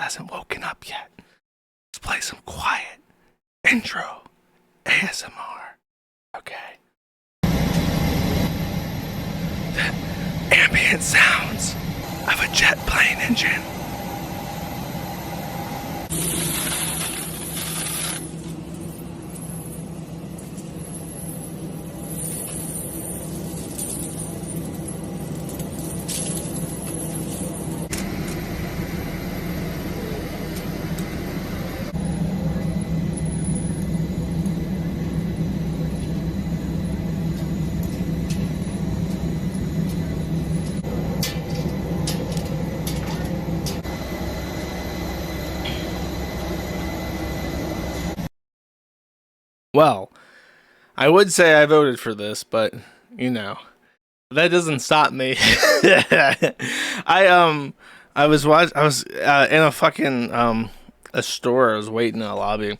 hasn't woken up yet. Let's play some quiet intro ASMR. Okay. The ambient sounds of a jet plane engine. Well, I would say I voted for this, but you know, that doesn't stop me. I was in a fucking a store. I was waiting in a lobby,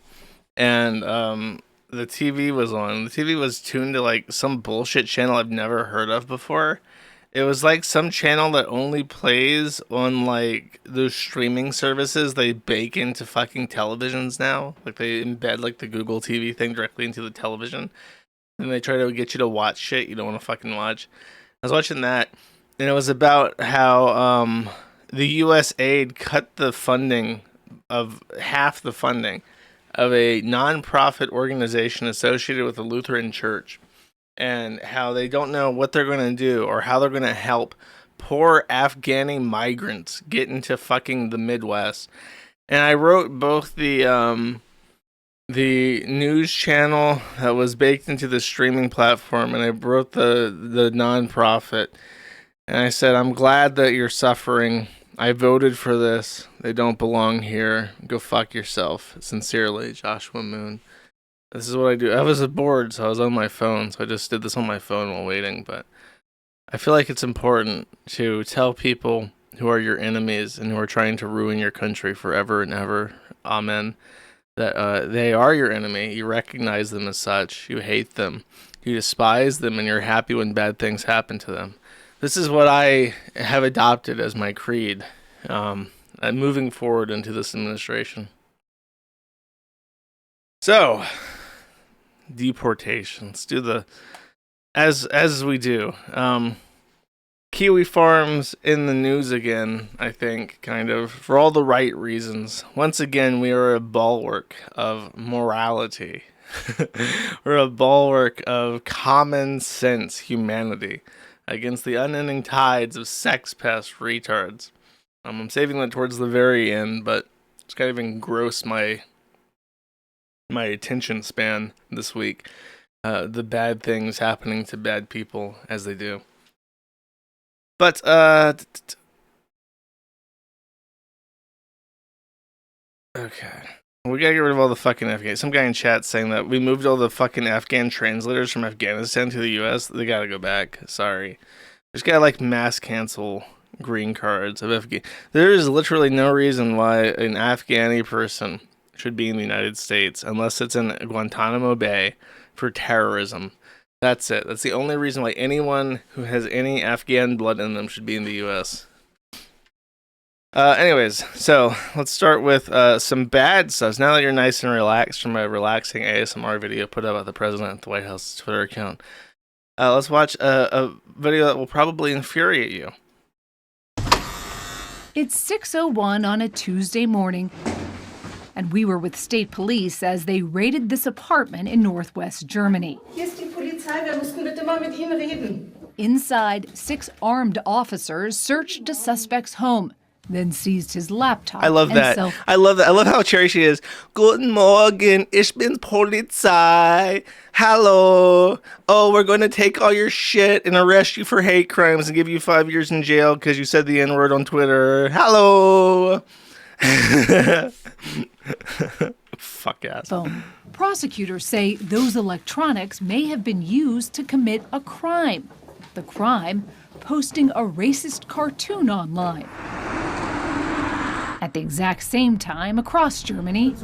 and the TV was on. The TV was tuned to like some bullshit channel I've never heard of before. It was like some channel that only plays on like those streaming services they bake into fucking televisions now. Like they embed like the Google TV thing directly into the television. And they try to get you to watch shit you don't want to fucking watch. I was watching that, and it was about how the US aid cut the funding of half the funding of a non-profit organization associated with the Lutheran Church. And how they don't know what they're going to do or how they're going to help poor Afghani migrants get into fucking the Midwest. And I wrote both the news channel that was baked into the streaming platform, and I wrote the nonprofit. And I said, I'm glad that you're suffering. I voted for this. They don't belong here. Go fuck yourself. Sincerely, Joshua Moon. This is what I do. I was bored, so I was on my phone, so I just did this on my phone while waiting, but I feel like it's important to tell people who are your enemies and who are trying to ruin your country forever and ever, amen, that they are your enemy. You recognize them as such. You hate them. You despise them, and you're happy when bad things happen to them. This is what I have adopted as my creed, moving forward into this administration. So, deportation. Let's do the as we do. Kiwi farms in the news again, I think, kind of for all the right reasons. Once again, we are a bulwark of morality. We're a bulwark of common sense humanity against the unending tides of sex pest retards. I'm saving that towards the very end, but it's kind of engrossed my attention span this week. The bad things happening to bad people as they do. But okay, we gotta get rid of all the fucking Afghan. Some guy in chat saying that we moved all the fucking Afghan translators from Afghanistan to the US. They gotta go back. Sorry, just gotta like mass cancel green cards of Afghan. There is literally no reason why an Afghani person should be in the United States unless it's in Guantanamo Bay for terrorism. That's it. That's the only reason why anyone who has any Afghan blood in them should be in the US. Anyways, so let's start with some bad stuff. Now that you're nice and relaxed from a relaxing ASMR video put up by the president at the White House Twitter account, let's watch a video that will probably infuriate you. It's 6:01 on a Tuesday morning, and we were with state police as they raided this apartment in northwest Germany. Hier ist die Polizei, wir mussten bitte mal mit Ihnen reden. Inside, 6 armed officers searched a suspect's home, then seized his laptop. I love that. I love that. I love how cherry she is. Guten Morgen, ich bin Polizei. Hello. Oh, we're going to take all your shit and arrest you for hate crimes and give you 5 years in jail because you said the N-word on Twitter. Hello. Fuck ass. Phone. Prosecutors say those electronics may have been used to commit a crime. The crime, posting a racist cartoon online. At the exact same time, across Germany,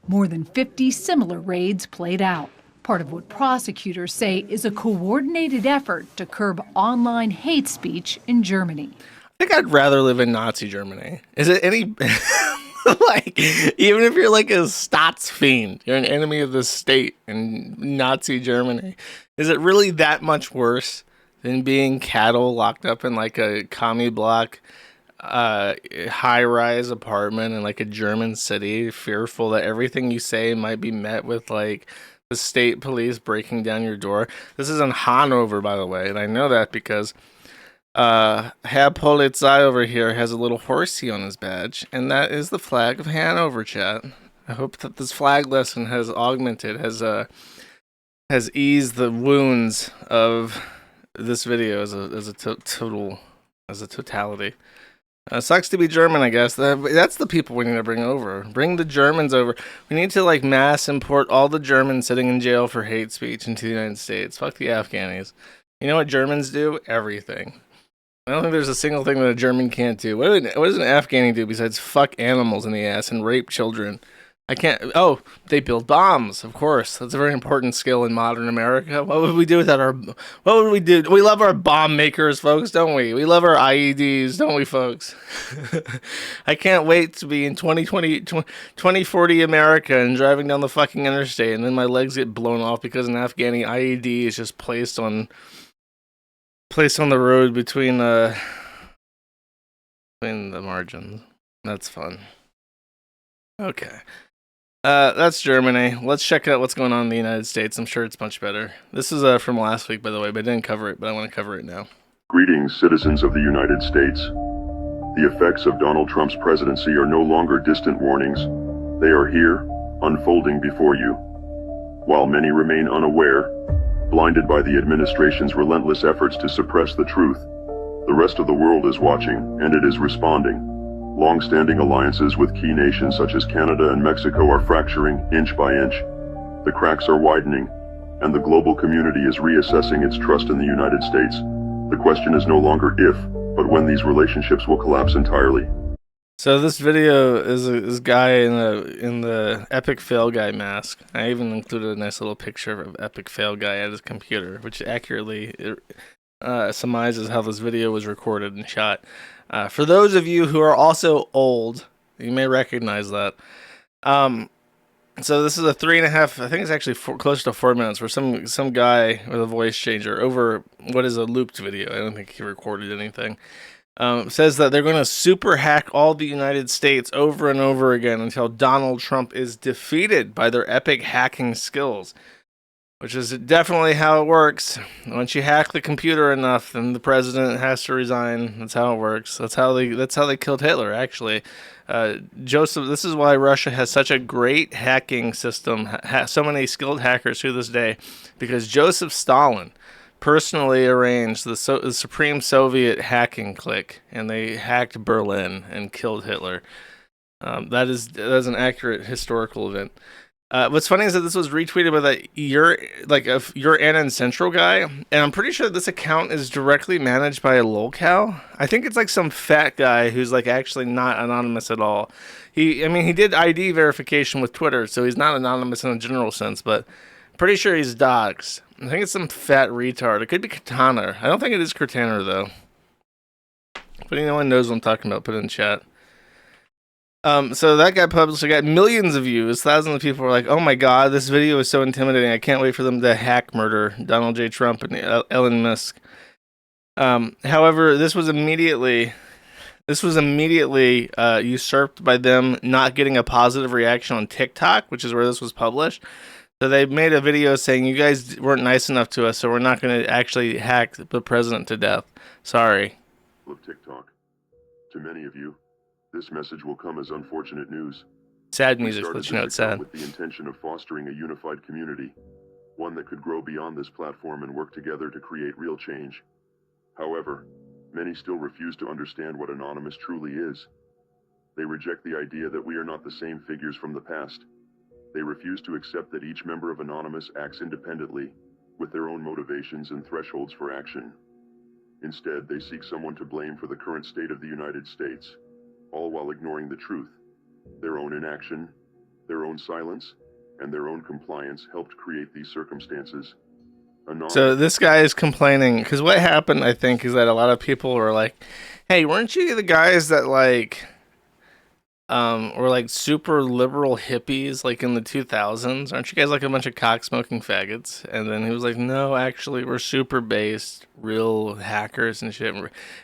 more than 50 similar raids played out. Part of what prosecutors say is a coordinated effort to curb online hate speech in Germany. think I'd rather live in Nazi Germany. Is it any like even if you're like a Staatsfiend, fiend, you're an enemy of the state in Nazi Germany. Is it really that much worse than being cattle locked up in like a commie block high-rise apartment in like a German city, fearful that everything you say might be met with like the state police breaking down your door? This is in Hanover, by the way, and I know that because Herr Polizei over here has a little horsey on his badge, and that is the flag of Hanover, chat. I hope that this flag lesson has augmented, has eased the wounds of this video as a totality. Sucks to be German, I guess. That's the people we need to bring over. Bring the Germans over. We need to like mass import all the Germans sitting in jail for hate speech into the United States. Fuck the Afghanis. You know what Germans do? Everything. I don't think there's a single thing that a German can't do. What does an Afghani do besides fuck animals in the ass and rape children? I can't. Oh, they build bombs, of course. That's a very important skill in modern America. What would we do without our? What would we do? We love our bomb makers, folks, don't we? We love our IEDs, don't we, folks? I can't wait to be in 2040 America and driving down the fucking interstate, and then my legs get blown off because an Afghani IED is just placed on the road between the margins. That's fun. Okay. That's Germany. Let's check out what's going on in the United States. I'm sure it's much better. This is from last week, by the way, but I didn't cover it, but I want to cover it now. Greetings, citizens of the United States. The effects of Donald Trump's presidency are no longer distant warnings. They are here, unfolding before you. While many remain unaware, blinded by the administration's relentless efforts to suppress the truth, the rest of the world is watching, and it is responding. Long-standing alliances with key nations such as Canada and Mexico are fracturing inch by inch. The cracks are widening, and the global community is reassessing its trust in the United States. The question is no longer if, but when these relationships will collapse entirely. So this video is a guy in the Epic Fail Guy mask. I even included a nice little picture of Epic Fail Guy at his computer, which accurately surmises how this video was recorded and shot. For those of you who are also old, you may recognize that. So this is a 3.5, I think it's actually close to 4 minutes, where some guy with a voice changer over what is a looped video. I don't think he recorded anything. Says that they're going to super hack all the United States over and over again until Donald Trump is defeated by their epic hacking skills. Which is definitely how it works. Once you hack the computer enough, then the president has to resign. That's how it works. That's how they killed Hitler, actually. Joseph, this is why Russia has such a great hacking system, so many skilled hackers to this day, because Joseph Stalin personally arranged the Supreme Soviet hacking clique, and they hacked Berlin and killed Hitler. That is an accurate historical event. What's funny is that this was retweeted by your Annan Central guy, and I'm pretty sure this account is directly managed by a lolcow. I think it's like some fat guy who's like actually not anonymous at all. He did ID verification with Twitter, so he's not anonymous in a general sense, but pretty sure he's doxxed. I think it's some fat retard. It could be Katana. I don't think it is Cortana though. But anyone knows what I'm talking about, put it in chat. So that guy published, it got millions of views. Thousands of people were like, oh my god, this video is so intimidating. I can't wait for them to hack murder Donald J. Trump and Elon Musk. However, this was immediately usurped by them not getting a positive reaction on TikTok, which is where this was published. So they made a video saying, you guys weren't nice enough to us, so we're not going to actually hack the president to death. Sorry. Of TikTok. To many of you, this message will come as unfortunate news. Sad music, let you know it's sad. With the intention of fostering a unified community, one that could grow beyond this platform and work together to create real change. However, many still refuse to understand what Anonymous truly is. They reject the idea that we are not the same figures from the past. They refuse to accept that each member of Anonymous acts independently, with their own motivations and thresholds for action. Instead, they seek someone to blame for the current state of the United States, all while ignoring the truth. Their own inaction, their own silence, and their own compliance helped create these circumstances. So this guy is complaining because what happened, I think, is that a lot of people were like, "Hey, weren't you the guys that like, were like super liberal hippies like in the 2000s? Aren't you guys like a bunch of cock smoking faggots?" And then he was like, "No, actually, we're super based, real hackers and shit,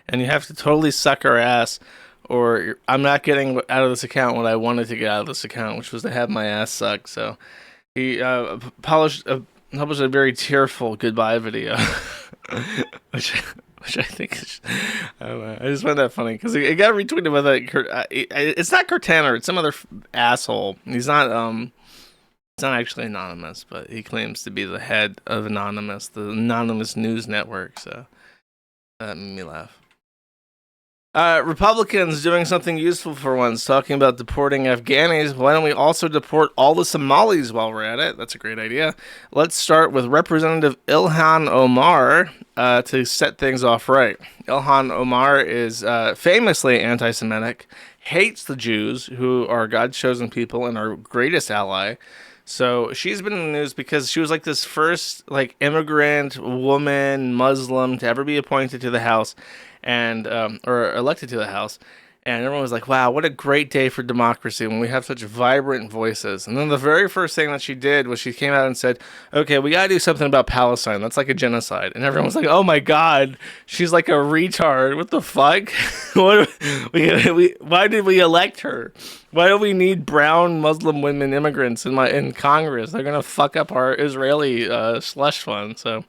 and you have to totally suck our ass, or I'm not getting out of this account what I wanted to get out of this account, which was to have my ass sucked." So he published a very tearful goodbye video, which I think is, I don't know. I just find that funny because it got retweeted by like it's not Cortana, it's some other asshole. He's not actually anonymous, but he claims to be the head of Anonymous, the anonymous news network. So that made me laugh. Republicans doing something useful for once, talking about deporting Afghanis. Why don't we also deport all the Somalis while we're at it? That's a great idea. Let's start with Representative Ilhan Omar to set things off right. Ilhan Omar is famously anti-Semitic, hates the Jews, who are God's chosen people and our greatest ally. So she's been in the news because she was like this first like immigrant woman Muslim to ever be appointed to the House and or elected to the House, and everyone was like, "Wow, what a great day for democracy when we have such vibrant voices." And then the very first thing that she did was she came out and said, "Okay, we gotta do something about Palestine. That's like a genocide." And everyone was like, "Oh my God, she's like a retard. What the fuck? Why did we elect her? Why do we need brown Muslim women immigrants in Congress? They're gonna fuck up our Israeli slush fund." So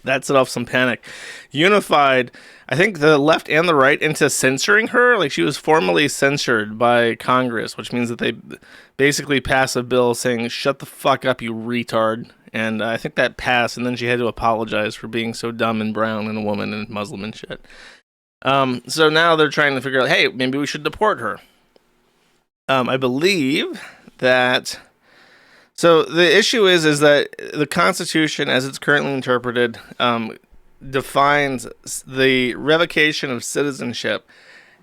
that set off some panic. Unified, I think, the left and the right into censoring her. Like, she was formally censored by Congress, which means that they basically pass a bill saying, "Shut the fuck up, you retard." And I think that passed, and then she had to apologize for being so dumb and brown and a woman and Muslim and shit. So now they're trying to figure out, hey, maybe we should deport her. I believe that... So the issue is that the Constitution, as it's currently interpreted, defines the revocation of citizenship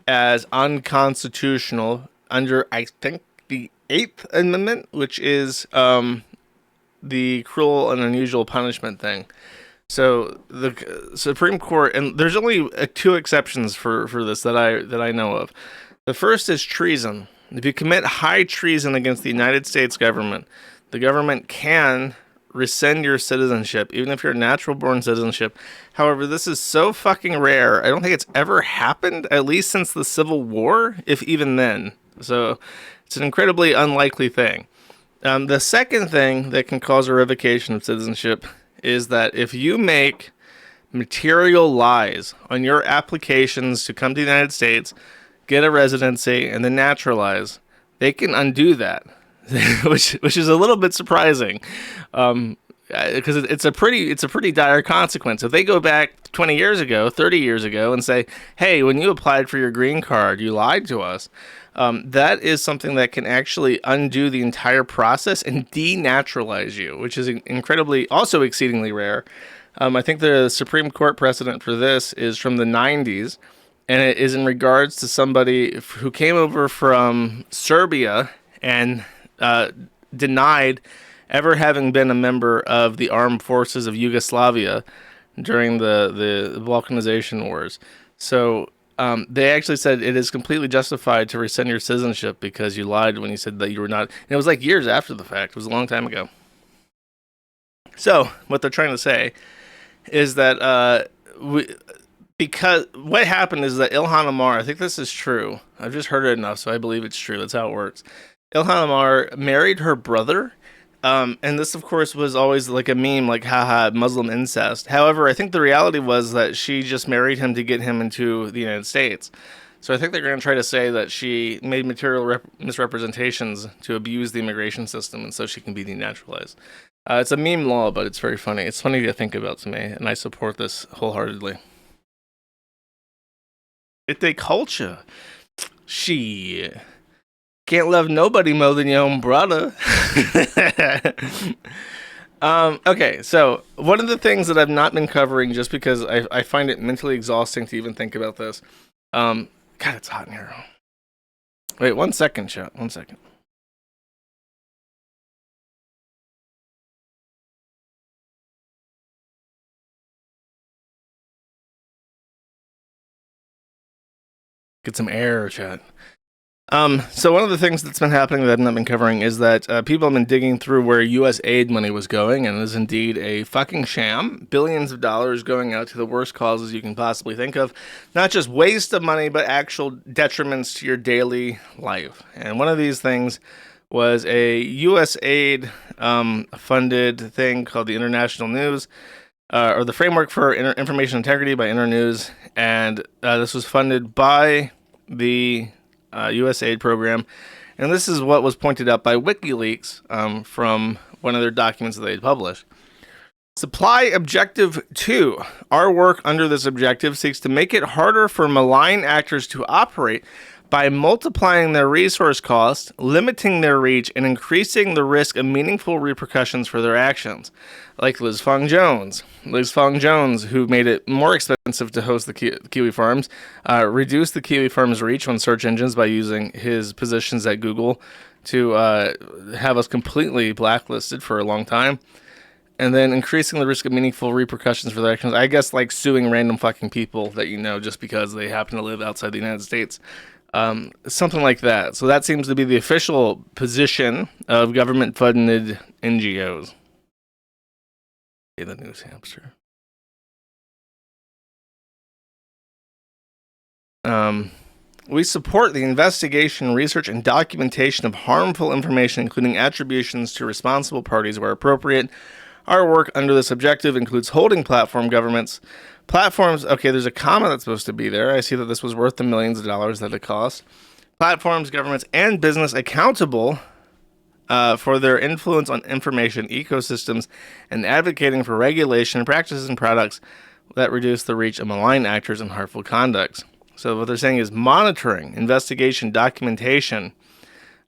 as unconstitutional under, I think, the 8th Amendment, which is the cruel and unusual punishment thing. So the Supreme Court, and there's only 2 exceptions for this that I know of. The first is treason. If you commit high treason against the United States government, the government can rescind your citizenship, even if you're a natural-born citizenship. However, this is so fucking rare. I don't think it's ever happened, at least since the Civil War, if even then. So it's an incredibly unlikely thing. The second thing that can cause a revocation of citizenship is that if you make material lies on your applications to come to the United States, get a residency, and then naturalize, they can undo that. which is a little bit surprising, because it's a pretty dire consequence. If they go back 20 years ago, 30 years ago, and say, "Hey, when you applied for your green card, you lied to us," that is something that can actually undo the entire process and denaturalize you, which is incredibly, also exceedingly rare. I think the Supreme Court precedent for this is from the 90s, and it is in regards to somebody who came over from Serbia and denied ever having been a member of the armed forces of Yugoslavia during the Balkanization wars. So they actually said it is completely justified to rescind your citizenship because you lied when you said that you were not. And it was like years after the fact. It was a long time ago. So what they're trying to say is that because what happened is that Ilhan Omar, I think this is true. I've just heard it enough, so I believe it's true. That's how it works. Ilhan Omar married her brother, and this, of course, was always like a meme, like, haha, Muslim incest. However, I think the reality was that she just married him to get him into the United States. So I think they're going to try to say that she made material misrepresentations to abuse the immigration system, and so she can be denaturalized. It's a meme law, but it's very funny. It's funny to think about to me, and I support this wholeheartedly. It's a culture. She... Can't love nobody more than your own brother. Okay, so one of the things that I've not been covering just because I find it mentally exhausting to even think about this. God, it's hot in here. Wait, 1 second, chat. 1 second. Get some air, chat. So one of the things that's been happening that I've not been covering is that people have been digging through where U.S. aid money was going, and it is indeed a fucking sham. Billions of dollars going out to the worst causes you can possibly think of. Not just waste of money, but actual detriments to your daily life. And one of these things was a U.S. aid funded thing called the International News, or the Framework for Information Integrity by Internews, and this was funded by the U.S. aid program, and this is what was pointed out by WikiLeaks from one of their documents that they had published. Supply Objective 2. Our work under this objective seeks to make it harder for malign actors to operate by multiplying their resource costs, limiting their reach, and increasing the risk of meaningful repercussions for their actions. Like Liz Fong Jones, who made it more expensive to host the Kiwi Farms, reduced the Kiwi Farms' reach on search engines by using his positions at Google to have us completely blacklisted for a long time, and then increasing the risk of meaningful repercussions for their actions. I guess like suing random fucking people that you know just because they happen to live outside the United States. Something like that. So that seems to be the official position of government-funded NGOs. Okay, the news hamster. We support the investigation, research, and documentation of harmful information, including attributions to responsible parties where appropriate. Our work under this objective includes holding platforms, okay, there's a comma that's supposed to be there. I see that this was worth the millions of dollars that it cost. Platforms, governments, and business accountable for their influence on information ecosystems and advocating for regulation, practices, and products that reduce the reach of malign actors and harmful conducts. So what they're saying is monitoring, investigation, documentation,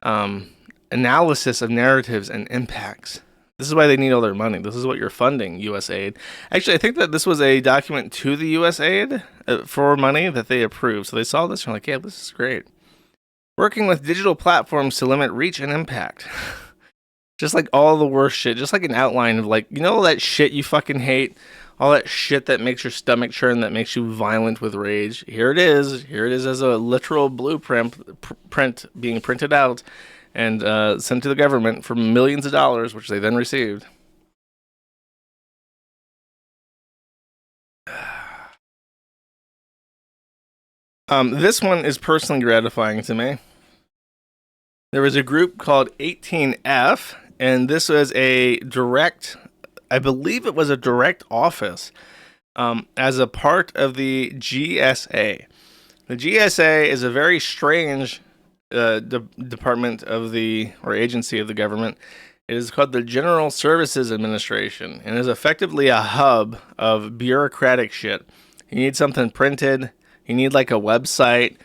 analysis of narratives and impacts. This is why they need all their money. This is what you're funding, U.S. aid. Actually, I think that this was a document to the U.S. aid for money that they approved. So they saw this and were like, yeah, this is great. Working with digital platforms to limit reach and impact. Just like all the worst shit. Just like an outline of like, you know all that shit you fucking hate? All that shit that makes your stomach churn, that makes you violent with rage. Here it is. Here it is as a literal blueprint being printed out and sent to the government for millions of dollars, which they then received. This one is personally gratifying to me. There was a group called 18F, and this was a direct, I believe it was a direct office as a part of the GSA. The GSA is a very strange department of or agency of the government. It is called the General Services Administration and is effectively a hub of bureaucratic shit. You need something printed, you need like a website,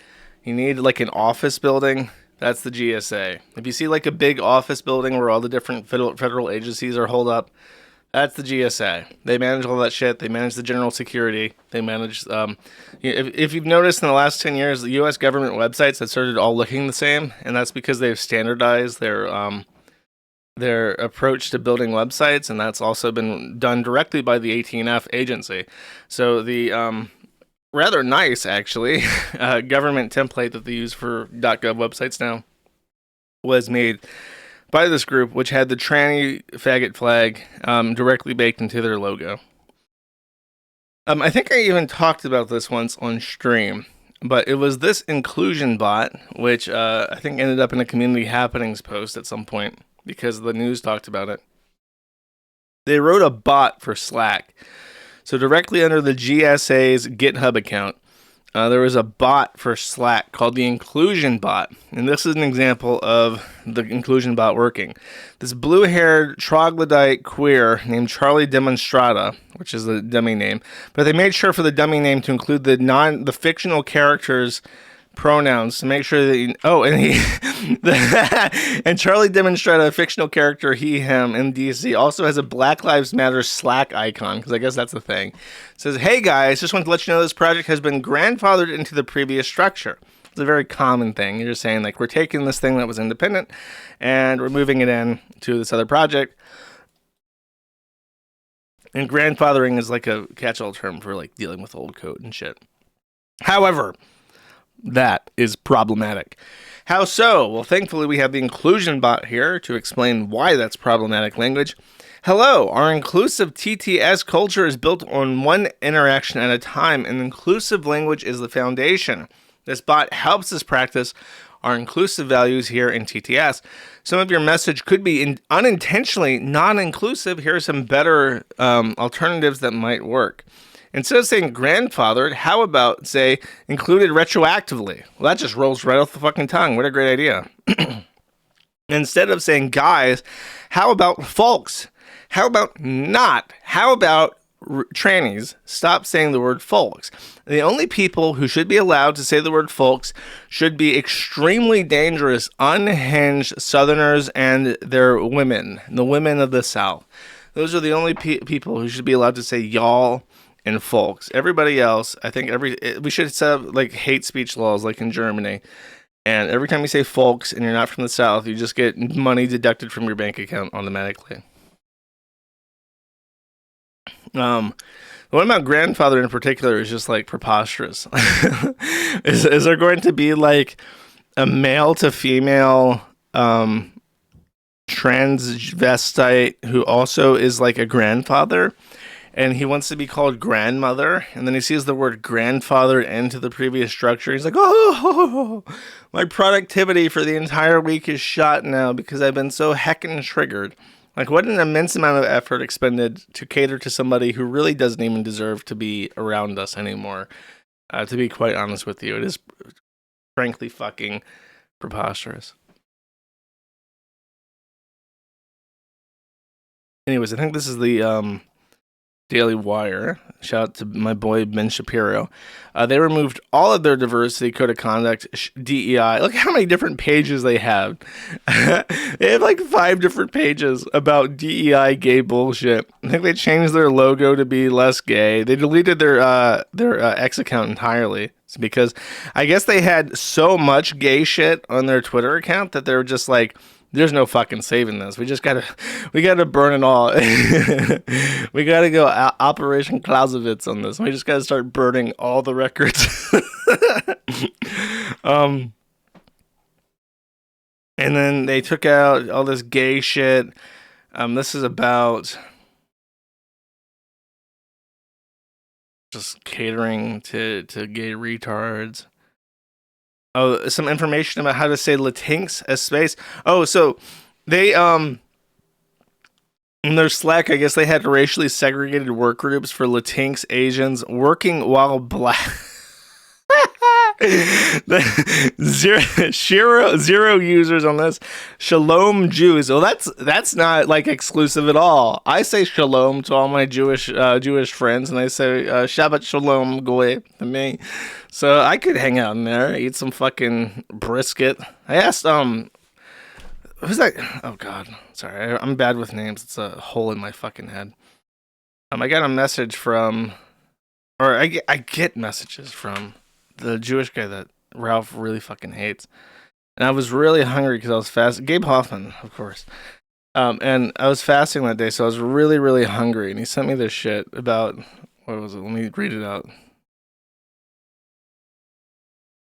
you need like an office building. That's the GSA. If you see like a big office building where all the different federal agencies are holed up, that's the GSA. They manage all that shit. They manage the general security. They manage... if you've noticed in the last 10 years, the U.S. government websites have started all looking the same, and that's because they've standardized their approach to building websites, and that's also been done directly by the 18F agency. So the rather nice, actually, government template that they use for .gov websites now was made by this group, which had the tranny faggot flag directly baked into their logo. I think I even talked about this once on stream, but it was this inclusion bot, which I think ended up in a community happenings post at some point because the news talked about it. They wrote a bot for Slack. So directly under the GSA's GitHub account, there was a bot for Slack called the Inclusion Bot. And this is an example of the Inclusion Bot working. This blue-haired troglodyte queer named Charlie Demonstrata, which is the dummy name, but they made sure for the dummy name to include the fictional characters' pronouns to make sure that and Charlie Demonstrata, a fictional character, he, him, in DC, also has a Black Lives Matter Slack icon, because I guess that's the thing. It says, hey guys, just want to let you know this project has been grandfathered into the previous structure. It's a very common thing. You're just saying, like, we're taking this thing that was independent, and we're moving it in to this other project. And grandfathering is like a catch-all term for, like, dealing with old code and shit. However, That is problematic. How so? Well, thankfully we have the inclusion bot here to explain why that's problematic language. Hello, our inclusive TTS culture is built on one interaction at a time, and inclusive language is the foundation. This bot helps us practice our inclusive values here in TTS. Some of your message could be unintentionally non-inclusive. Here are some better alternatives that might work. Instead of saying grandfathered, how about, say, included retroactively? Well, that just rolls right off the fucking tongue. What a great idea. Instead of saying guys, how about folks? How about not? How about trannies? Stop saying the word folks. The only people who should be allowed to say the word folks should be extremely dangerous, unhinged Southerners and their women, the women of the South. Those are the only people who should be allowed to say y'all and folks. Everybody else, I think we should set up like hate speech laws like in Germany. And every time you say folks and you're not from the South, you just get money deducted from your bank account automatically. The one about grandfather in particular is just like preposterous. Is there going to be like a male to female transvestite who also is like a grandfather? And he wants to be called grandmother, and then he sees the word grandfather into the previous structure. He's like, oh, my productivity for the entire week is shot now because I've been so heckin' triggered. Like, what an immense amount of effort expended to cater to somebody who really doesn't even deserve to be around us anymore. To be quite honest with you, it is frankly fucking preposterous. Anyways, I think this is the Daily Wire. Shout out to my boy Ben Shapiro. They removed all of their diversity code of conduct, DEI. Look how many different pages they have. They have like 5 different pages about DEI gay bullshit. I think they changed their logo to be less gay. They deleted their X account entirely. It's because I guess they had so much gay shit on their Twitter account that they were just like, there's no fucking saving this. We gotta burn it all. We gotta go Operation Clausewitz on this. We just gotta start burning all the records. And then they took out all this gay shit. This is about just catering to gay retards. Oh, some information about how to say Latinx as space. Oh, so they, in their Slack, I guess they had racially segregated work groups for Latinx Asians working while black. Zero users on this. Shalom Jews. Well, that's not like exclusive at all. I say shalom to all my Jewish friends, and they say Shabbat Shalom Goy to me. So I could hang out in there, eat some fucking brisket. I asked who's that? Oh God, sorry, I'm bad with names. It's a hole in my fucking head. I got a message from, or I get messages from the Jewish guy that Ralph really fucking hates. And I was really hungry because I was fasting. Gabe Hoffman, of course. And I was fasting that day, so I was really, really hungry. And he sent me this shit about, what was it? Let me read it out.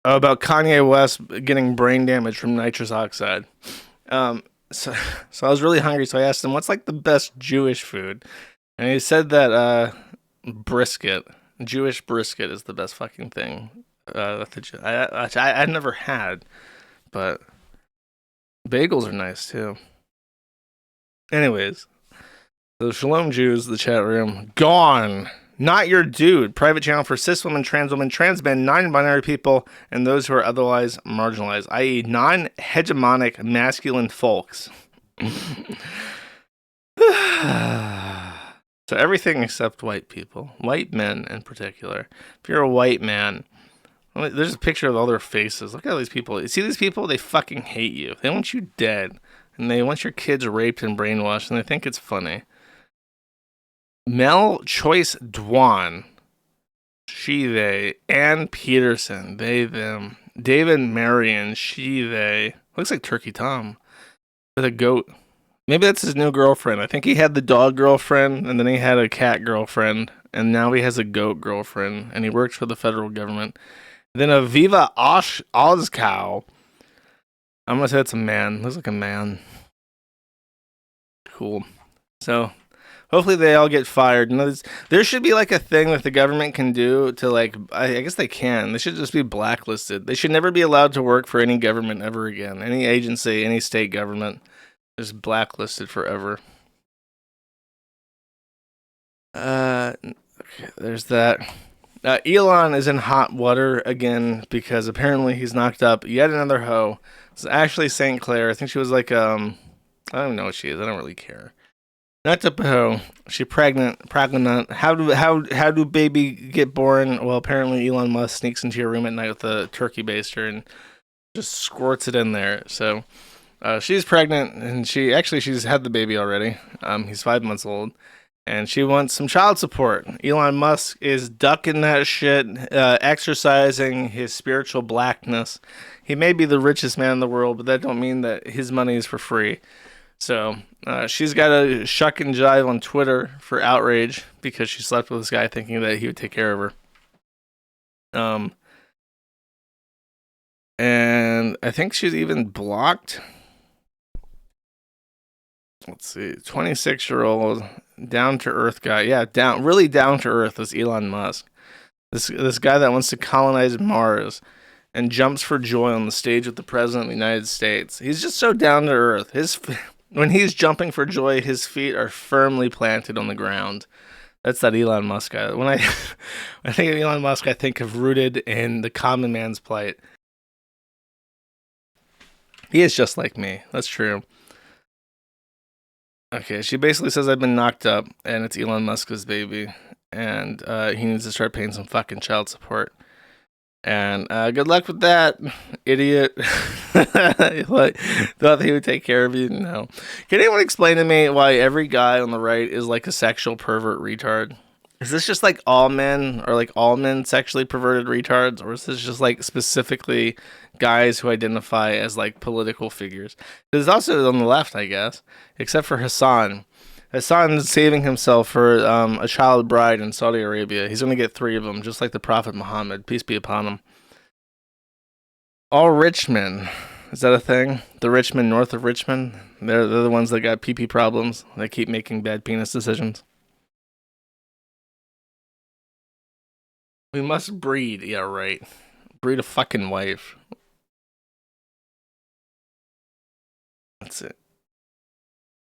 About Kanye West getting brain damage from nitrous oxide. So I was really hungry, so I asked him, what's like the best Jewish food? And he said that brisket. Jewish brisket is the best fucking thing. I'd never had, but bagels are nice too. Anyways, so Shalom Jews, the chat room, gone. Not your dude. Private channel for cis women, trans men, non-binary people, and those who are otherwise marginalized, i.e. non-hegemonic masculine folks. So everything except white people. White men in particular. If you're a white man, there's a picture of all their faces. Look at all these people. You see these people? They fucking hate you. They want you dead. And they want your kids raped and brainwashed, and they think it's funny. Mel Choice Dwan. She, they. Ann Peterson. They, them. David Marion. She, they. Looks like Turkey Tom. With a goat. Maybe that's his new girlfriend. I think he had the dog girlfriend, and then he had a cat girlfriend, and now he has a goat girlfriend, and he works for the federal government. Then a Viva Ozcow. I'm gonna say it's a man. Looks like a man. Cool. So hopefully they all get fired. There should be like a thing that the government can do to like. I guess they can. They should just be blacklisted. They should never be allowed to work for any government ever again. Any agency, any state government, just blacklisted forever. Okay, there's that. Elon is in hot water again because apparently he's knocked up yet another hoe. It's Ashley St. Clair. I think she was like I don't even know what she is. I don't really care. Knocked up a hoe. She pregnant. How do baby get born? Well, apparently Elon Musk sneaks into your room at night with a turkey baster and just squirts it in there. So she's pregnant and she's had the baby already. He's 5 months old. And she wants some child support. Elon Musk is ducking that shit, exercising his spiritual blackness. He may be the richest man in the world, but that don't mean that his money is for free. So she's got to shuck and jive on Twitter for outrage because she slept with this guy thinking that he would take care of her. And I think she's even blocked. Let's see, 26-year-old down-to-earth guy. Yeah, really down-to-earth is Elon Musk. This guy that wants to colonize Mars and jumps for joy on the stage with the president of the United States. He's just so down-to-earth. When he's jumping for joy, his feet are firmly planted on the ground. That's that Elon Musk guy. When I think of Elon Musk, I think of rooted in the common man's plight. He is just like me. That's true. Okay, she basically says I've been knocked up, and it's Elon Musk's baby, and he needs to start paying some fucking child support. And good luck with that, idiot. Like, thought he would take care of you? No. Can anyone explain to me why every guy on the right is like a sexual pervert retard? Is this just like all men, or like all men sexually perverted retards, or is this just like specifically guys who identify as like political figures? There's also on the left, I guess, except for Hassan. Hassan's saving himself for a child bride in Saudi Arabia. He's going to get 3 of them, just like the Prophet Muhammad, peace be upon him. All rich men. Is that a thing? The rich men north of Richmond? They're the ones that got pee-pee problems. They keep making bad penis decisions. We must breed. Yeah, right. Breed a fucking wife. That's it.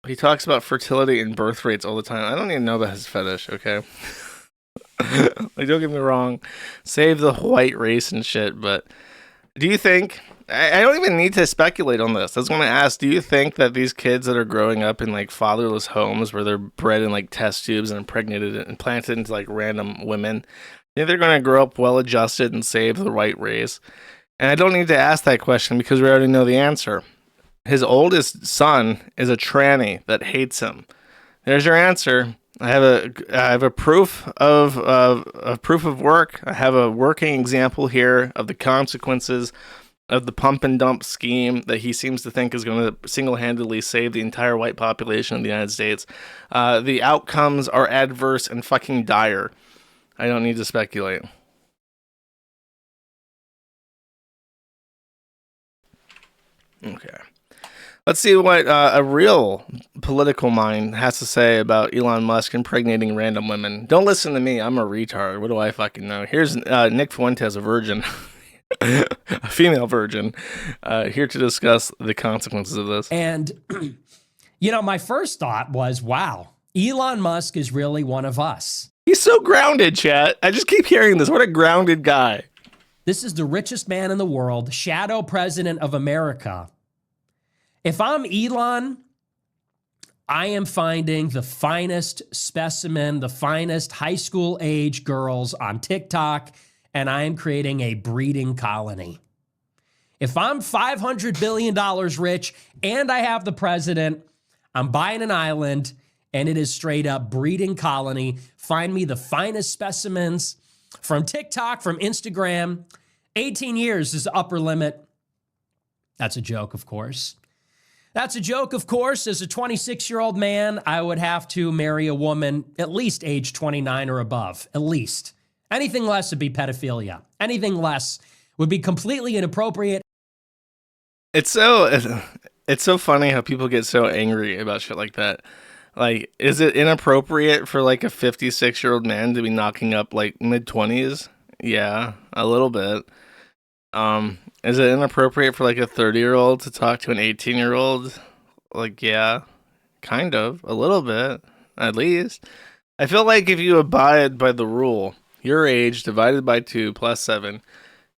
He talks about fertility and birth rates all the time. I don't even know about his fetish, okay? Like, don't get me wrong. Save the white race and shit, but do you think... I don't even need to speculate on this. I was going to ask, do you think that these kids that are growing up in, like, fatherless homes where they're bred in, like, test tubes and impregnated and planted into, like, random women, do you think they're going to grow up well-adjusted and save the white race? And I don't need to ask that question because we already know the answer. His oldest son is a tranny that hates him. There's your answer. I have a proof of work. I have a working example here of the consequences of the pump and dump scheme that he seems to think is going to single-handedly save the entire white population of the United States. The outcomes are adverse and fucking dire. I don't need to speculate. Okay. Let's see what a real political mind has to say about Elon Musk impregnating random women. Don't listen to me. I'm a retard. What do I fucking know? Here's Nick Fuentes, a virgin. A female virgin. Here to discuss the consequences of this. And, my first thought was, wow, Elon Musk is really one of us. He's so grounded, chat. I just keep hearing this. What a grounded guy. This is the richest man in the world, shadow president of America. If I'm Elon, I am finding the finest specimen, the finest high school age girls on TikTok, and I am creating a breeding colony. If I'm $500 billion rich and I have the president, I'm buying an island and it is straight up breeding colony. Find me the finest specimens from TikTok, from Instagram. 18 years is the upper limit. That's a joke, of course. That's a joke, of course. As a 26-year-old man, I would have to marry a woman at least age 29 or above, at least. Anything less would be pedophilia. Anything less would be completely inappropriate. It's so funny how people get so angry about shit like that. Like, is it inappropriate for like a 56-year-old man to be knocking up like mid-20s? Yeah, a little bit. Is it inappropriate for like a 30-year-old to talk to an 18-year-old? Like, yeah, kind of, a little bit, at least. I feel like if you abide by the rule, your age divided by 2 plus 7,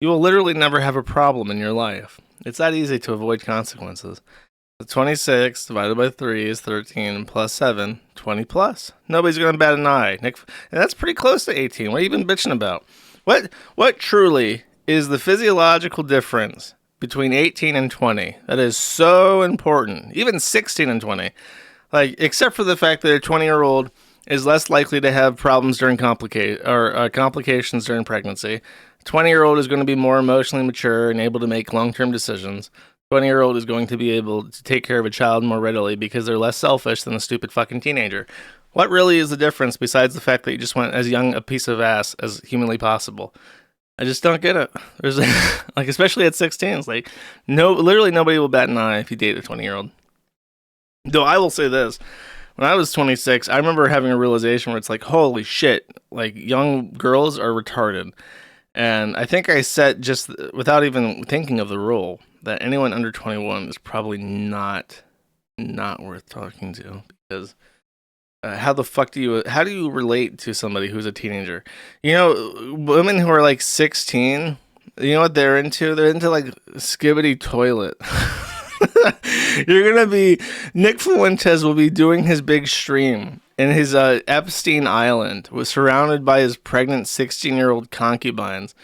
you will literally never have a problem in your life. It's that easy to avoid consequences. The 26 divided by 3 is 13 plus 7, 20 plus. Nobody's going to bat an eye. And that's pretty close to 18. What are you even bitching about? What truly is the physiological difference between 18 and 20 that is so important? Even 16 and 20. Like, except for the fact that a 20-year-old is less likely to have problems during complications during pregnancy. 20-year-old is going to be more emotionally mature and able to make long-term decisions. 20-year-old is going to be able to take care of a child more readily because they're less selfish than a stupid fucking teenager. What really is the difference besides the fact that you just want as young a piece of ass as humanly possible? I just don't get it. There's like, especially at 16, it's like literally nobody will bat an eye if you date a 20-year-old. Though I will say this. When I was 26, I remember having a realization where it's like, holy shit, like young girls are retarded. And I think I said, just without even thinking of the rule, that anyone under 21 is probably not worth talking to, because how do you relate to somebody who's a teenager? You know, women who are like 16, you know what they're into? They're into like skibbity toilet. Nick Fuentes will be doing his big stream in his Epstein Island, was surrounded by his pregnant 16-year-old concubines.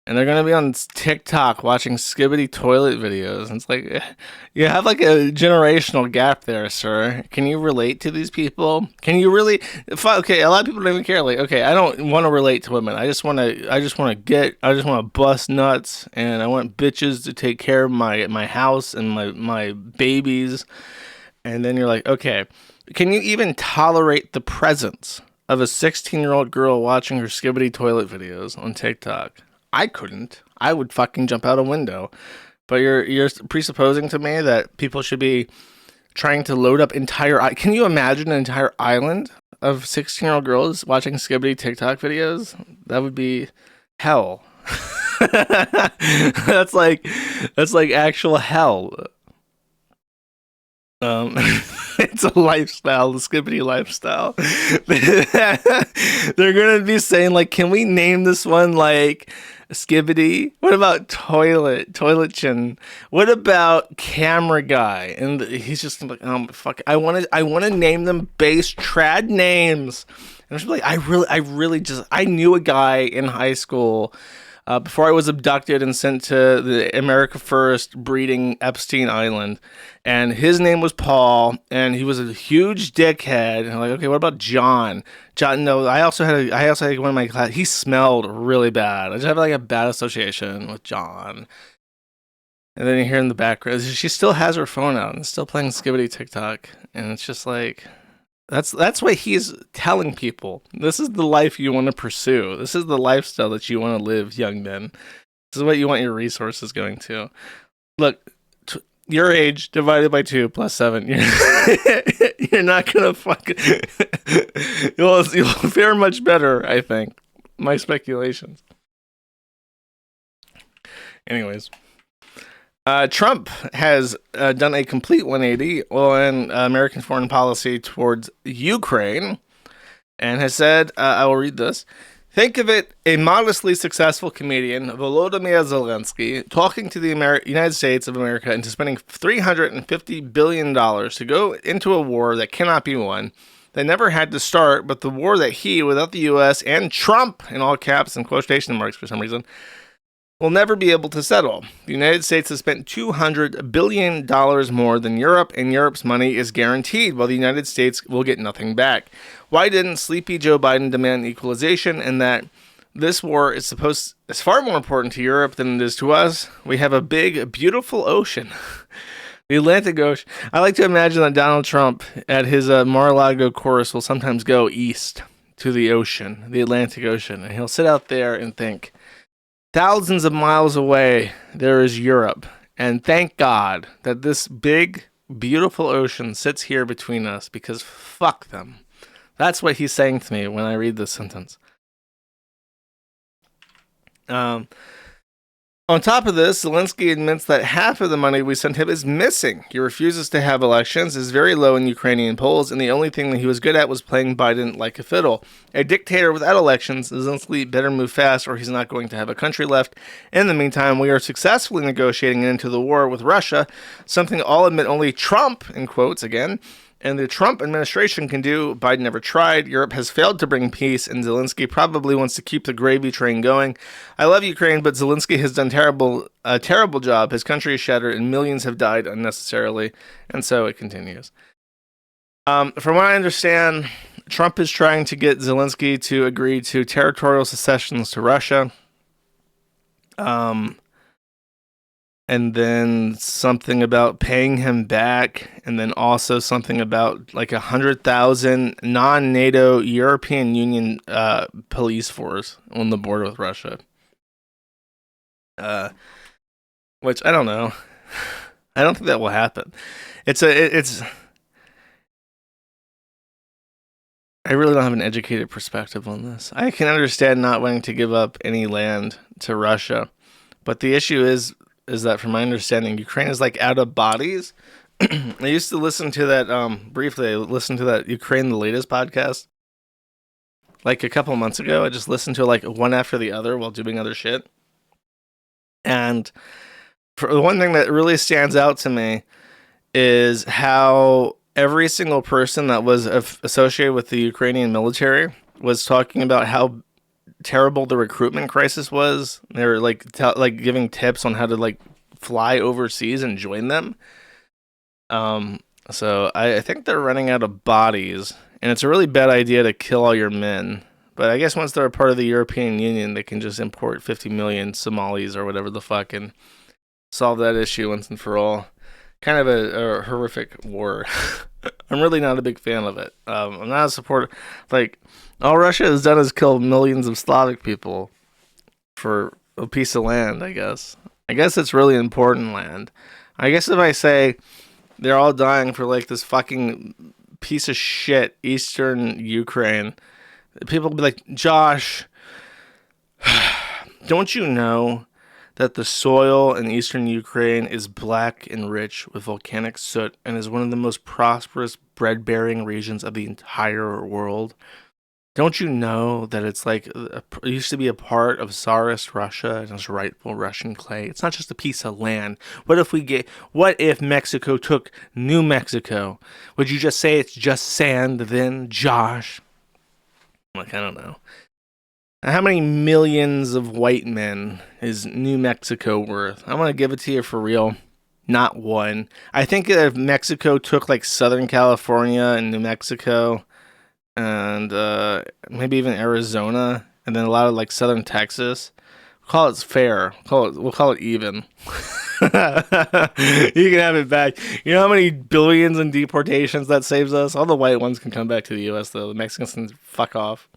And they're going to be on TikTok watching skibbity toilet videos. And it's like, you have like a generational gap there, sir. Can you relate to these people? Can you really? Okay, a lot of people don't even care. Like, okay, I don't want to relate to women. I just want to bust nuts. And I want bitches to take care of my house and my babies. And then you're like, okay, can you even tolerate the presence of a 16-year-old girl watching her skibbity toilet videos on TikTok? I couldn't. I would fucking jump out a window. But you're presupposing to me that people should be trying to load up Can you imagine an entire island of 16-year-old girls watching skibbity TikTok videos? That would be hell. That's like actual hell. It's a lifestyle, the skibbity lifestyle. They're gonna be saying like, can we name this one like Skibbity? What about toilet-chin? What about camera guy? And he's just like, oh fuck, I want to name them base trad names. And I'm just like, I knew a guy in high school before I was abducted and sent to the America First breeding Epstein Island, and his name was Paul, and he was a huge dickhead. And I'm like, okay, what about John? No, I also had one of my class. He smelled really bad. I just have like a bad association with John. And then you hear in the background, she still has her phone out and still playing skibbity TikTok, and it's just like, that's what he's telling people. This is the life you want to pursue. This is the lifestyle that you want to live, young men. This is what you want your resources going to. Look, your age divided by 2 plus 7. You're not gonna fucking. You'll fare much better, I think. My speculations. Anyways. Trump has done a complete 180 on American foreign policy towards Ukraine and has said, I will read this. Think of it, a modestly successful comedian, Volodymyr Zelensky, talking to the United States of America into spending $350 billion to go into a war that cannot be won, that never had to start, but the war that he, without the U.S. and Trump, in all caps and quotation marks for some reason, will never be able to settle. The United States has spent $200 billion more than Europe, and Europe's money is guaranteed, while the United States will get nothing back. Why didn't sleepy Joe Biden demand equalization, and that this war is far more important to Europe than it is to us? We have a big, beautiful ocean. The Atlantic Ocean. I like to imagine that Donald Trump, at his Mar-a-Lago chorus, will sometimes go east to the ocean, the Atlantic Ocean, and he'll sit out there and think, thousands of miles away, there is Europe, and thank God that this big, beautiful ocean sits here between us, because fuck them. That's what he's saying to me when I read this sentence. On top of this, Zelensky admits that half of the money we sent him is missing. He refuses to have elections, is very low in Ukrainian polls, and the only thing that he was good at was playing Biden like a fiddle. A dictator without elections, Zelensky better move fast or he's not going to have a country left. In the meantime, we are successfully negotiating into the war with Russia, something I'll admit only Trump, in quotes again, and the Trump administration can do. Biden never tried. Europe has failed to bring peace, and Zelensky probably wants to keep the gravy train going. I love Ukraine, but Zelensky has done a terrible job. His country is shattered, and millions have died unnecessarily. And so it continues. From what I understand, Trump is trying to get Zelensky to agree to territorial secessions to Russia. And then something about paying him back, and then also something about like 100,000 non-NATO European Union police force on the border with Russia. Which I don't know. I don't think that will happen. I really don't have an educated perspective on this. I can understand not wanting to give up any land to Russia, but the issue is that, from my understanding, Ukraine is like out of bodies. I used to listen to that briefly. I listened to that Ukraine the Latest podcast like a couple months ago. I just listened to it like one after the other while doing other shit. And for the one thing that really stands out to me is how every single person that was associated with the Ukrainian military was talking about how terrible the recruitment crisis was. They were like giving tips on how to like fly overseas and join them. So I think they're running out of bodies, and it's a really bad idea to kill all your men. But I guess once they're a part of the European Union, they can just import 50 million Somalis or whatever the fuck and solve that issue once and for all. Kind of a horrific war. I'm really not a big fan of it. I'm not a supporter. Like, all Russia has done is kill millions of Slavic people for a piece of land, I guess. I guess it's really important land. I guess if I say they're all dying for like this fucking piece of shit Eastern Ukraine, people will be like, Josh, don't you know that the soil in eastern Ukraine is black and rich with volcanic soot and is one of the most prosperous bread-bearing regions of the entire world? Don't you know that it's like, it used to be a part of Tsarist Russia and it's rightful Russian clay? It's not just a piece of land. What if Mexico took New Mexico? Would you just say it's just sand then, Josh? Like, I don't know. How many millions of white men is New Mexico worth? I'm going to give it to you for real. Not one. I think if Mexico took like Southern California and New Mexico and maybe even Arizona and then a lot of like Southern Texas, we'll call it fair. We'll call it even. You can have it back. You know how many billions in deportations that saves us? All the white ones can come back to the U.S. though. The Mexicans can fuck off.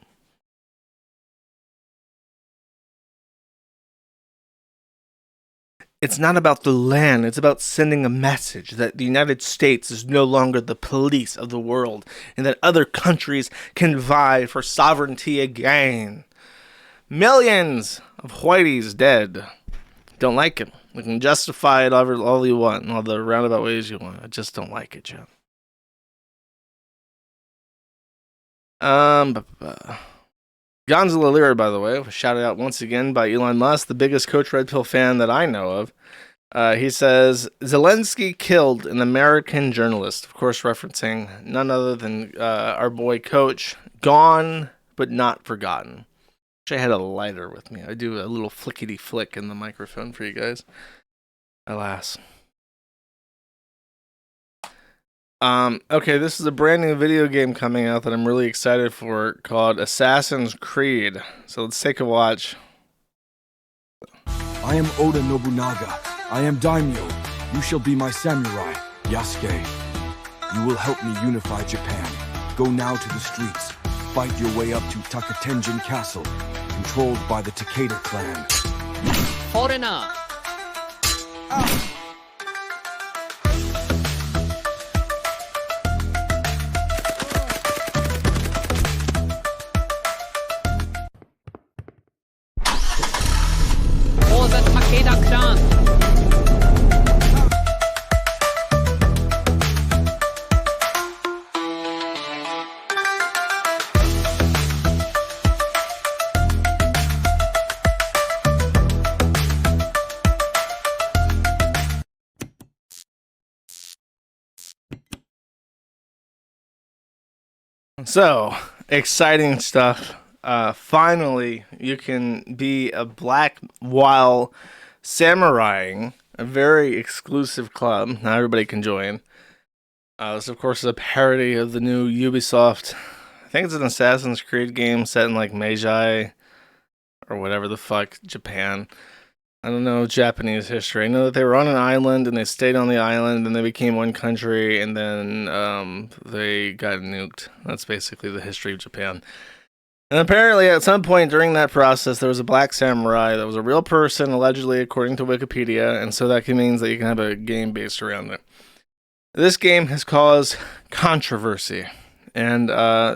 It's not about the land. It's about sending a message that the United States is no longer the police of the world and that other countries can vie for sovereignty again. Millions of whiteys dead. Don't like it. We can justify it all you want in all the roundabout ways you want. I just don't like it, Joe. Gonzalo Lira, by the way, was shouted out once again by Elon Musk, the biggest Coach Red Pill fan that I know of. He says, Zelensky killed an American journalist, of course referencing none other than our boy Coach, gone but not forgotten. Wish I had a lighter with me. I do a little flickety flick in the microphone for you guys. Alas. Okay, this is a brand new video game coming out that I'm really excited for called Assassin's Creed. So let's take a watch. I am Oda Nobunaga. I am Daimyo. You shall be my samurai, Yasuke. You will help me unify Japan. Go now to the streets. fight your way up to Takatenjin Castle, controlled by the Takeda clan. Foreigner! For the Takeda clan! So, exciting stuff. Finally, you can be a black while samuraiing, a very exclusive club. Not everybody can join. This, of course, is a parody of the new Ubisoft. I think it's an Assassin's Creed game set in like Meiji or whatever the fuck, Japan. I don't know Japanese history. I know that they were on an island and they stayed on the island and they became one country and then they got nuked. That's basically the history of Japan. And apparently at some point during that process there was a black samurai that was a real person, allegedly, according to Wikipedia, and so that means that you can have a game based around it. This game has caused controversy, and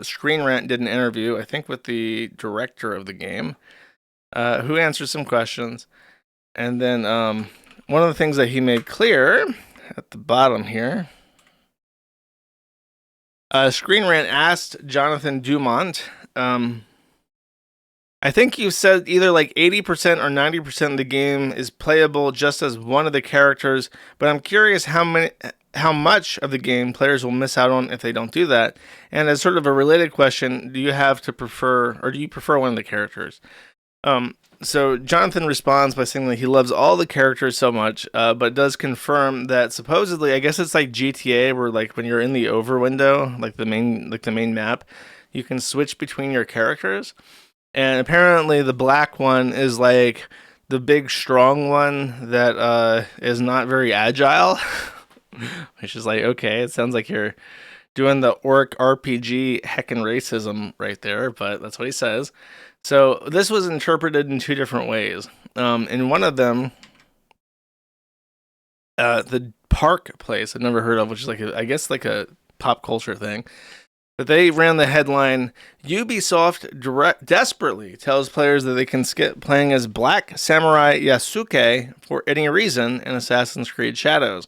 Screen Rant did an interview, I think with the director of the game, who answered some questions. And then one of the things that he made clear at the bottom here, Screen Rant asked Jonathan Dumont, I think you said either like 80% or 90% of the game is playable just as one of the characters, but I'm curious how much of the game players will miss out on if they don't do that. And as sort of a related question, do you prefer one of the characters? So Jonathan responds by saying that he loves all the characters so much, but does confirm that supposedly, I guess it's like GTA, where like when you're in the over window, like the main map, you can switch between your characters. And apparently the black one is like the big strong one that is not very agile, which is like, okay, it sounds like you're doing the orc RPG heckin' racism right there, but that's what he says. So this was interpreted in two different ways. In one of them, the Park place I'd never heard of, which is I guess like a pop culture thing. But they ran the headline, Ubisoft desperately tells players that they can skip playing as Black Samurai Yasuke for any reason in Assassin's Creed Shadows.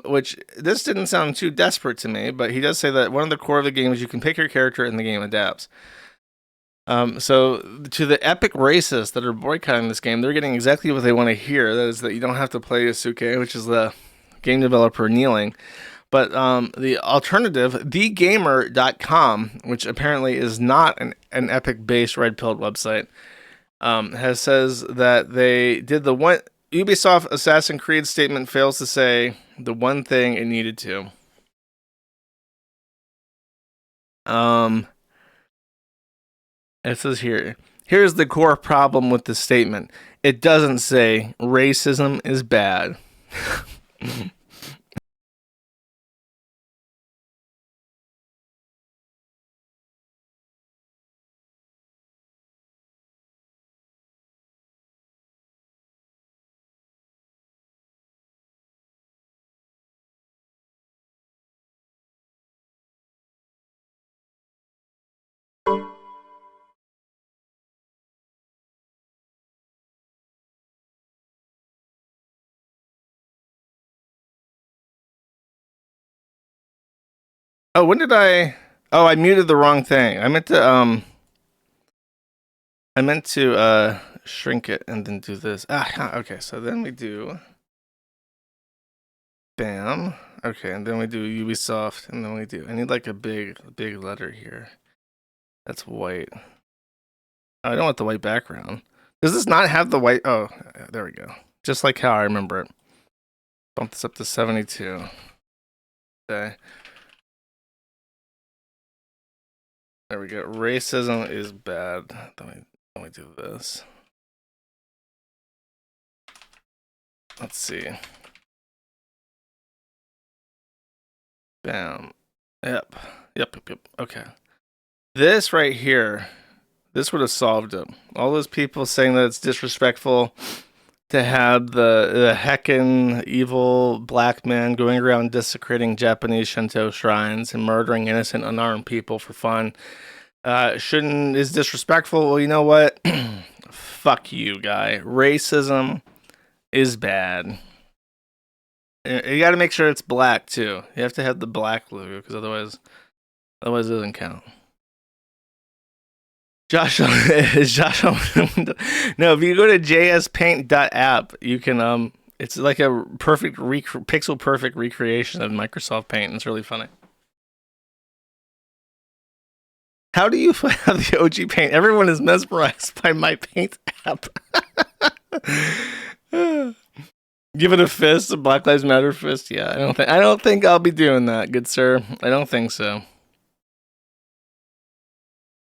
Which, this didn't sound too desperate to me, but he does say that one of the core of the game is you can pick your character and the game adapts. So to the epic racists that are boycotting this game, they're getting exactly what they want to hear. That is that you don't have to play Yasuke, which is the game developer kneeling. But the alternative, thegamer.com, which apparently is not an Epic-based red-pilled website, says that they did the one... Ubisoft Assassin's Creed statement fails to say the one thing it needed to. It says here's the core problem with the statement. It doesn't say racism is bad. Oh, when did I... Oh, I muted the wrong thing. I meant to shrink it and then do this. Okay, so then we do... Bam. Okay, and then we do Ubisoft, and then we do... I need like a big letter here. That's white. Oh, I don't want the white background. Does this not have the white... Oh, there we go. Just like how I remember it. Bump this up to 72. Okay. There we go. Racism is bad. Let me do this. Let's see. Bam. Yep. Okay. This right here, this would have solved it. All those people saying that it's disrespectful to have the heckin' evil black man going around desecrating Japanese Shinto shrines and murdering innocent unarmed people for fun. Is disrespectful. Well, you know what? Fuck you, guy. Racism is bad. You got to make sure it's black too. You have to have the black logo because otherwise it doesn't count. Josh, is Josh? No, if you go to jspaint.app, you can it's like a perfect pixel perfect recreation of Microsoft Paint. It's really funny. How do you have the OG Paint? Everyone is mesmerized by my Paint app. Give it a fist, a Black Lives Matter fist. Yeah, I don't think I'll be doing that, good sir. I don't think so.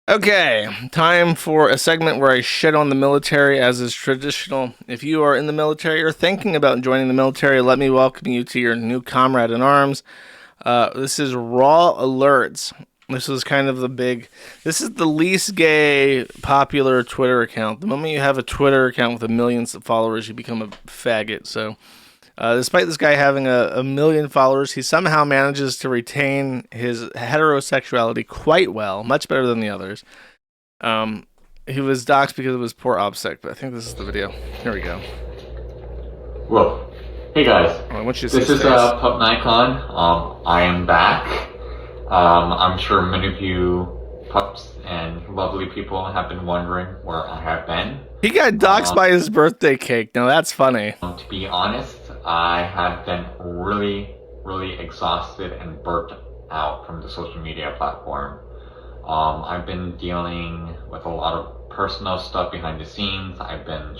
Okay, time for a segment where I shit on the military as is traditional. If you are in the military or thinking about joining the military, let me welcome you to your new comrade in arms. This is Raw Alerts. This is kind of this is the least gay popular Twitter account. The moment you have a Twitter account with millions of followers, you become a faggot. So despite this guy having a million followers, he somehow manages to retain his heterosexuality quite well, much better than the others. He was doxxed because of his poor OPSEC, but I think this is the video. Here we go. Well, hey guys, this is Pup Nikon. I am back. I'm sure many of you pups and lovely people have been wondering where I have been. He got doxxed by his birthday cake. Now that's funny. To be honest, I have been really, really exhausted and burnt out from the social media platform. I've been dealing with a lot of personal stuff behind the scenes. I've been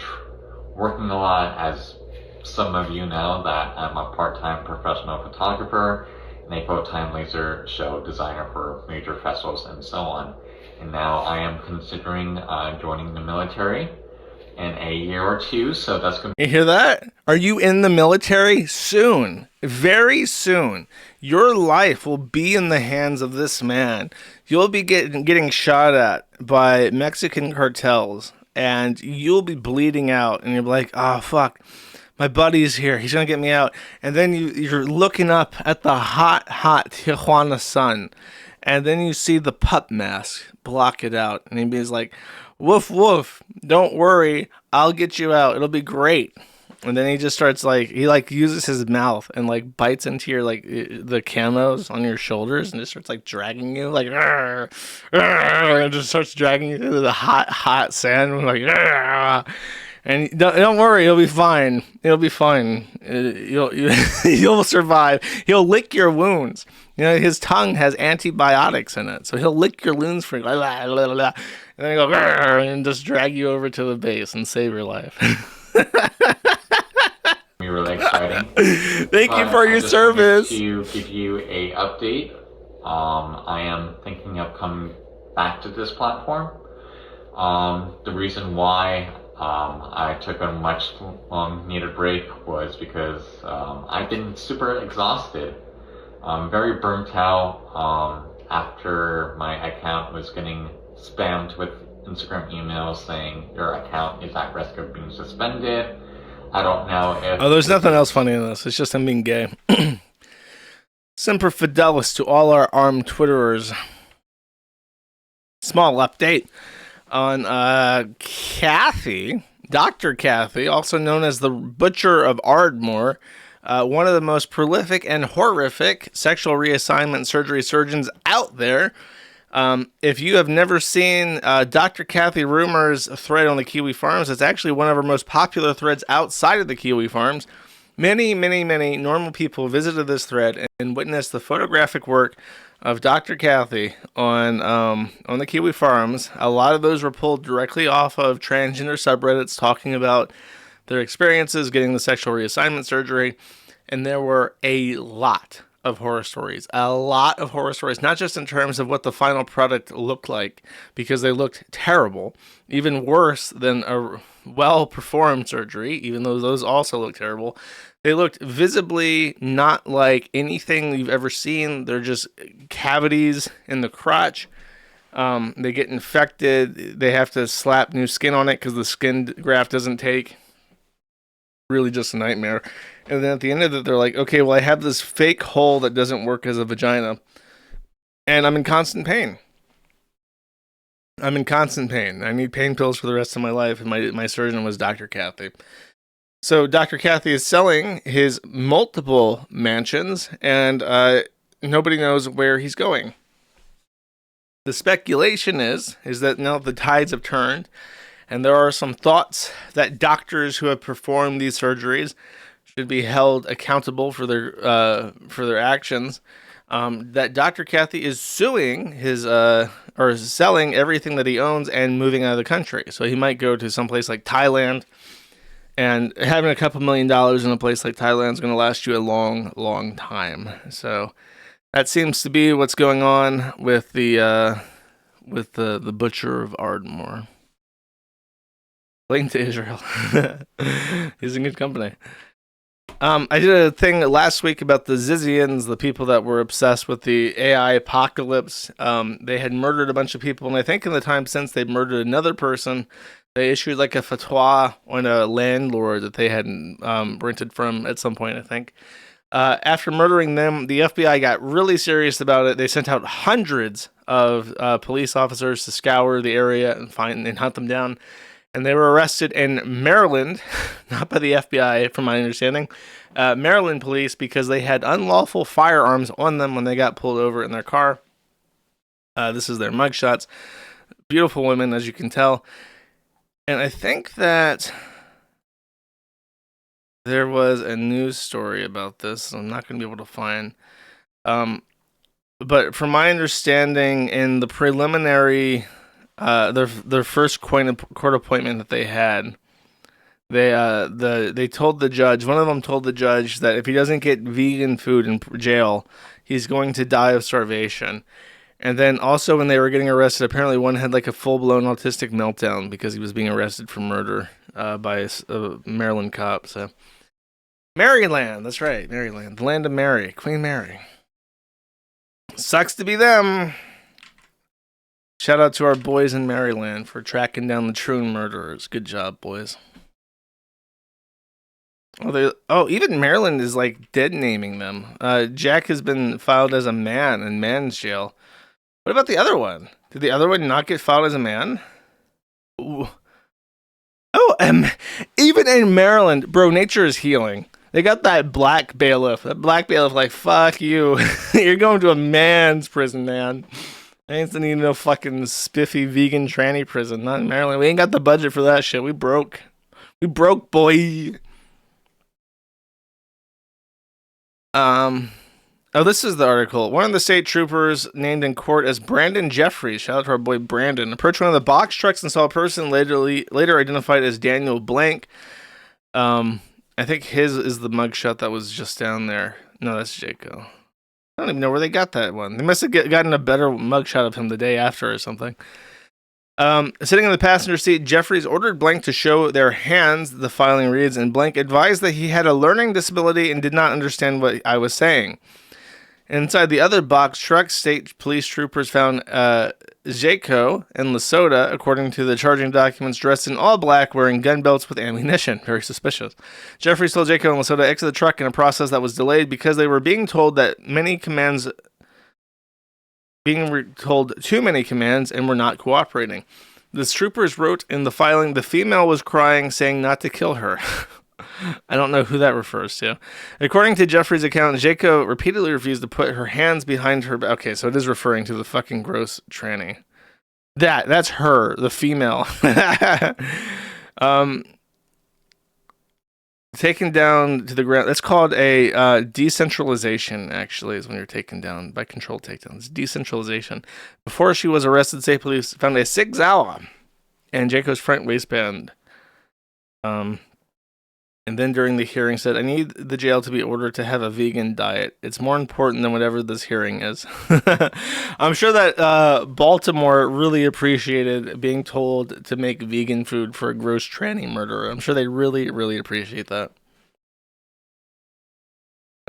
working a lot, as some of you know, that I'm a part-time professional photographer and a full-time laser show designer for major festivals and so on. And now I am considering joining the military in a year or two, so that's going to... You hear that? Are you in the military? Soon. Very soon. Your life will be in the hands of this man. You'll be getting shot at by Mexican cartels, and you'll be bleeding out, and you're like, oh, fuck. My buddy's here. He's going to get me out. And then you're looking up at the hot Tijuana sun. And then you see the pup mask block it out. And he's like, woof, woof. Don't worry. I'll get you out. It'll be great. And then he just starts he uses his mouth and bites into your the camos on your shoulders and just starts dragging you and just starts dragging you through the hot sand and don't worry, it'll be fine. It'll be fine. You'll survive. He'll lick your wounds. You know, his tongue has antibiotics in it, so he'll lick your wounds for you. And then he'll go and just drag you over to the base and save your life. be really exciting. Thank you for your service. To give you a update, I am thinking of coming back to this platform. The reason why I took a much long needed break was because I've been super exhausted, very burnt out after my account was getting spammed with Instagram emails saying your account is at risk of being suspended. I don't know if... Oh, there's nothing else funny in this. It's just him being gay. Semper Fidelis to all our armed Twitterers. Small update on Kathy, Dr. Kathy, also known as the Butcher of Ardmore, one of the most prolific and horrific sexual reassignment surgery surgeons out there. If you have never seen Dr. Kathy Rumor's thread on the Kiwi Farms, it's actually one of our most popular threads outside of the Kiwi Farms. Many normal people visited this thread and witnessed the photographic work of Dr. Kathy on the Kiwi Farms. A lot of those were pulled directly off of transgender subreddits talking about their experiences getting the sexual reassignment surgery, and there were a lot of horror stories. A lot of horror stories, not just in terms of what the final product looked like, because they looked terrible, even worse than a well-performed surgery, even though those also look terrible. They looked visibly not like anything you've ever seen. They're just cavities in the crotch. They get infected. They have to slap new skin on it because the skin graft doesn't take. Really just a nightmare. And then at the end of it, they're like, okay, well, I have this fake hole that doesn't work as a vagina. And I'm in constant pain. I need pain pills for the rest of my life. And my surgeon was Dr. Kathy. So Dr. Kathy is selling his multiple mansions, and nobody knows where he's going. The speculation is that now the tides have turned, and there are some thoughts that doctors who have performed these surgeries should be held accountable for their actions. That Dr. Kathy is suing his or selling everything that he owns and moving out of the country. So he might go to some place like Thailand, and having a couple $1 million in a place like Thailand is going to last you a long, long time. So that seems to be what's going on with the butcher of Ardmore. Blame to Israel. He's in good company. I did a thing last week about the Zizians, the people that were obsessed with the AI apocalypse. They had murdered a bunch of people, and I think in the time since they've murdered another person, they issued like a fatwa on a landlord that they had rented from at some point, I think. After murdering them, the FBI got really serious about it. They sent out hundreds of police officers to scour the area and find and hunt them down. And they were arrested in Maryland, not by the FBI, from my understanding, Maryland police, because they had unlawful firearms on them when they got pulled over in their car. This is their mugshots. Beautiful women, as you can tell. And I think that there was a news story about this. I'm not going to be able to find. But from my understanding, in the preliminary, their first court appointment that they had, they told the judge. One of them told the judge that if he doesn't get vegan food in jail, he's going to die of starvation. And then also when they were getting arrested, apparently one had like a full-blown autistic meltdown because he was being arrested for murder by a Maryland cop. So Maryland, that's right, Maryland, the land of Mary, Queen Mary. Sucks to be them. Shout out to our boys in Maryland for tracking down the true murderers. Good job, boys. Even Maryland is like dead naming them. Jack has been filed as a man in man's jail. What about the other one? Did the other one not get filed as a man? Ooh. Even in Maryland, bro, nature is healing. They got that black bailiff. That black bailiff, like, fuck you. You're going to a man's prison, man. I ain't need no fucking spiffy vegan tranny prison. Not in Maryland. We ain't got the budget for that shit. We broke. We broke, boy. This is the article. One of the state troopers named in court as Brandon Jeffries, shout out to our boy Brandon, approached one of the box trucks and saw a person later identified as Daniel Blank. I think his is the mugshot that was just down there. No, that's Jaco. I don't even know where they got that one. They must have gotten a better mugshot of him the day after or something. Sitting in the passenger seat, Jeffries ordered Blank to show their hands, the filing reads, and Blank advised that he had a learning disability and did not understand what I was saying. Inside the other box truck, state police troopers found Jaco and Lesota, according to the charging documents, dressed in all black, wearing gun belts with ammunition. Very suspicious. Jeffries told Jaco and Lesota to exit the truck in a process that was delayed because they were being told too many commands and were not cooperating. The troopers wrote in the filing, the female was crying, saying not to kill her. I don't know who that refers to. According to Jeffrey's account, Jaco repeatedly refused to put her hands behind her. Okay, so it is referring to the fucking gross tranny. That's her, the female. Taken down to the ground. That's called a decentralization, actually, is when you're taken down by controlled takedowns. Decentralization. Before she was arrested, state police found a Sig Sauer and Jaco's front waistband. And then during the hearing said, I need the jail to be ordered to have a vegan diet. It's more important than whatever this hearing is. I'm sure that Baltimore really appreciated being told to make vegan food for a gross tranny murderer. I'm sure they really, really appreciate that.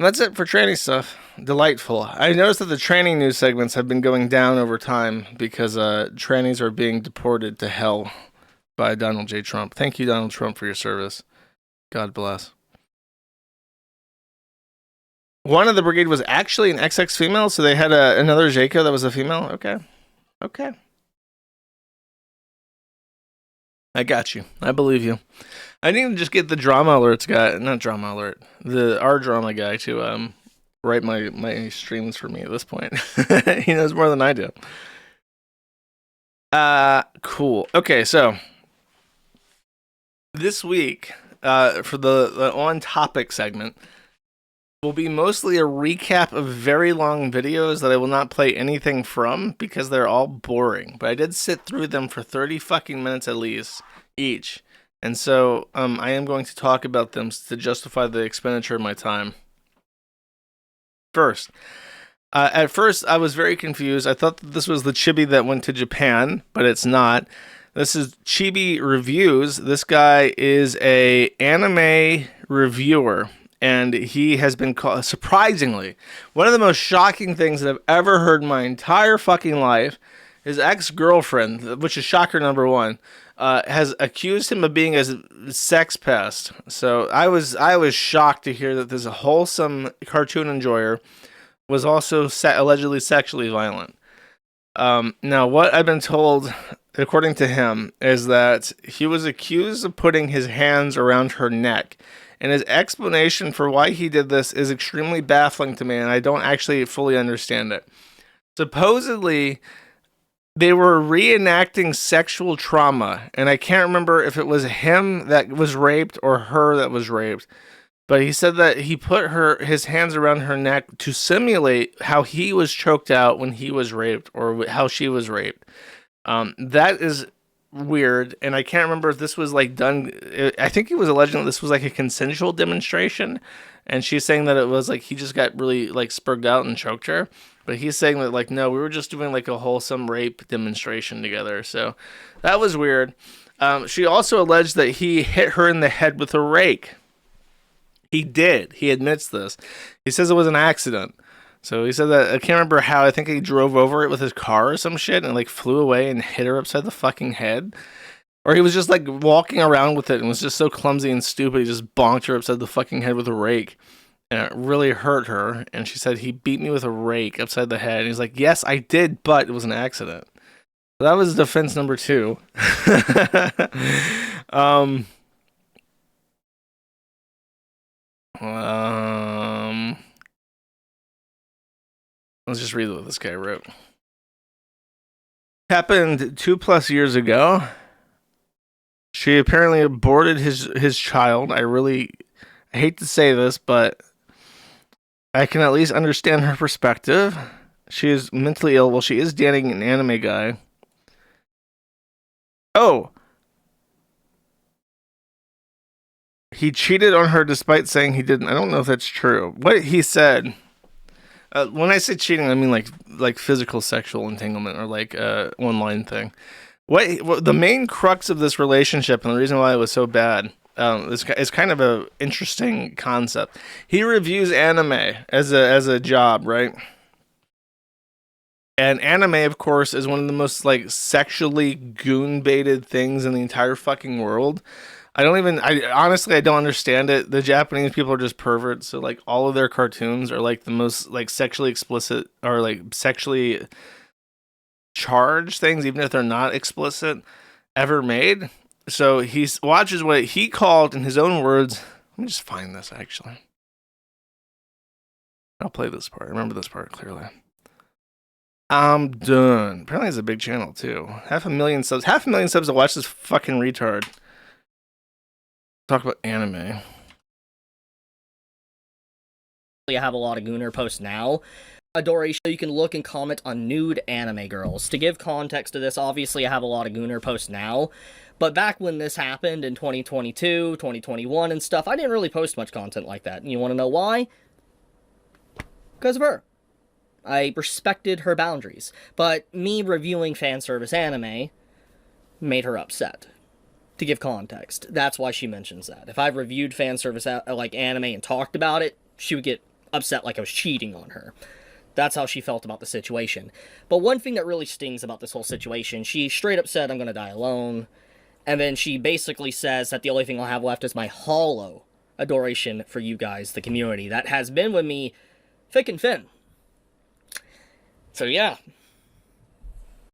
And that's it for tranny stuff. Delightful. I noticed that the tranny news segments have been going down over time because trannies are being deported to hell by Donald J. Trump. Thank you, Donald Trump, for your service. God bless. One of the brigade was actually an XX female, so they had another Jaco that was a female? Okay. I got you. I believe you. I need to just get the drama alerts guy, not drama alert, our drama guy to write my streams for me at this point. He knows more than I do. Cool. Okay, so this week, for the on topic segment, will be mostly a recap of very long videos that I will not play anything from because they're all boring. But I did sit through them for 30 fucking minutes at least each. And so I am going to talk about them to justify the expenditure of my time. First, at first I was very confused. I thought that this was the Chibi that went to Japan, but it's not. This is Chibi Reviews. This guy is a anime reviewer. And he has been called, surprisingly, one of the most shocking things that I've ever heard in my entire fucking life. His ex-girlfriend, which is shocker number one, has accused him of being a sex pest. So I was shocked to hear that this wholesome cartoon enjoyer was also allegedly sexually violent. Now, what I've been told, according to him, is that he was accused of putting his hands around her neck. And his explanation for why he did this is extremely baffling to me, and I don't actually fully understand it. Supposedly, they were reenacting sexual trauma, and I can't remember if it was him that was raped or her that was raped. But he said that he put his hands around her neck to simulate how he was choked out when he was raped or how she was raped. That is weird, and I can't remember if this was like done. I think he was alleging that this was like a consensual demonstration, and she's saying that it was like he just got really like spurred out and choked her. But he's saying that like no, we were just doing like a wholesome rape demonstration together. So that was weird. She also alleged that he hit her in the head with a rake. He did. He admits this. He says it was an accident. So he said that, I can't remember how, I think he drove over it with his car or some shit and like flew away and hit her upside the fucking head. Or he was just like walking around with it and was just so clumsy and stupid, he just bonked her upside the fucking head with a rake. And it really hurt her. And she said, he beat me with a rake upside the head. And he's like, yes, I did, but it was an accident. So that was defense number 2. Let's just read what this guy wrote. Happened 2+ years ago. She apparently aborted his child. I hate to say this, but I can at least understand her perspective. She is mentally ill. Well, she is dating an anime guy. Oh. He cheated on her despite saying he didn't. I don't know if that's true. What he said... when I say cheating, I mean like physical sexual entanglement or like online thing. What the main crux of this relationship and the reason why it was so bad is kind of a interesting concept. He reviews anime as a job, right? And anime, of course, is one of the most like sexually goon baited things in the entire fucking world. I honestly don't understand it. The Japanese people are just perverts, so like all of their cartoons are like the most like sexually explicit or like sexually charged things, even if they're not explicit, ever made. So he watches what he called, in his own words, let me just find this actually. I'll play this part. I remember this part clearly. I'm done. Apparently it's a big channel too. 500,000 subs. 500,000 subs to watch this fucking retard talk about anime. I have a lot of Gooner posts now. Adoration, you can look and comment on nude anime girls. To give context to this, obviously I have a lot of Gooner posts now, but back when this happened in 2022, 2021 and stuff, I didn't really post much content like that. And you want to know why? Because of her. I respected her boundaries. But me reviewing fan service anime made her upset. To give context, that's why she mentions that. If I've reviewed fan service like anime and talked about it, she would get upset like I was cheating on her. That's how she felt about the situation. But one thing that really stings about this whole situation, she straight up said, I'm gonna die alone. And then she basically says that the only thing I'll have left is my hollow adoration for you guys, the community, that has been with me thick and thin. So yeah.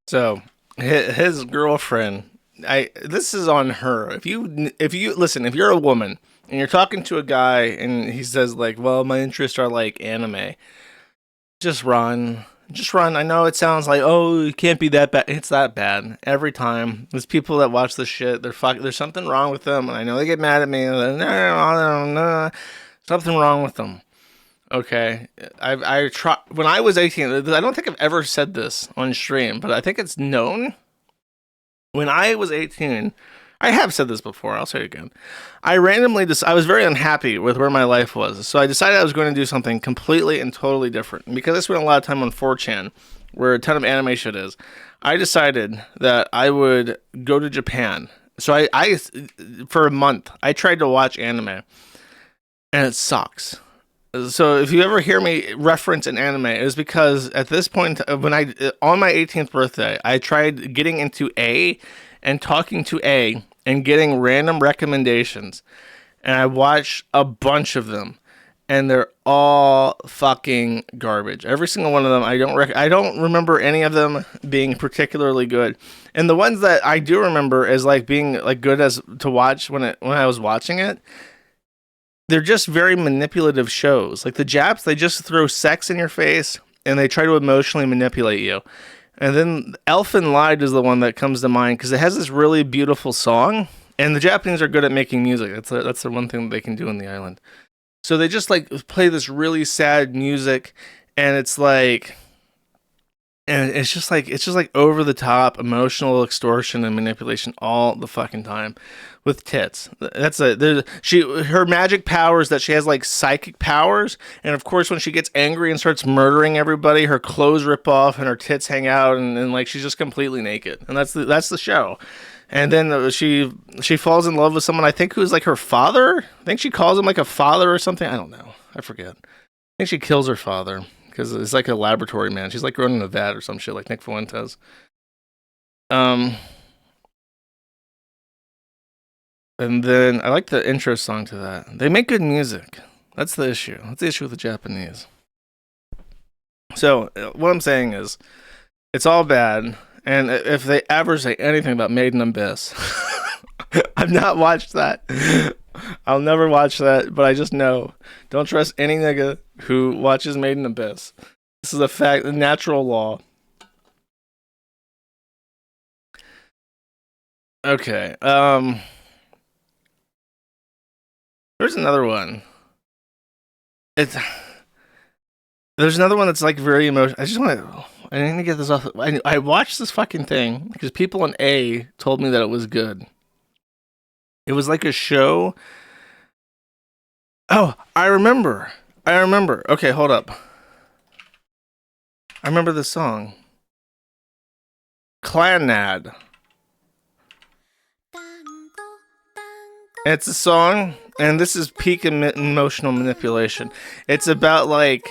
So his girlfriend, this is on her. If you listen, if you're a woman and you're talking to a guy and he says like, well, my interests are like anime, just run. Just run. I know it sounds like, oh, it can't be that bad. It's that bad. Every time. There's people that watch this shit. There's something wrong with them. And I know they get mad at me. No. Something wrong with them. Okay. I try. When I was 18, I don't think I've ever said this on stream, but I think it's known. When I was 18, I have said this before. I'll say it again. I was very unhappy with where my life was. So I decided I was going to do something completely and totally different. Because I spent a lot of time on 4chan, where a ton of anime shit is. I decided that I would go to Japan. So I for a month, I tried to watch anime. And it sucks. So if you ever hear me reference an anime, it was because at this point, on my 18th birthday, I tried getting into A and talking to A and getting random recommendations. And I watched a bunch of them. And they're all fucking garbage. Every single one of them. I don't remember any of them being particularly good. And the ones that I do remember as like being like good as to watch when I was watching it, they're just very manipulative shows. Like the Japs, they just throw sex in your face and they try to emotionally manipulate you. And then Elfen Lied is the one that comes to mind because it has this really beautiful song. And the Japanese are good at making music. That's the one thing that they can do on the island. So they just like play this really sad music, and it's just like over the top emotional extortion and manipulation all the fucking time with tits. Her magic powers that she has like psychic powers, and of course when she gets angry and starts murdering everybody, her clothes rip off and her tits hang out, and like she's just completely naked, and that's the show. And then she falls in love with someone, I think, who's like her father. I think she calls him like a father or something. I don't know. I forget. I think she kills her father because it's like a laboratory man. She's like grown in a vat or some shit like Nick Fuentes. And then I like the intro song to that. They make good music. That's the issue. That's the issue with the Japanese. So what I'm saying is, it's all bad. And if they ever say anything about Made in Abyss, I've not watched that. I'll never watch that, but I just know. Don't trust any nigga who watches Made in Abyss. This is a fact, a natural law. Okay. There's another one. There's another one that's like very emotional. I need to get this off. I watched this fucking thing because people in A told me that it was good. It was like a show. Oh, I remember. Okay, hold up. I remember the song. Clanad. It's a song, and this is peak emotional manipulation. It's about like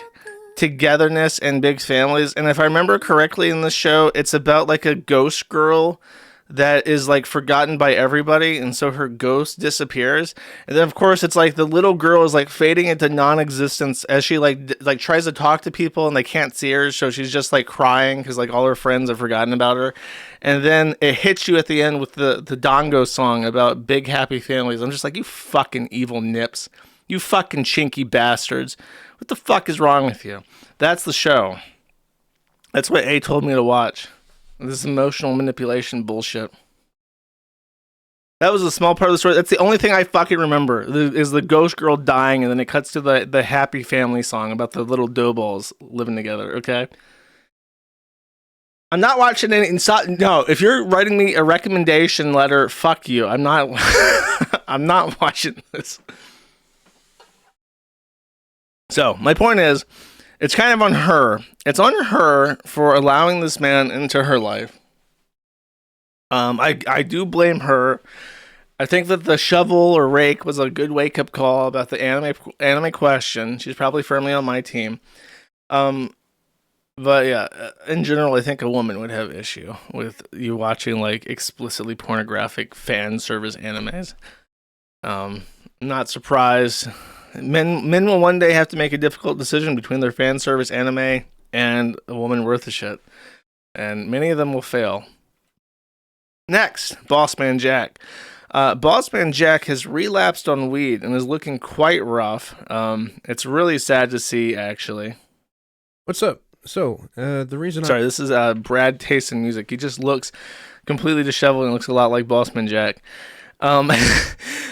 togetherness and big families, and if I remember correctly in the show, it's about like a ghost girl that is like forgotten by everybody, and so her ghost disappears, and then of course it's like the little girl is like fading into non-existence as she like tries to talk to people and they can't see her, so she's just like crying because like all her friends have forgotten about her. And then it hits you at the end with the Dongo song about big happy families. I'm just like, you fucking evil nips, you fucking chinky bastards. What the fuck is wrong with you? That's the show. That's what A told me to watch. This emotional manipulation bullshit. That was a small part of the story. That's the only thing I fucking remember is the ghost girl dying, and then it cuts to the happy family song about the little doughballs living together, okay? I'm not watching any... No, if you're writing me a recommendation letter, fuck you. I'm not... I'm not watching this. So, my point is, it's kind of on her. It's on her for allowing this man into her life. I do blame her. I think that the shovel or rake was a good wake-up call about the anime question. She's probably firmly on my team. But yeah, in general, I think a woman would have issue with you watching like explicitly pornographic fan service animes. Not surprised. Men will one day have to make a difficult decision between their fan service anime and a woman worth a shit, and many of them will fail. Next, Bossman Jack. Bossman Jack has relapsed on weed and is looking quite rough. It's really sad to see, actually. What's up? So, the reason this is BradTaste in music. He just looks completely disheveled and looks a lot like Bossman Jack.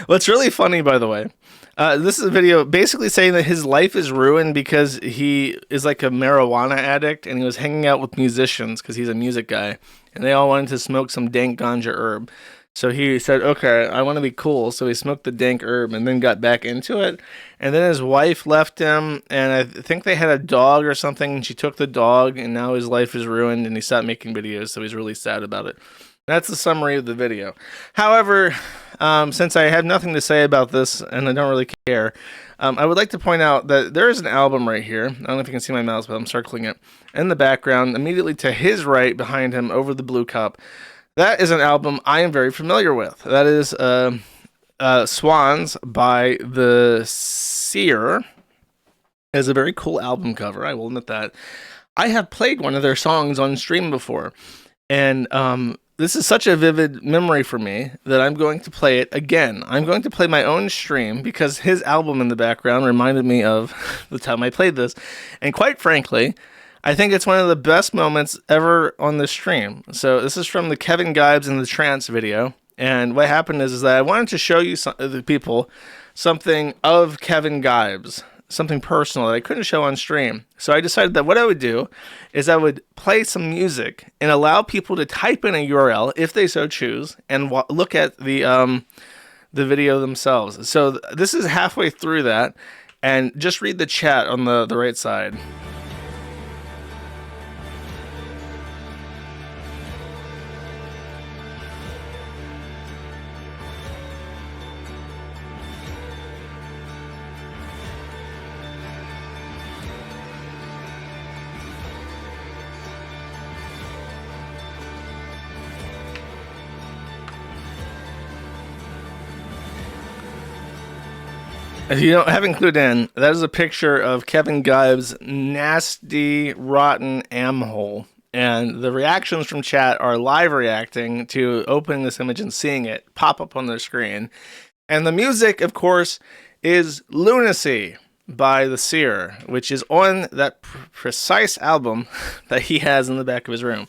What's really funny, by the way, this is a video basically saying that his life is ruined because he is like a marijuana addict and he was hanging out with musicians because he's a music guy and they all wanted to smoke some dank ganja herb. So he said, okay, I want to be cool. So he smoked the dank herb and then got back into it. And then his wife left him, and I think they had a dog or something, and she took the dog, and now his life is ruined, and he stopped making videos, so he's really sad about it. That's the summary of the video. However, since I have nothing to say about this, and I don't really care, I would like to point out that there is an album right here. I don't know if you can see my mouse, but I'm circling it. In the background, immediately to his right, behind him, over the blue cup, that is an album I am very familiar with. That is Swans by the Seer. It has a very cool album cover, I will admit that. I have played one of their songs on stream before, and this is such a vivid memory for me that I'm going to play it again. I'm going to play my own stream because his album in the background reminded me of the time I played this. And quite frankly, I think it's one of the best moments ever on the stream. So this is from the Kevin Gibes in the Trance video. And what happened is that I wanted to show you the people something of Kevin Gibes, something personal that I couldn't show on stream. So I decided that what I would do is I would play some music and allow people to type in a URL if they so choose and look at the video themselves. So this is halfway through that, and just read the chat on the right side. If you haven't clued in, that is a picture of Kevin Gibes' nasty, rotten am-hole. And the reactions from chat are live reacting to opening this image and seeing it pop up on their screen. And the music, of course, is Lunacy by the Seer, which is on that precise album that he has in the back of his room.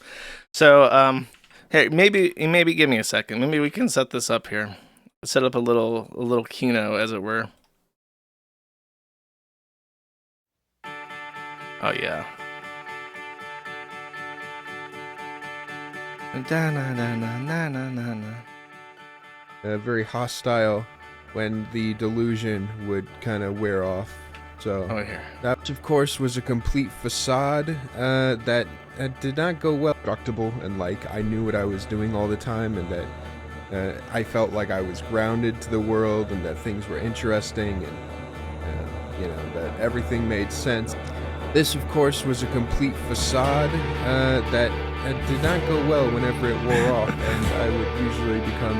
So, hey, maybe give me a second. Maybe we can set this up here. Set up a little keynote, as it were. Oh, yeah. Very hostile when the delusion would kind of wear off. So that, of course, was a complete facade that did not go well. Destructible, and like I knew what I was doing all the time, and that I felt like I was grounded to the world, and that things were interesting, and you know, that everything made sense. This, of course, was a complete facade that did not go well whenever it wore off, and I would usually become.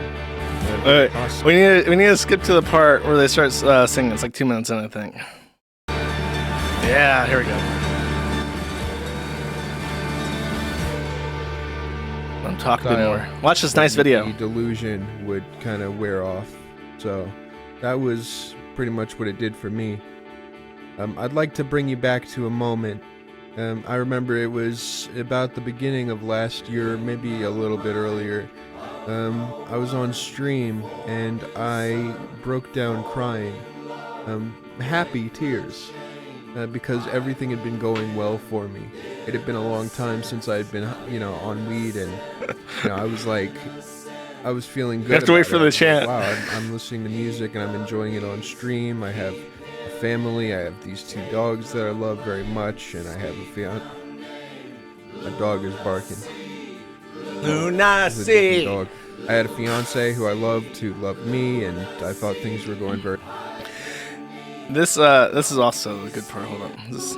We need to skip to the part where they start singing. It's like 2 minutes in, I think. Yeah, here we go. I'm talking more. Watch this nice video. The delusion would kind of wear off, so that was pretty much what it did for me. I'd like to bring you back to a moment. I remember it was about the beginning of last year, maybe a little bit earlier. I was on stream and I broke down crying. Happy tears. Because everything had been going well for me. It had been a long time since I had been, on weed, and I was like, I was feeling good. You have to wait for the chant. Wow, I'm listening to music and I'm enjoying it on stream. I have a family. I have these 2 dogs that I love very much, and I have a fiance. My dog is barking. Lunacy. Dog. I had a fiance who I loved, who loved me, and I thought things were going very. This is also a good part. Hold on. This.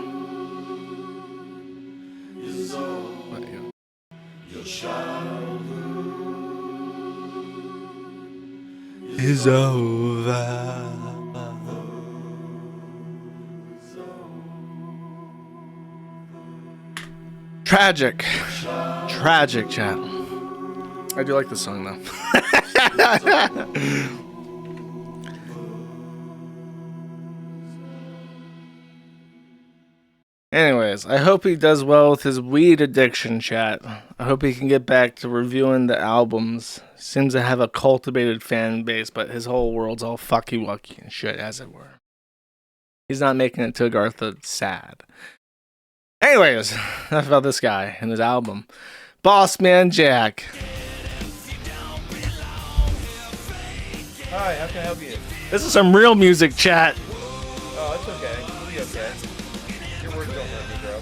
Is over. Tragic, chat. I do like this song though. Anyways, I hope he does well with his weed addiction, chat. I hope he can get back to reviewing the albums. Seems to have a cultivated fan base, but his whole world's all fucky wucky and shit, as it were. He's not making it to Agartha sad. Anyways, enough about this guy and his album. Boss Man Jack. Hi, how can I help you? This is some real music, chat. Oh, it's okay. You'll be okay. Your words don't hurt me, bro.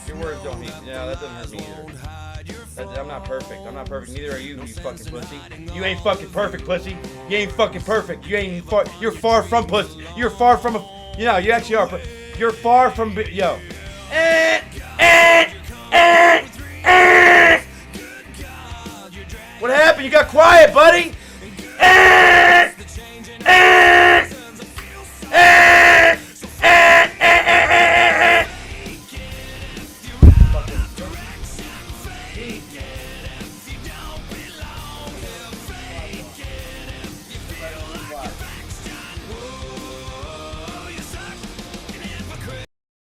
Your words don't hurt me. No, that doesn't hurt me either. I'm not perfect. I'm not perfect. Neither are you, you fucking pussy. You ain't fucking perfect, pussy. You ain't fucking perfect. You ain't far. You're far from pussy. You're far from a. You know, you actually are. You're far from. Yo. What happened? You got quiet, buddy.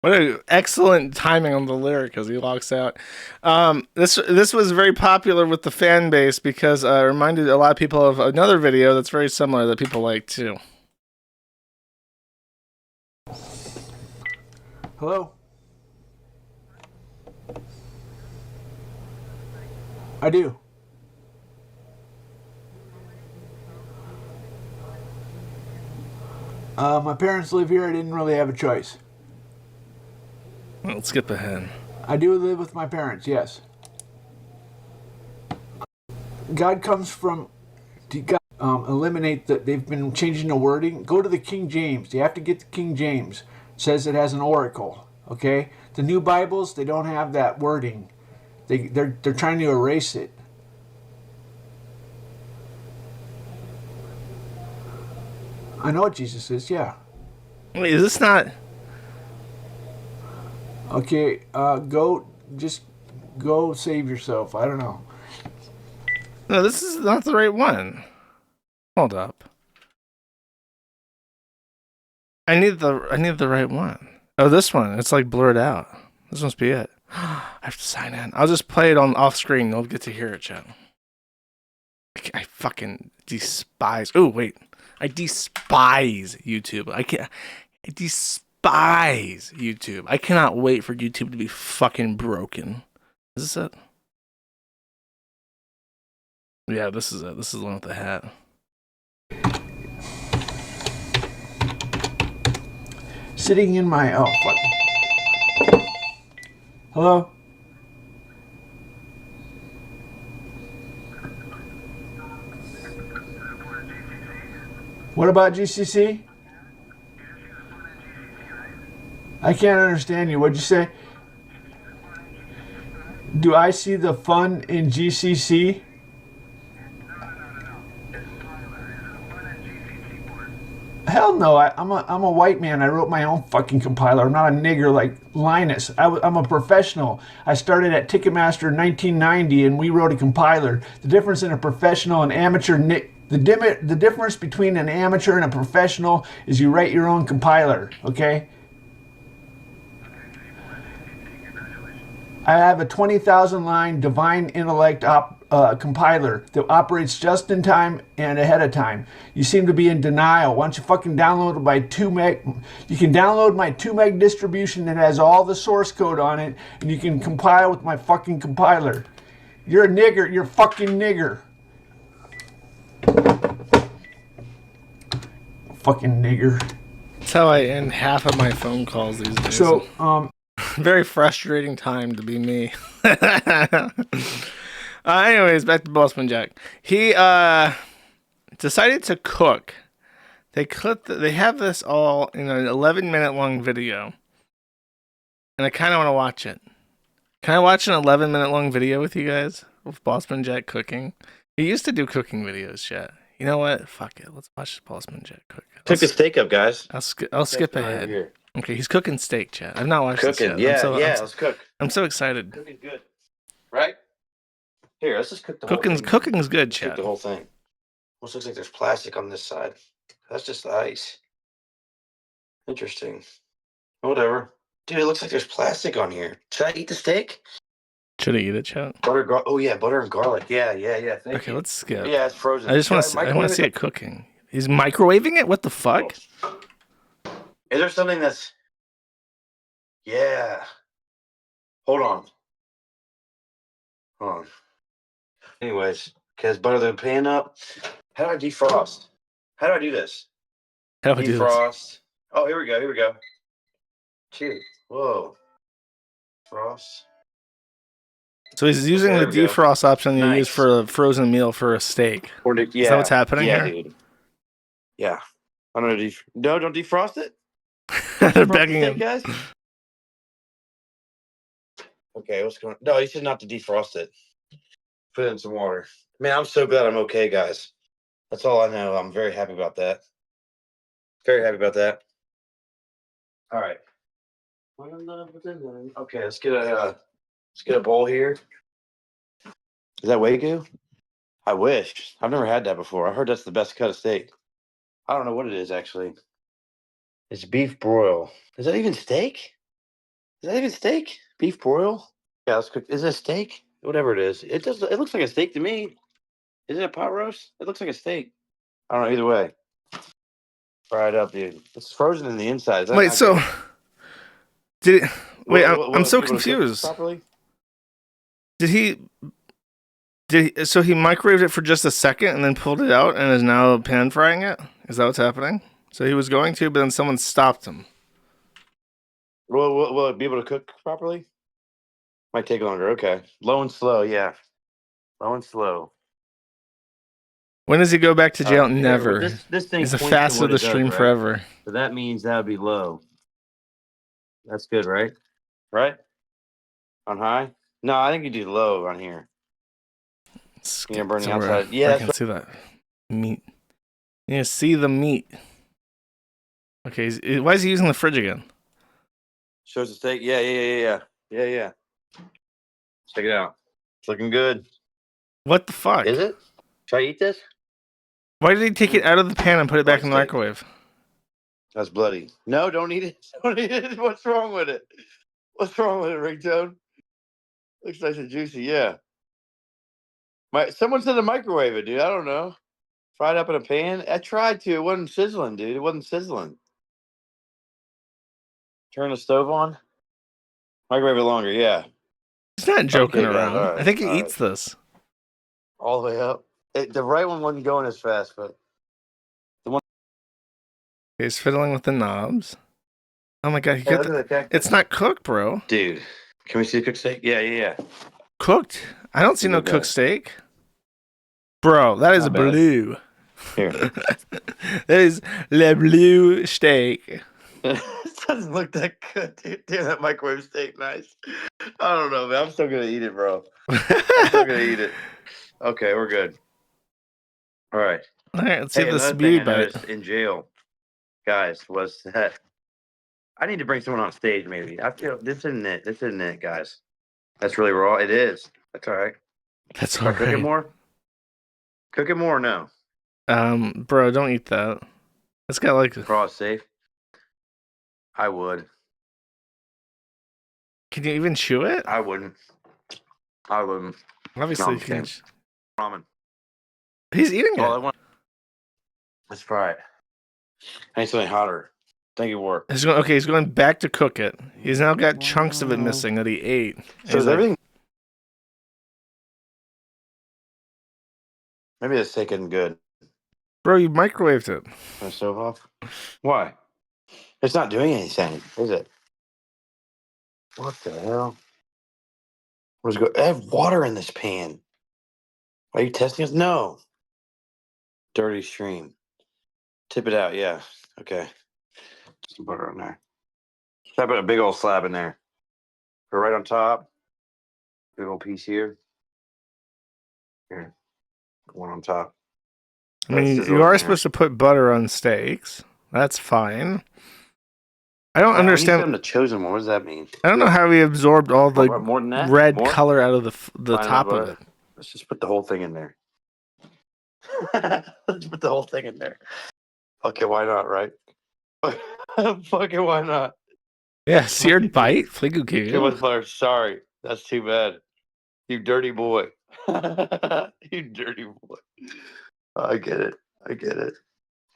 What an excellent timing on the lyric as he walks out. This was very popular with the fan base because it reminded a lot of people of another video that's very similar that people like too. Hello? I do. My parents live here. I didn't really have a choice. Let's skip ahead. I do live with my parents, yes. God comes from... eliminate that. They've been changing the wording. Go to the King James. You have to get the King James. It says it has an oracle, okay? The new Bibles, they don't have that wording. They're trying to erase it. I know what Jesus is, yeah. Wait, is this not... Okay, just go save yourself. I don't know. No, this is not the right one. Hold up. I need the right one. Oh, this one. It's like blurred out. This must be it. I have to sign in. I'll just play it on off screen. You'll get to hear it, chat. I fucking despise. Oh, wait. I despise YouTube. I despise YouTube. I cannot wait for YouTube to be fucking broken. Is this it? Yeah, this is it. This is the one with the hat. Sitting in my... Oh, fuck. Hello? What about GCC? I can't understand you. What'd you say? Do I see the fun in GCC? Hell no, I'm a white man. I wrote my own fucking compiler. I'm not a nigger like Linus. I'm a professional. I started at Ticketmaster in 1990 and we wrote a compiler. The difference in a professional and amateur... The difference between an amateur and a professional is you write your own compiler, okay? I have a 20,000 line divine intellect compiler that operates just in time and ahead of time. You seem to be in denial. Why don't you fucking download my 2 meg? You can download my 2 meg distribution that has all the source code on it, and you can compile with my fucking compiler. You're a nigger. You're a fucking nigger. Fucking nigger. That's how I end half of my phone calls these days. So, very frustrating time to be me. Anyways, back to Bossman Jack. He decided to cook. They have this all in an 11-minute long video, and I kind of want to watch it. Can I watch an 11-minute long video with you guys of Bossman Jack cooking? He used to do cooking videos, chat. You know what? Fuck it. Let's watch Bossman Jack cook. Cook the steak up, guys. I'll skip ahead. Right, okay, he's cooking steak, chat. I've not watched this yet. Let's cook. I'm so excited. Cooking's good, right? Here, let's just cook the Cooking's good, chat. Cook the whole thing. Almost looks like there's plastic on this side. That's just the ice. Interesting. Whatever. Dude, it looks like there's plastic on here. Should I eat the steak? Should I eat it, chat? Butter, oh yeah, butter and garlic. Yeah. Okay, let's skip. Yeah, it's frozen. I just want to see it cooking. He's microwaving it? What the fuck? Is there something that's... Yeah. Hold on. Anyways, okay, let's butter the pan up. How do I defrost? How do I do this? How do I do this? Oh, here we go. Cheers. Whoa. Frost. So he's using the defrost option you use for a frozen meal for a steak. Is that what's happening here? Dude. Yeah. I don't know. No, don't defrost it. They're begging him. Guys. Okay, what's going on? No, he said not to defrost it. Put it in some water. Man, I'm so glad I'm okay, guys. That's all I know. I'm very happy about that. All right. Okay, let's get a bowl here. Is that Wagyu? I wish. I've never had that before. I heard that's the best cut of steak. I don't know what it is actually. It's beef broil. Is that even steak? Beef broil? Yeah, let's cook. Is it a steak? Whatever it is. It looks like a steak to me. Is it a pot roast? It looks like a steak. I don't know, either way. Fry it up, dude. It's frozen in the inside. Wait, so did it wait, I'm so confused. So he microwaved it for just a second and then pulled it out and is now pan frying it? Is that what's happening? So he was going to, but then someone stopped him. Will it be able to cook properly? Might take longer. Okay. Low and slow, yeah. Low and slow. When does he go back to jail? Never. Well, this thing He's the fastest of the stream forever. So that means that would be low. That's good, right? Right? On high? No, I think you do low on here. You're burning outside. Yeah, I can see that meat. You see the meat. Okay, why is he using the fridge again? Shows the steak. Yeah. Check it out. It's looking good. What the fuck? Is it? Should I eat this? Why did he take it out of the pan and put it back in the microwave? That's bloody. No, don't eat it. Don't eat it. What's wrong with it? Ringtone? Looks nice and juicy, yeah. Someone said to microwave it, dude. I don't know. Fried up in a pan. I tried to. It wasn't sizzling, dude. It wasn't sizzling. Turn the stove on. Microwave it longer, yeah. He's not joking around. Right, I think he eats this. All the way up. The right one wasn't going as fast, but the one. He's fiddling with the knobs. Oh my god, it's not cooked, bro. Dude, can we see the cooked steak? Yeah. Cooked? I don't see no cooked steak. Bro, that is blue. Here. That is le blue steak. It doesn't look that good, dude. Damn, that microwave steak, nice. I don't know, man. I'm still gonna eat it, bro. I'm still gonna eat it. Okay, we're good. All right, let's see this beauty bite. In jail, guys, was that I need to bring someone on stage, maybe. I feel this isn't it, guys. That's really raw. It is. That's all right. That's all right. Cook it more? Cook it more or no? Bro, don't eat that. It's got like... Raw is safe? I would. Can you even chew it? I wouldn't. Obviously, you can. Ramen. He's eating it. Let's fry it. I need something hotter. Thank you, War. He's going back to cook it. He's now got chunks of it missing that he ate. So is everything... Maybe the steak isn't good. Bro, you microwaved it. Turn the stove off? Why? It's not doing anything, is it? What the hell? I have water in this pan. Are you testing us? No. Dirty stream. Tip it out, yeah. Okay. Some butter on there. Put a big old slab in there. Put it right on top. Big old piece here. Here. One on top. I mean, you are supposed to put butter on steaks. That's fine. I don't understand. I'm the chosen one. What does that mean? I don't know how he absorbed all the More than that? red More? color out of the Fine, top of butter. it. Let's just put the whole thing in there. Let's put the whole thing in there. Okay, why not, right? Fucking why not? Yeah, seared bite. Too much Fligu. butter. Sorry. That's too bad. You dirty boy. You dirty boy. I get it. I get it.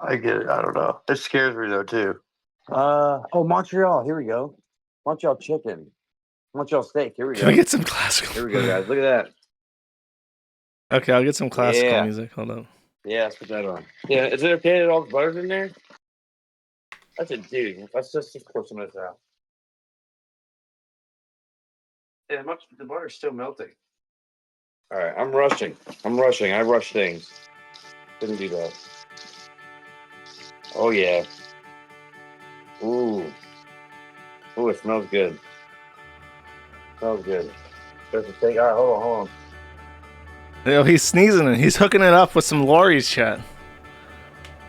I get it. I don't know. It scares me though too. Oh, Montreal. Here we go. Montreal chicken. Montreal steak. Here we go. Can we get some classical? Here we go, guys. Look at that. Okay, I'll get some classical Yeah. music. Hold on. Yeah, let's put that on. Yeah, is it okay that all the butter's in there? That's a dude. Let's just pour some of this out. Yeah, the butter's still melting. All right, I'm rushing. I rush things. Didn't do that. Oh yeah. Ooh. Ooh, it smells good. Smells good. There's a steak. All right, hold on. You know, he's sneezing and he's hooking it up with some Lori's chat.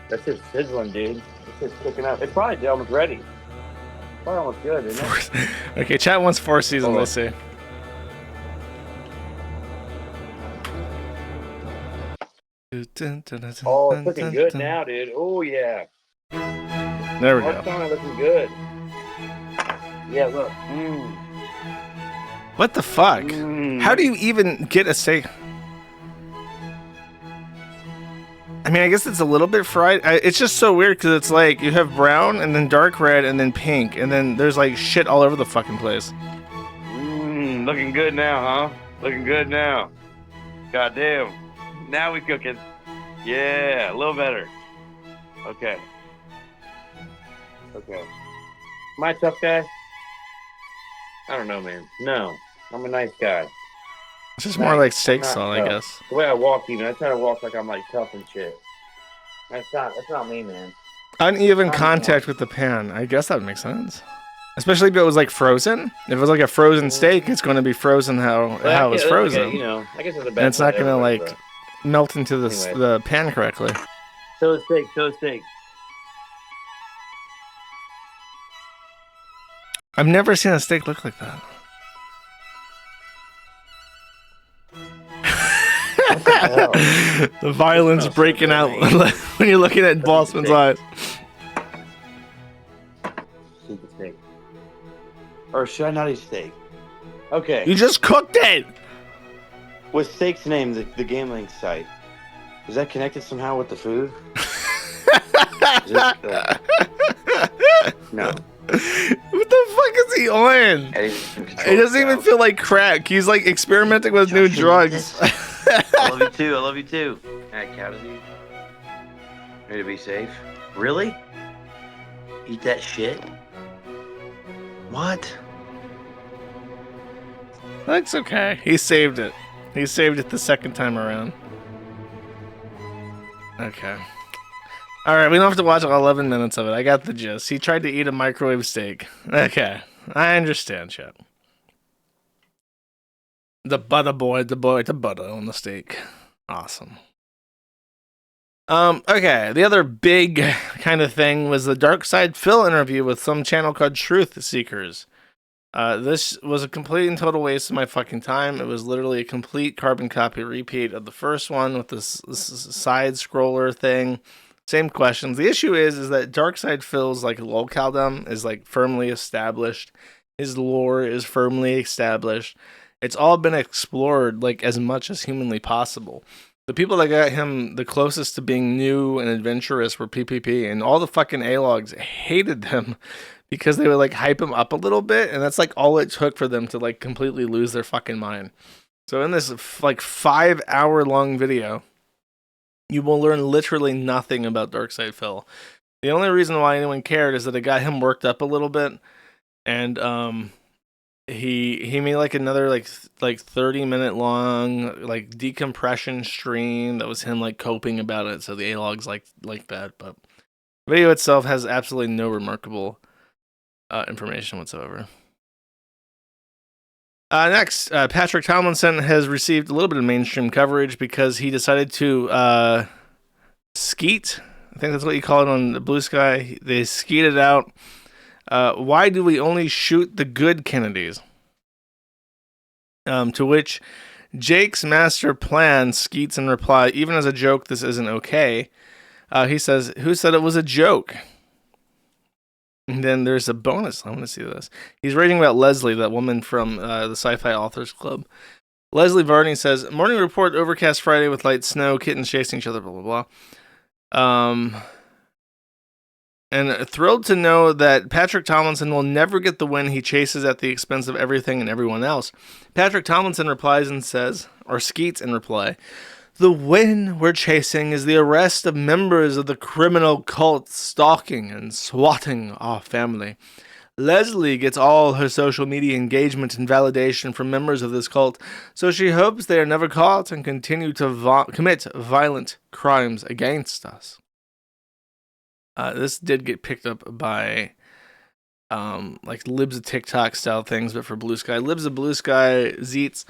That's just sizzling, dude. It's just cooking up. It's probably almost ready. Probably almost good, isn't it? Okay, chat wants 4 seasons. Let's see. Oh, it's looking good now, dude. Oh yeah. There we go. It's looking good. Yeah, look. What the fuck? How do you even get a steak? I mean, I guess it's a little bit fried. It's just so weird because it's like you have brown and then dark red and then pink and then there's like shit all over the fucking place. Looking good now, huh? Looking good now. Goddamn. Now we cooking. Yeah, a little better. Okay. Am I a tough guy? I don't know, man. No, I'm a nice guy. It's just more like steak salt, I guess. The way I walk, even I try to walk like I'm like tough and shit. That's not me, man. Uneven contact with the pan. I guess that would make sense. Especially if it was like frozen. If it was like a frozen steak, it's going to be frozen how it's frozen. Okay, I guess it's the best. And it's not going to way, like melt into the pan correctly. So steak. I've never seen a steak look like that. The violence breaking out when you're looking at Bossman's eyes. Steak. Or should I not eat steak? Okay. You just cooked it! With Steak's name, the gambling site, is that connected somehow with the food? No. What the fuck is he on? It doesn't even feel like crack. He's like experimenting with new drugs. I love you too. Alright, cow disease. Ready to be safe? Really? Eat that shit? What? That's okay. He saved it. He saved it the second time around. Okay. Alright, we don't have to watch all 11 minutes of it. I got the gist. He tried to eat a microwave steak. Okay. I understand, chat. The butter boy, the butter on the steak. Awesome. Okay, the other big kind of thing was the Dark Side Phil interview with some channel called Truth Seekers. This was a complete and total waste of my fucking time. It was literally a complete carbon copy repeat of the first one with this side scroller thing. Same questions. The issue is that Dark Side Phil's like lolcaldom is like firmly established. His lore is firmly established. It's all been explored like as much as humanly possible. The people that got him the closest to being new and adventurous were PPP, and all the fucking A-logs hated them because they would like hype him up a little bit, and that's like all it took for them to like completely lose their fucking mind. So in this like 5-hour long video, you will learn literally nothing about Darkside Phil. The only reason why anyone cared is that it got him worked up a little bit, and he made like another like 30-minute long like decompression stream that was him like coping about it. So the A-logs like that, but the video itself has absolutely no remarkable information whatsoever. Next, Patrick Tomlinson has received a little bit of mainstream coverage because he decided to skeet. I think that's what you call it on the Blue Sky. They skeeted out. Why do we only shoot the good Kennedys? To which Jake's master plan skeets in reply, even as a joke, this isn't okay. He says, who said it was a joke? And then there's a bonus. I want to see this. He's writing about Leslie, that woman from the Sci-Fi Authors Club. Leslie Varney says, morning report, overcast Friday with light snow, kittens chasing each other, blah, blah, blah. And thrilled to know that Patrick Tomlinson will never get the win he chases at the expense of everything and everyone else. Patrick Tomlinson replies and says, or skeets in reply, the win we're chasing is the arrest of members of the criminal cult stalking and swatting our family. Leslie gets all her social media engagement and validation from members of this cult, so she hopes they are never caught and continue to commit violent crimes against us. This did get picked up by like Libs of TikTok style things, but for Blue Sky. Libs of Blue Sky, Zeets.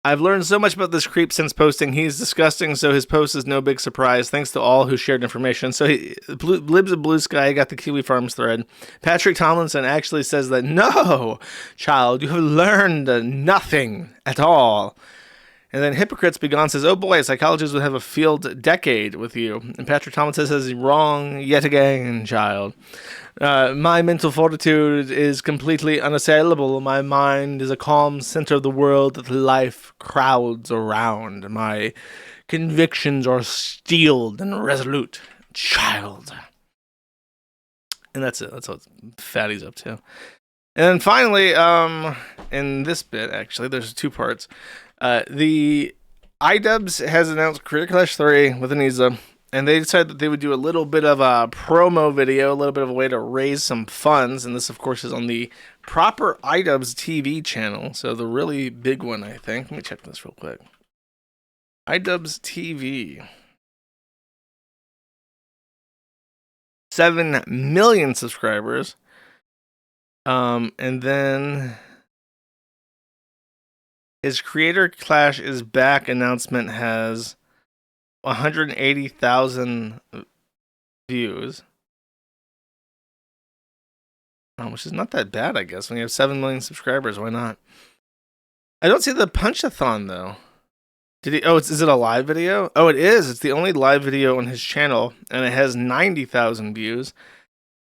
I've learned so much about this creep since posting. He's disgusting, so his post is no big surprise. Thanks to all who shared information. So Libs of Blue Sky got the Kiwi Farms thread. Patrick Tomlinson actually says that, no, child, you have learned nothing at all. And then Hypocrites Begone says, oh boy, psychologists would have a field decade with you. And Patrick Tomlinson says, wrong yet again, child. My mental fortitude is completely unassailable. My mind is a calm center of the world that life crowds around. My convictions are steeled and resolute, child. And that's it. That's what Fatty's up to. And then finally, in this bit, actually, there's two parts. The iDubbbz has announced Career Clash 3 with Anisa, and they decided that they would do a little bit of a promo video, a little bit of a way to raise some funds, and this, of course, is on the proper iDubbbz TV channel, so the really big one, I think. Let me check this real quick. iDubbbz TV. 7 million subscribers. And then his Creator Clash is Back announcement has 180,000 views. Which is not that bad, I guess. When you have 7 million subscribers, why not? I don't see the Punch-a-thon, though. Did he? Oh, is it a live video? Oh, it is. It's the only live video on his channel, and it has 90,000 views.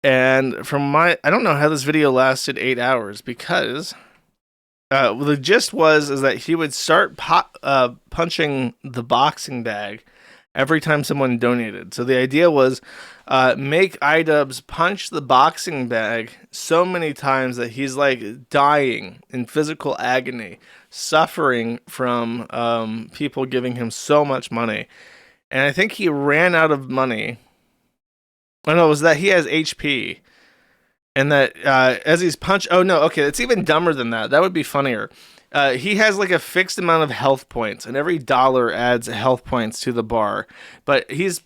And from I don't know how this video lasted 8 hours, because the gist is that he would start punching the boxing bag every time someone donated. So the idea was make iDubbbz punch the boxing bag so many times that he's like dying in physical agony, suffering from people giving him so much money. And I think he ran out of money. Oh no, it was that he has HP. And that as he's oh no, okay, it's even dumber than that. That would be funnier. He has like a fixed amount of health points, and every dollar adds health points to the bar. But he's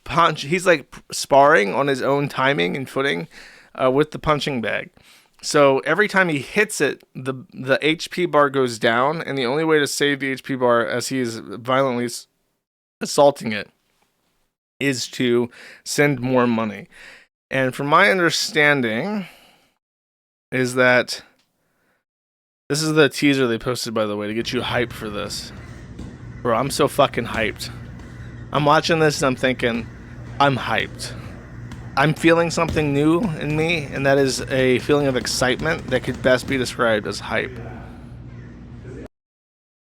like sparring on his own timing and footing with the punching bag. So every time he hits it, the HP bar goes down, and the only way to save the HP bar as he is violently assaulting it is to send more money. And from my understanding is that this is the teaser they posted, by the way, to get you hyped for this. Bro, I'm so fucking hyped. I'm watching this and I'm thinking, I'm hyped. I'm feeling something new in me, and that is a feeling of excitement that could best be described as hype.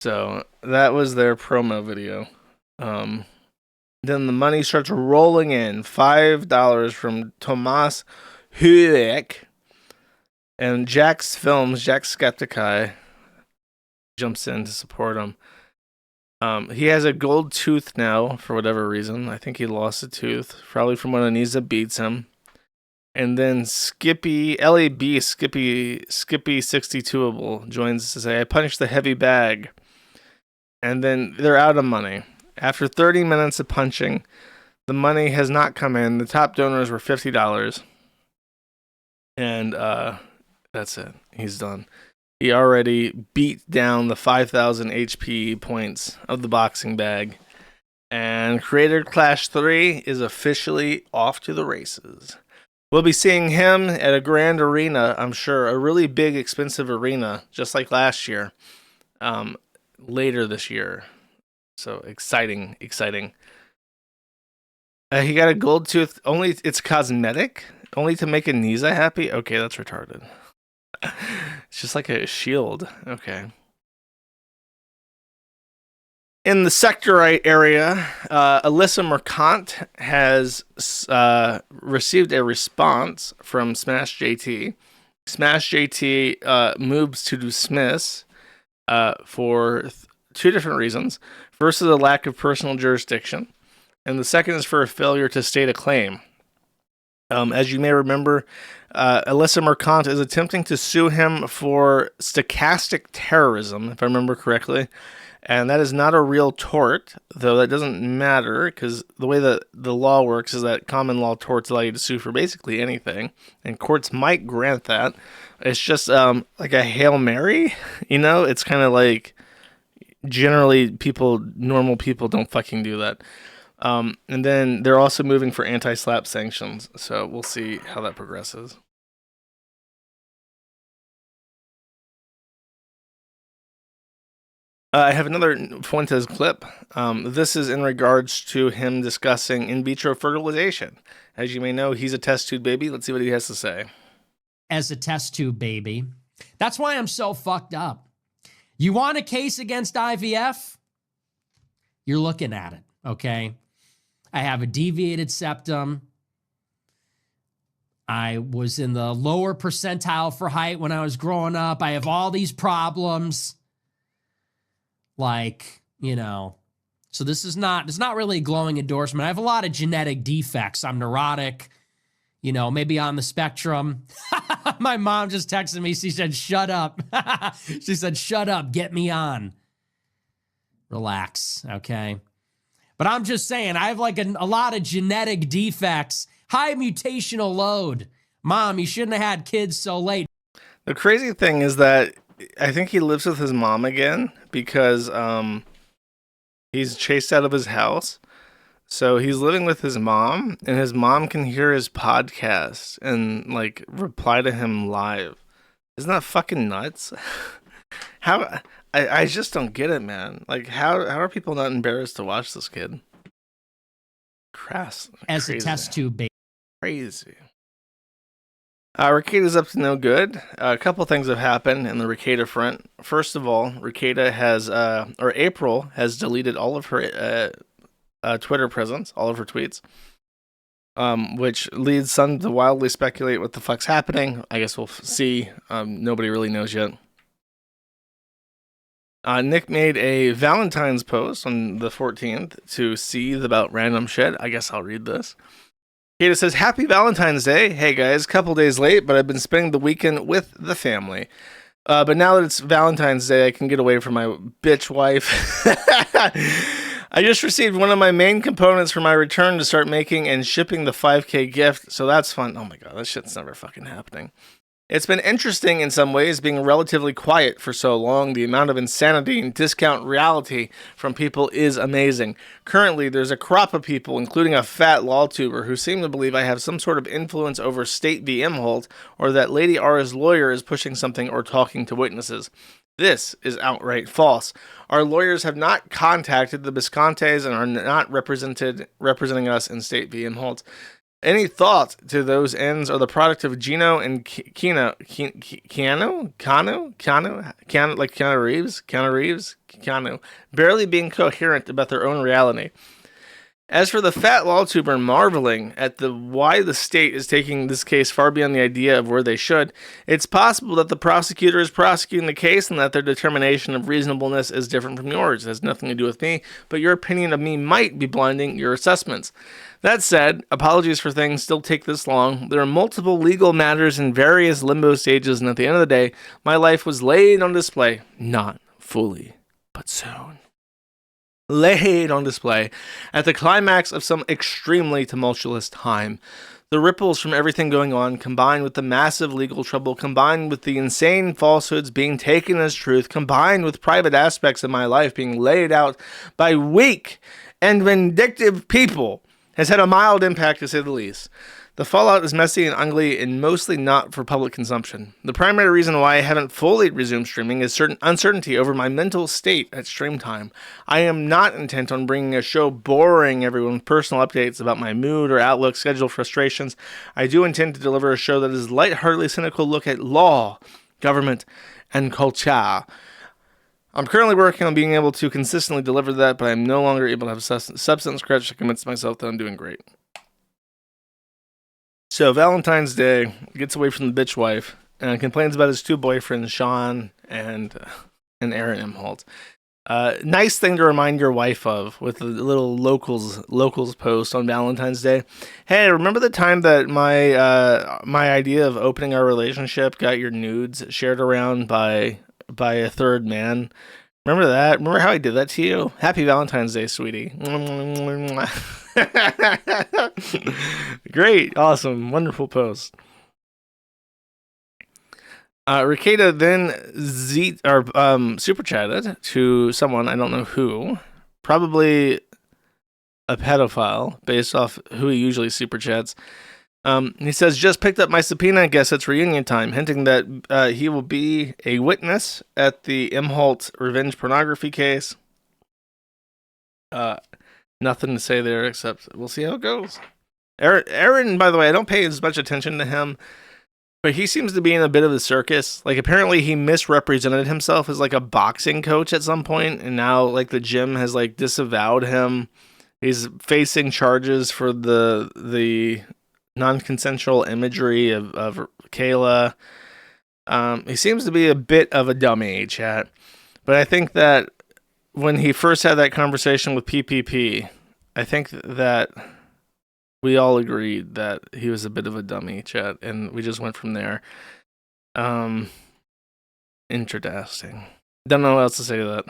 So that was their promo video. Then the money starts rolling in. $5 from Tomas Huick. And Jack's Films, Jack Skeptici, jumps in to support him. He has a gold tooth now, for whatever reason. I think he lost a tooth, probably from when Anisa beats him. And then Skippy, LAB, Skippy 62able joins to say, I punched the heavy bag. And then they're out of money. After 30 minutes of punching, the money has not come in. The top donors were $50. And that's it. He's done. He already beat down the 5,000 HP points of the boxing bag. And Creator Clash 3 is officially off to the races. We'll be seeing him at a grand arena, I'm sure. A really big, expensive arena, just like last year. Later this year. So exciting. He got a gold tooth. Only it's cosmetic. Only to make Anisa happy? Okay, that's retarded. It's just like a shield. Okay. In the Sectorite area, Alyssa Mercant has received a response from Smash JT. Smash JT moves to dismiss for two different reasons. First is a lack of personal jurisdiction, and the second is for a failure to state a claim. As you may remember, Alyssa Mercant is attempting to sue him for stochastic terrorism, if I remember correctly. And that is not a real tort, though that doesn't matter, because the way that the law works is that common law torts allow you to sue for basically anything, and courts might grant that. It's just like a Hail Mary, It's kind of like, generally normal people don't fucking do that. And then they're also moving for anti-slap sanctions, so we'll see how that progresses. I have another Fuentes clip. This is in regards to him discussing in vitro fertilization. As you may know, he's a test tube baby. Let's see what he has to say. As a test tube baby. That's why I'm so fucked up. You want a case against IVF? You're looking at it, okay? I have a deviated septum. I was in the lower percentile for height when I was growing up. I have all these problems. So this is not really a glowing endorsement. I have a lot of genetic defects. I'm neurotic, maybe on the spectrum. My mom just texted me. She said, shut up. She said, shut up. Get me on. Relax. Okay. But I'm just saying, I have a lot of genetic defects, high mutational load. Mom, you shouldn't have had kids so late. The crazy thing is that I think he lives with his mom again because he's chased out of his house. So he's living with his mom, and his mom can hear his podcast and reply to him live. Isn't that fucking nuts? How I just don't get it, man. How are people not embarrassed to watch this kid? Crass. As a test tube baby. Crazy. Ricada's up to no good. A couple things have happened in the Ricada front. First of all, Ricada has, April has deleted all of her Twitter presence, all of her tweets, which leads some to wildly speculate what the fuck's happening. I guess we'll see. Nobody really knows yet. Nick made a Valentine's post on the 14th to seethe about random shit. I guess I'll read this. Kata says, Happy Valentine's Day. Hey guys, couple days late, but I've been spending the weekend with the family. But now that it's Valentine's Day, I can get away from my bitch wife. I just received one of my main components for my return to start making and shipping the 5K gift, so that's fun. Oh my god, that shit's never fucking happening. It's been interesting in some ways being relatively quiet for so long. The amount of insanity and discount reality from people is amazing. Currently, there's a crop of people, including a fat law tuber, who seem to believe I have some sort of influence over State v. Imholt, or that Lady Ara's lawyer is pushing something or talking to witnesses. This is outright false. Our lawyers have not contacted the Biscontes and are not representing us in State v. Imholt. Any thought to those ends are the product of Gino and Keanu, like Keanu Reeves, barely being coherent about their own reality. As for the fat law tuber marveling at why the state is taking this case far beyond the idea of where they should, it's possible that the prosecutor is prosecuting the case and that their determination of reasonableness is different from yours. It has nothing to do with me, but your opinion of me might be blinding your assessments. That said, apologies for things still take this long. There are multiple legal matters in various limbo stages, and at the end of the day, my life was laid on display. Not fully, but soon. Laid on display at the climax of some extremely tumultuous time. The ripples from everything going on, combined with the massive legal trouble, combined with the insane falsehoods being taken as truth, combined with private aspects of my life being laid out by weak and vindictive people, has had a mild impact, to say the least. The fallout is messy and ugly and mostly not for public consumption. The primary reason why I haven't fully resumed streaming is certain uncertainty over my mental state at stream time. I am not intent on bringing a show boring everyone with personal updates about my mood or outlook, schedule frustrations. I do intend to deliver a show that is a lightheartedly cynical look at law, government, and culture. I'm currently working on being able to consistently deliver that, but I'm no longer able to have substance scratch to convince myself that I'm doing great. So Valentine's Day gets away from the bitch wife and complains about his two boyfriends, Sean and Aaron Imholt. Nice thing to remind your wife of with the little locals post on Valentine's Day. Hey, remember the time that my idea of opening our relationship got your nudes shared around by a third man? Remember that? Remember how I did that to you? Happy Valentine's Day, sweetie. Great, awesome, wonderful post. Ricada then super chatted to someone, I don't know who, probably a pedophile based off who he usually super chats. He says, just picked up my subpoena, guess it's reunion time, hinting that he will be a witness at the Imholt revenge pornography case. Nothing to say there except we'll see how it goes. Aaron, by the way, I don't pay as much attention to him, but he seems to be in a bit of a circus. Like, apparently he misrepresented himself as like a boxing coach at some point, and now like the gym has like disavowed him. He's facing charges for the non-consensual imagery of Kayla. He seems to be a bit of a dummy, chat. But I think that when he first had that conversation with PPP, I think that we all agreed that he was a bit of a dummy, chat, and we just went from there. Interesting. Don't know what else to say to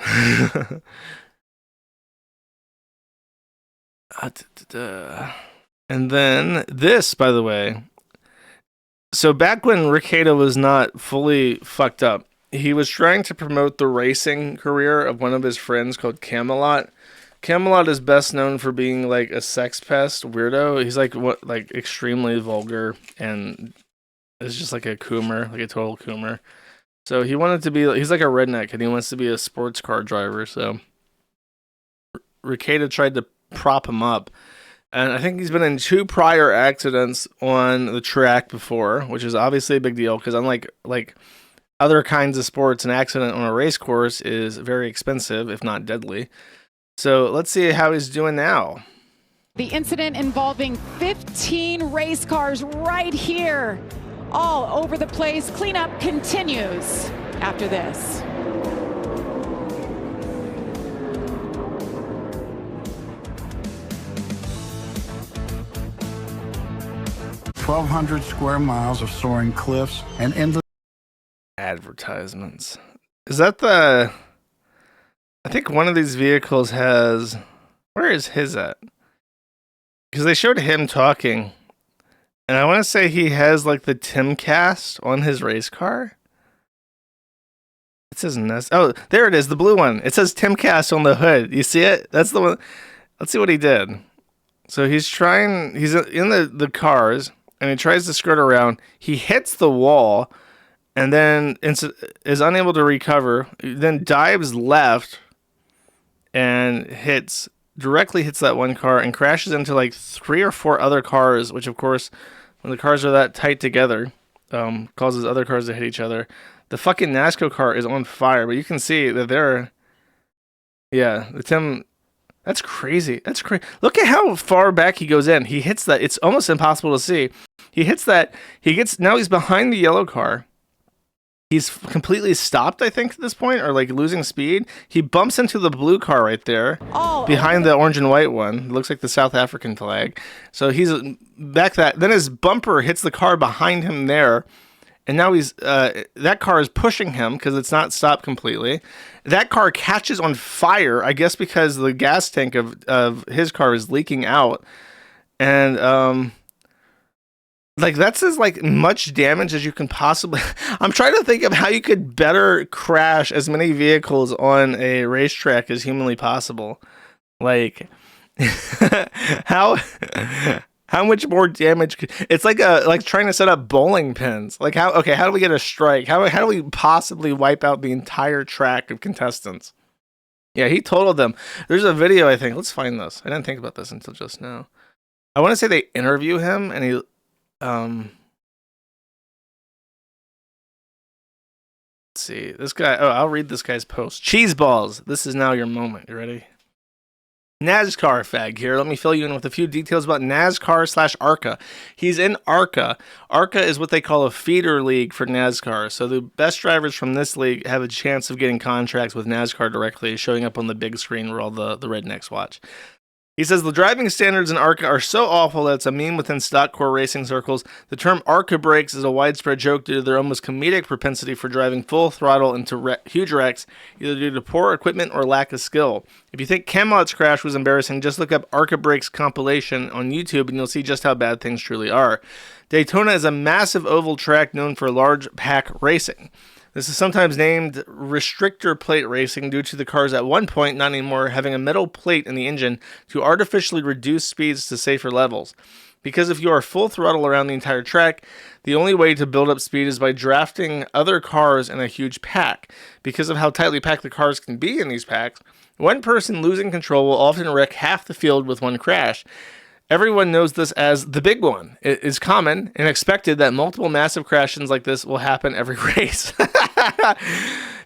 that. And then this, by the way. So back when Ricada was not fully fucked up, he was trying to promote the racing career of one of his friends called Coomalot. Coomalot is best known for being like a sex pest weirdo. He's like extremely vulgar and is just like a coomer, like a total coomer. So he wanted to be, he's like a redneck and he wants to be a sports car driver. So Ricada tried to prop him up. And I think he's been in 2 prior accidents on the track before, which is obviously a big deal because unlike like other kinds of sports, an accident on a race course is very expensive, if not deadly. So let's see how he's doing now. The incident involving 15 race cars right here, all over the place. Cleanup continues after this. 1,200 square miles of soaring cliffs and endless advertisements. Is that the... I think one of these vehicles has... Where is his at? Because they showed him talking. And I want to say he has like the Timcast on his race car. It says Nest. Oh, there it is, the blue one. It says Timcast on the hood. You see it? That's the one. Let's see what he did. So he's in the cars, and he tries to skirt around. He hits the wall, and then is unable to recover. Then dives left, and directly hits that one car, and crashes into like 3 or 4 other cars, which of course, when the cars are that tight together, causes other cars to hit each other. The fucking NASCAR car is on fire, but you can see that the That's crazy. That's crazy. Look at how far back he goes in. He hits that. It's almost impossible to see. He hits that. Now he's behind the yellow car. He's completely stopped, I think, at this point, or like losing speed. He bumps into the blue car right there, behind the orange and white one. It looks like the South African flag. So he's back that. Then his bumper hits the car behind him there. And now that car is pushing him because it's not stopped completely. That car catches on fire, I guess because the gas tank of his car is leaking out. And, like, that's as, like, much damage as you can possibly... I'm trying to think of how you could better crash as many vehicles on a racetrack as humanly possible. Like, how much more damage it's like trying to set up bowling pins. Like, how do we get a strike? How do we possibly wipe out the entire track of contestants? Yeah, he totaled them. There's a video, I think. Let's find this. I didn't think about this until just now. I want to say they interview him and he let's see. This guy, I'll read this guy's post. Cheese balls. This is now your moment. You ready? NASCAR fag here. Let me fill you in with a few details about NASCAR/ARCA. He's in ARCA. ARCA is what they call a feeder league for NASCAR. So the best drivers from this league have a chance of getting contracts with NASCAR directly, showing up on the big screen where all the rednecks watch. He says the driving standards in ARCA are so awful that it's a meme within stock car racing circles. The term ARCA brakes is a widespread joke due to their almost comedic propensity for driving full throttle into huge wrecks, either due to poor equipment or lack of skill. If you think Coomalot's crash was embarrassing, just look up ARCA brakes compilation on YouTube and you'll see just how bad things truly are. Daytona is a massive oval track known for large pack racing. This is sometimes named restrictor plate racing due to the cars at one point, not anymore, having a metal plate in the engine to artificially reduce speeds to safer levels. Because if you are full throttle around the entire track, the only way to build up speed is by drafting other cars in a huge pack. Because of how tightly packed the cars can be in these packs, one person losing control will often wreck half the field with one crash. Everyone knows this as the big one. It is common and expected that multiple massive crashes like this will happen every race.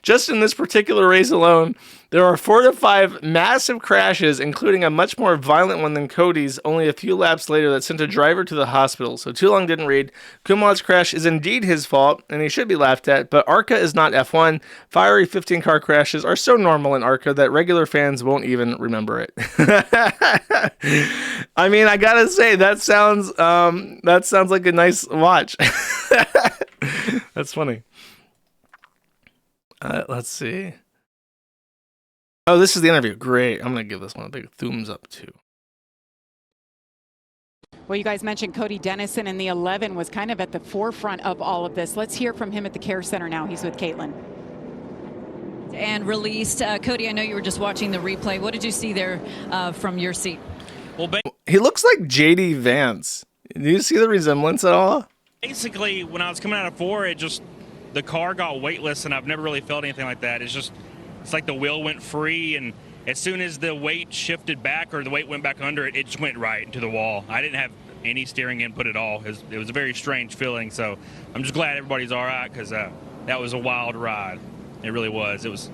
Just in this particular race alone, there are 4 to 5 massive crashes, including a much more violent one than Cody's only a few laps later that sent a driver to the hospital. So too long didn't read. Coomalot's crash is indeed his fault, and he should be laughed at, but ARCA is not F1. Fiery 15-car crashes are so normal in ARCA that regular fans won't even remember it. I mean, I gotta say, that sounds like a nice watch. That's funny. Let's see. Oh, this is the interview. Great. I'm going to give this one a big thumbs up, too. Well, you guys mentioned Cody Dennison, and the 11 was kind of at the forefront of all of this. Let's hear from him at the Care Center now. He's with Caitlin. And released. Cody, I know you were just watching the replay. What did you see there from your seat? Well, he looks like J.D. Vance. Do you see the resemblance at all? Basically, when I was coming out of 4, the car got weightless, and I've never really felt anything like that. It's like the wheel went free, and as soon as the weight shifted back or the weight went back under it, it just went right into the wall. I didn't have any steering input at all. It was a very strange feeling, so I'm just glad everybody's all right because that was a wild ride. It really was. It was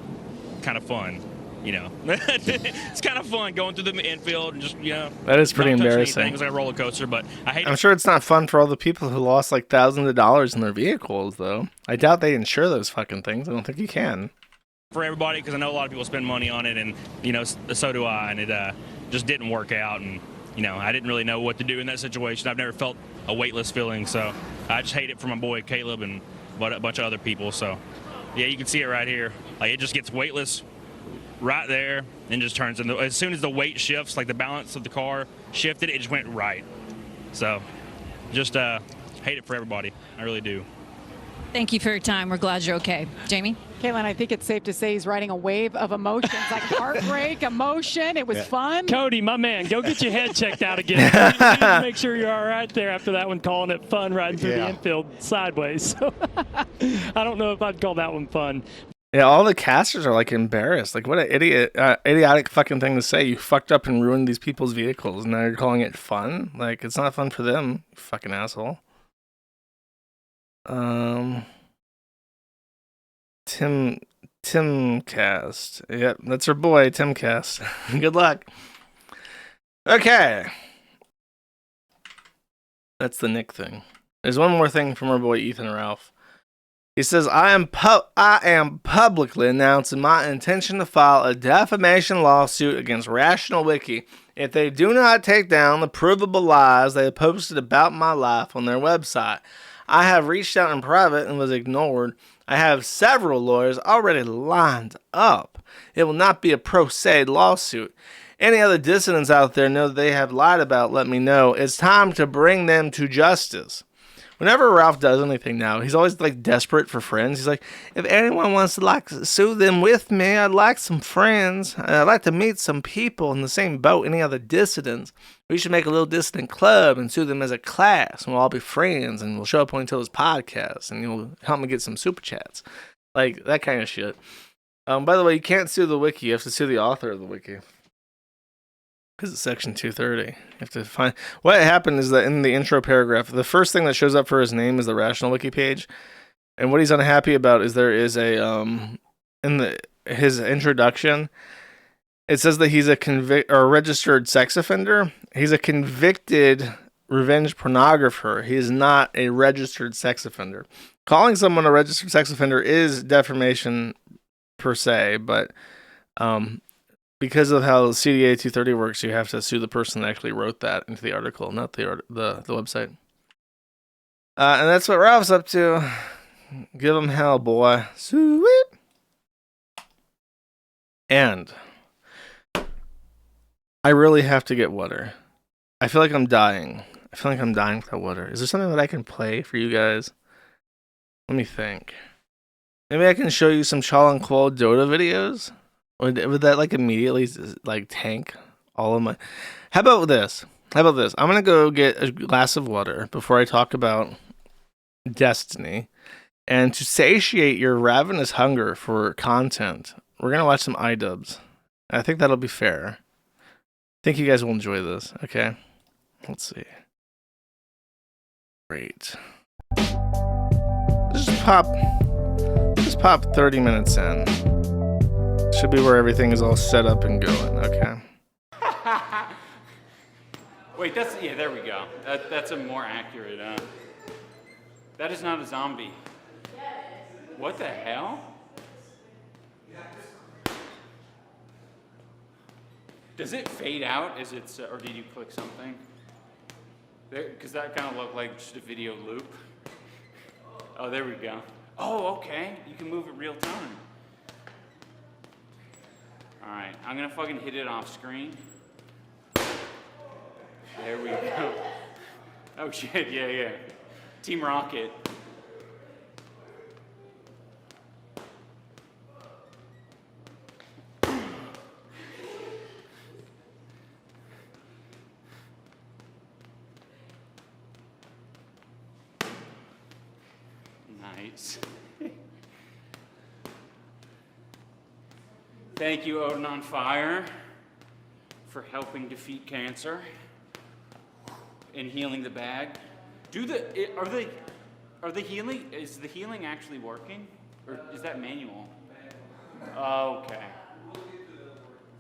kind of fun, you know. It's kind of fun going through the infield and just, you know. That is pretty embarrassing. It was like a roller coaster, but I hate I'm sure it's not fun for all the people who lost like thousands of dollars in their vehicles, though. I doubt they insure those fucking things. I don't think you can. For everybody, because I know a lot of people spend money on it, and you know, so do I, and it just didn't work out, and you know, I didn't really know what to do in that situation. I've never felt a weightless feeling, so I just hate it for my boy Caleb and a bunch of other people. So yeah, you can see it right here. Like, it just gets weightless right there and just turns. And as soon as the weight shifts, like the balance of the car shifted, it just went right. So just hate it for everybody. I really do. Thank you for your time. We're glad you're okay. Jamie? Caitlin, I think it's safe to say he's riding a wave of emotions, like heartbreak, emotion. It was fun. Cody, my man, go get your head checked out again. You need to make sure you're all right there after that one, calling it fun riding through the infield sideways. So I don't know if I'd call that one fun. Yeah, all the casters are like embarrassed. Like, what an idiotic fucking thing to say. You fucked up and ruined these people's vehicles, and now you're calling it fun? Like, it's not fun for them, you fucking asshole. Timcast. Yep, that's our boy, Timcast. Good luck. Okay. That's the Nick thing. There's one more thing from our boy Ethan Ralph. He says, I am publicly announcing my intention to file a defamation lawsuit against Rational Wiki if they do not take down the provable lies they have posted about my life on their website. I have reached out in private and was ignored. I have several lawyers already lined up. It will not be a pro se lawsuit. Any other dissidents out there know that they have lied about, let me know. It's time to bring them to justice. Whenever Ralph does anything now, he's always like desperate for friends. He's like, if anyone wants to like sue them with me, I'd like some friends. I'd like to meet some people in the same boat, any other dissidents. We should make a little dissident club and sue them as a class, and we'll all be friends, and we'll show up on his podcast, and you'll help me get some super chats. Like, that kind of shit. By the way, you can't sue the wiki. You have to sue the author of the wiki. Because it's section 230. You have to find... What happened is that in the intro paragraph, the first thing that shows up for his name is the Rational Wiki page. And what he's unhappy about is there is a... in his introduction, it says that he's a registered sex offender. He's a convicted revenge pornographer. He is not a registered sex offender. Calling someone a registered sex offender is defamation per se, but... because of how CDA 230 works, you have to sue the person that actually wrote that into the article, not the website. And that's what Ralph's up to. Give him hell, boy. Sweet. And I really have to get water. I feel like I'm dying. I feel like I'm dying without water. Is there something that I can play for you guys? Let me think. Maybe I can show you some Chal and Qual Dota videos. Would that like immediately like tank all of my... How about this? I'm gonna go get a glass of water before I talk about Destiny. And to satiate your ravenous hunger for content, we're gonna watch some iDubbbz. I think that'll be fair. I think you guys will enjoy this, okay? Let's see. Great. Just pop 30 minutes in. Should be where everything is all set up and going, okay? Wait, there we go. That's a more accurate, that is not a zombie. What the hell? Does it fade out as it's, or did you click something? Because that kind of looked like just a video loop. Oh, there we go. Oh, okay. You can move it real time. Alright, I'm gonna fucking hit it off screen. There we go. Oh shit, yeah. Team Rocket. Nice. Thank you, Odin on Fire, for helping defeat cancer and healing the bag. Are the healing, is the healing actually working? Or is that manual? Oh, okay.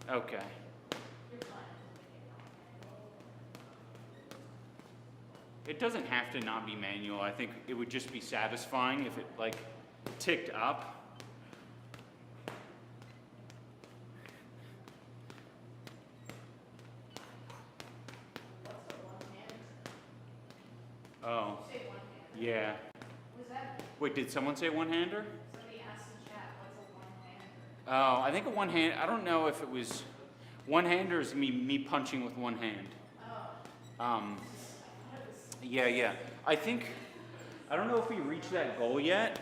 Okay. It doesn't have to not be manual. I think it would just be satisfying if it like ticked up. Oh, yeah. Wait, did someone say one-hander? Somebody asked in chat, what's a one-hander? Oh, I think a one-hand, I don't know if it was, one-hander is me punching with one hand. Oh. Yeah. I don't know if we reached that goal yet,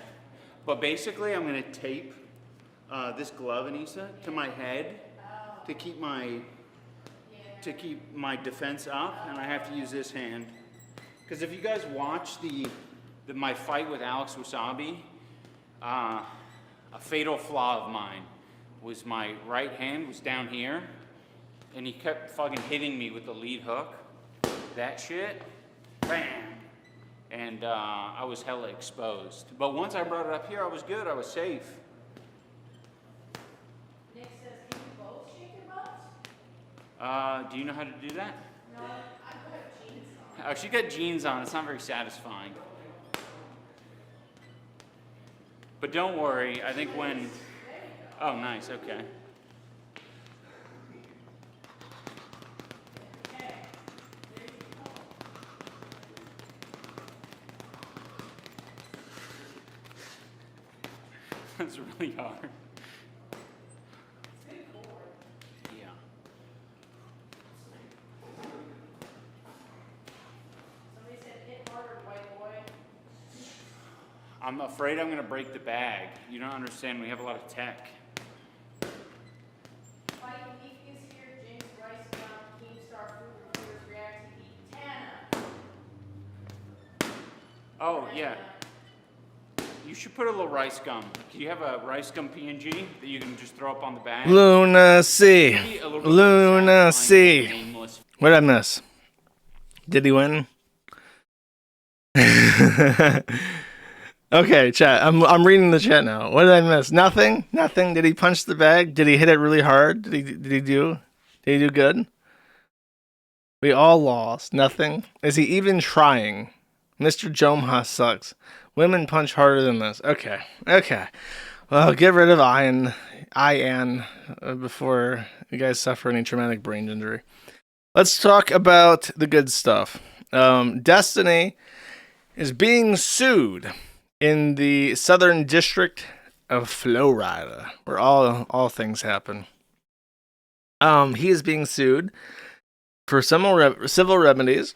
but basically I'm gonna tape this glove, Anissa, to my head to keep my defense up, and I have to use this hand. Because if you guys watch my fight with Alex Wasabi, a fatal flaw of mine was my right hand was down here, and he kept fucking hitting me with the lead hook. That shit, bam! And I was hella exposed. But once I brought it up here, I was good, I was safe. Nick says, can you both shake your butts? Do you know how to do that? No, I have jeans on. Oh, she got jeans on. It's not very satisfying. But don't worry. I think when... Oh, nice. Okay. That's really hard. Yeah. Somebody said hit harder, white boy. I'm afraid I'm gonna break the bag. You don't understand. We have a lot of tech. Oh yeah. You should put a little rice gum. Do you have a rice gum PNG that you can just throw up on the bag? Lunacy. Lunacy. What did I miss? Did he win? Okay, chat. I'm reading the chat now. What did I miss? Nothing? Nothing? Did he punch the bag? Did he hit it really hard? Did he do good? We all lost. Nothing? Is he even trying? Mr. Jomha sucks. Women punch harder than this. Okay. Well, get rid of Ian before you guys suffer any traumatic brain injury. Let's talk about the good stuff. Destiny is being sued in the Southern District of Florida, where all things happen. He is being sued for civil remedies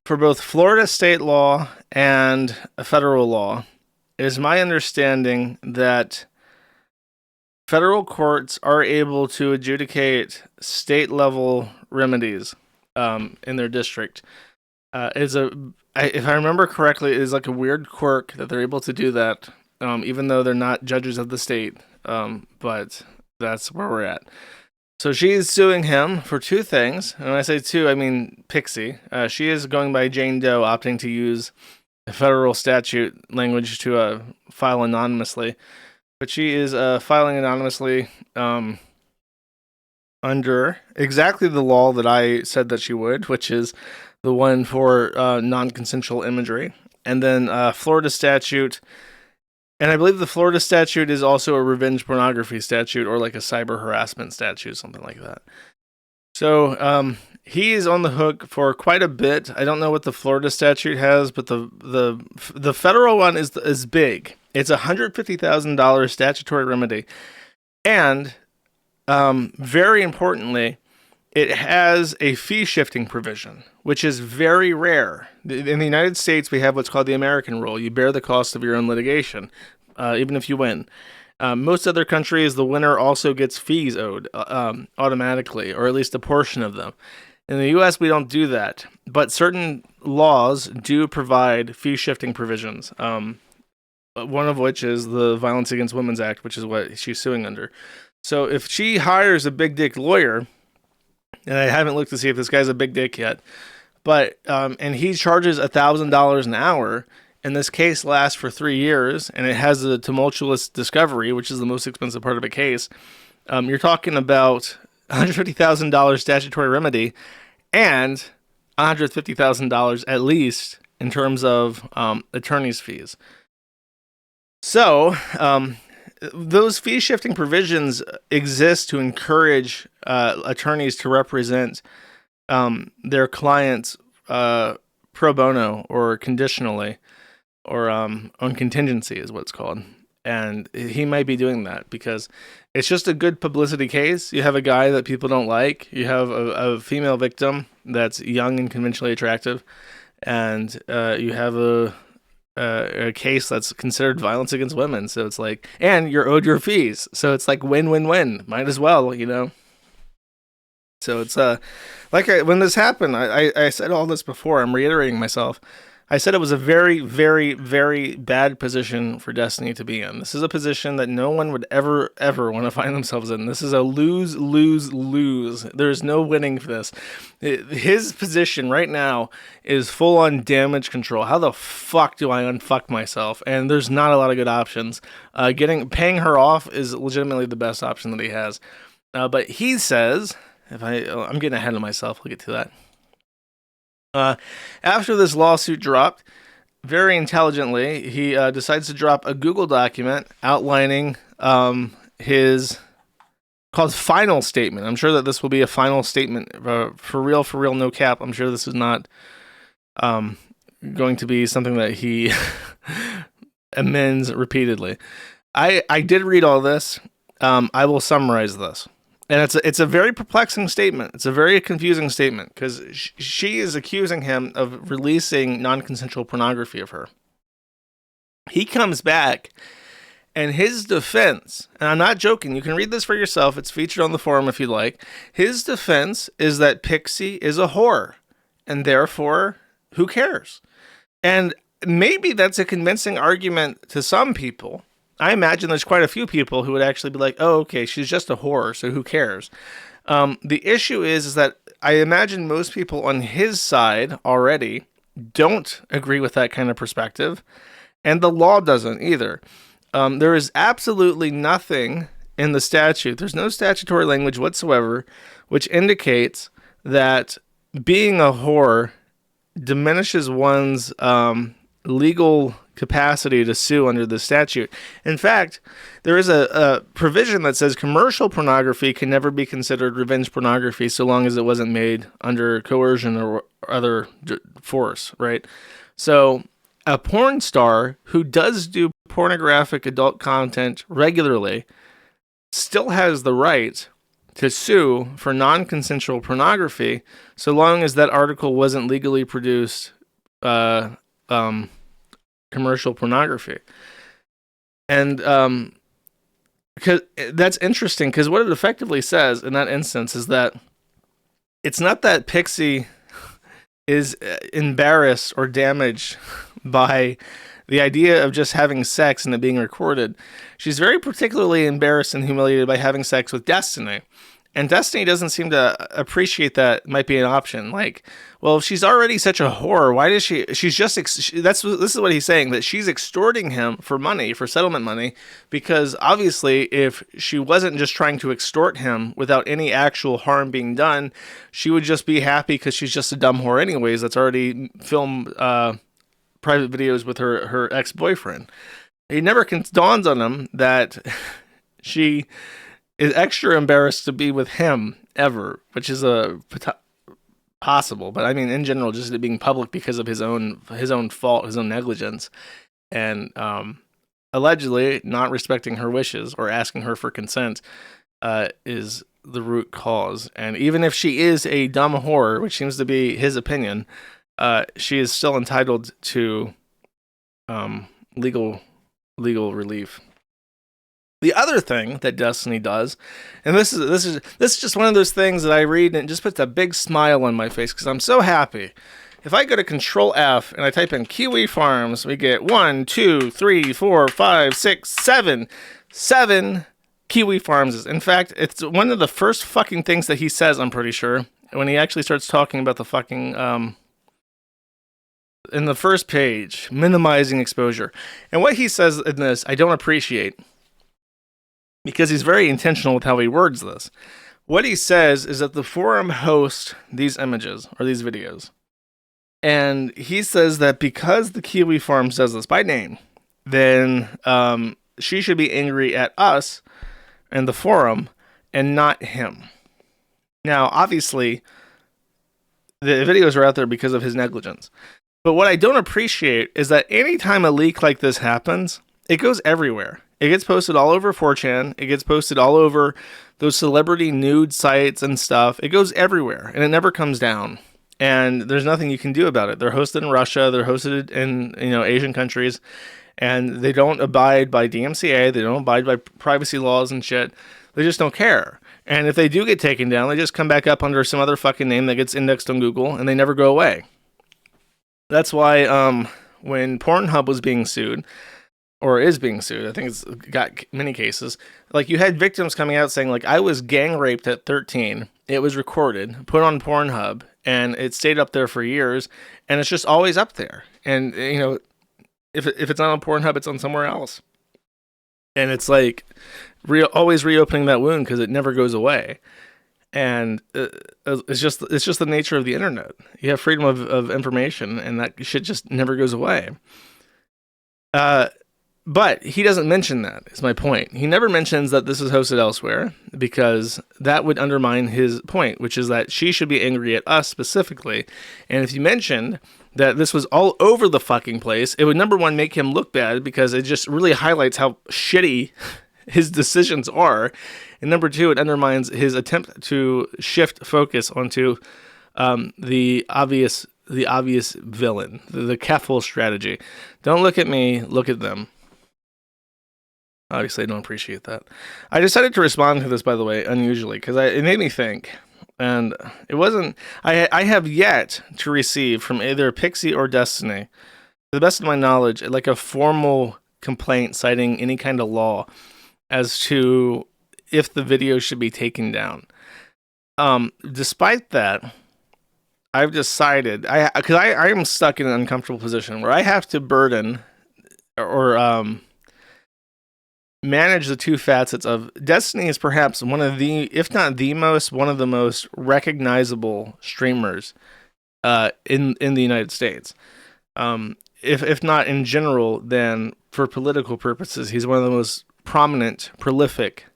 for both Florida state law and a federal law. It is my understanding that federal courts are able to adjudicate state-level remedies in their district. If I remember correctly, it is like a weird quirk that they're able to do that, even though they're not judges of the state. But that's where we're at. So she's suing him for two things. And when I say two, I mean Pixie. She is going by Jane Doe, opting to use a federal statute language to file anonymously. But she is filing anonymously under exactly the law that I said that she would, which is the one for non-consensual imagery. And then Florida statute. And I believe the Florida statute is also a revenge pornography statute or like a cyber harassment statute, something like that. So he is on the hook for quite a bit. I don't know what the Florida statute has, but the federal one is big. It's a $150,000 statutory remedy. And very importantly, it has a fee shifting provision, which is very rare. In the United States, we have what's called the American rule. You bear the cost of your own litigation, even if you win. Most other countries, the winner also gets fees owed automatically, or at least a portion of them. In the U.S., we don't do that. But certain laws do provide fee shifting provisions, one of which is the Violence Against Women's Act, which is what she's suing under. So if she hires a big dick lawyer, and I haven't looked to see if this guy's a big dick yet, but and he charges $1,000 an hour, and this case lasts for 3 years, and it has a tumultuous discovery, which is the most expensive part of a case. You're talking about $150,000 statutory remedy and $150,000 at least in terms of attorney's fees. So those fee shifting provisions exist to encourage attorneys to represent their clients pro bono or conditionally, or on contingency is what it's called. And he might be doing that because it's just a good publicity case. You have a guy that people don't like. You have a female victim that's young and conventionally attractive. And you have a case that's considered violence against women. So it's like, and you're owed your fees. So it's like win-win-win. Might as well, you know. So it's when this happened, I said all this before. I'm reiterating myself. I said it was a very, very, very bad position for Destiny to be in. This is a position that no one would ever want to find themselves in. This is a lose, lose, lose. There's no winning for this. His position right now is full on damage control. How the fuck do I unfuck myself? And there's not a lot of good options. Paying her off is legitimately the best option that he has. But he says I'm getting ahead of myself. We'll get to that. After this lawsuit dropped, very intelligently, he decides to drop a Google document outlining his called final statement. I'm sure that this will be a final statement for real, no cap. I'm sure this is not going to be something that he amends repeatedly. I did read all this. I will summarize this. And it's a very perplexing statement. It's a very confusing statement because she is accusing him of releasing non-consensual pornography of her. He comes back, and his defense, and I'm not joking, you can read this for yourself. It's featured on the forum if you'd like. His defense is that Pixie is a whore, and therefore, who cares? And maybe that's a convincing argument to some people. I imagine there's quite a few people who would actually be like, oh, okay, she's just a whore, so who cares? The issue is that I imagine most people on his side already don't agree with that kind of perspective, and the law doesn't either. There is absolutely nothing in the statute. There's no statutory language whatsoever which indicates that being a whore diminishes one's legal capacity to sue under the statute. In fact, there is a provision that says commercial pornography can never be considered revenge pornography so long as it wasn't made under coercion or other force, right? So a porn star who does do pornographic adult content regularly still has the right to sue for non-consensual pornography so long as that article wasn't legally produced commercial pornography. And because that's interesting, because what it effectively says in that instance is that it's not that Pixie is embarrassed or damaged by the idea of just having sex and it being recorded. She's very particularly embarrassed and humiliated by having sex with Destiny. And Destiny doesn't seem to appreciate that might be an option. Like, well, if she's already such a whore, why does she's just, this is what he's saying, that she's extorting him for money, for settlement money, because obviously if she wasn't just trying to extort him without any actual harm being done, she would just be happy because she's just a dumb whore anyways that's already filmed private videos with her ex-boyfriend. It never dawns on him that she is extra embarrassed to be with him ever, which is possible. But I mean, in general, just it being public because of his own fault, his own negligence, and allegedly not respecting her wishes or asking her for consent is the root cause. And even if she is a dumb whore, which seems to be his opinion, she is still entitled to legal relief. The other thing that Destiny does, and this is just one of those things that I read and it just puts a big smile on my face because I'm so happy. If I go to Control F and I type in Kiwi Farms, we get 1, 2, 3, 4, 5, 6, 7 Kiwi Farms. In fact, it's one of the first fucking things that he says, I'm pretty sure, when he actually starts talking about the fucking in the first page, minimizing exposure. And what he says in this, I don't appreciate, because he's very intentional with how he words this. What he says is that the forum hosts these images or these videos. And he says that because the Kiwi Farms does this by name, then she should be angry at us and the forum and not him. Now, obviously, the videos are out there because of his negligence. But what I don't appreciate is that anytime a leak like this happens, it goes everywhere. It gets posted all over 4chan. It gets posted all over those celebrity nude sites and stuff. It goes everywhere, and it never comes down. And there's nothing you can do about it. They're hosted in Russia. They're hosted in Asian countries, and they don't abide by DMCA. They don't abide by privacy laws and shit. They just don't care. And if they do get taken down, they just come back up under some other fucking name that gets indexed on Google, and they never go away. That's why when Pornhub was being sued, or is being sued, I think it's got many cases, like you had victims coming out saying, like, I was gang raped at 13. It was recorded, put on Pornhub, and it stayed up there for years, and it's just always up there. And, if it's not on Pornhub, it's on somewhere else. And it's like always reopening that wound because it never goes away. And it's just the nature of the internet. You have freedom of information, and that shit just never goes away. But he doesn't mention that, is my point. He never mentions that this is hosted elsewhere, because that would undermine his point, which is that she should be angry at us specifically. And if you mentioned that this was all over the fucking place, it would, number one, make him look bad, because it just really highlights how shitty his decisions are. And number two, it undermines his attempt to shift focus onto the obvious villain, the careful strategy. Don't look at me, look at them. Obviously, I don't appreciate that. I decided to respond to this, by the way, unusually, because it made me think. And it wasn't... I have yet to receive from either Pixie or Destiny, to the best of my knowledge, like a formal complaint citing any kind of law as to if the video should be taken down. Despite that, I've decided... Because I am stuck in an uncomfortable position where I have to burden or... manage the two facets of Destiny is perhaps one of the, if not the most, one of the most recognizable streamers in the United States. If not in general, then for political purposes, he's one of the most prominent, prolific,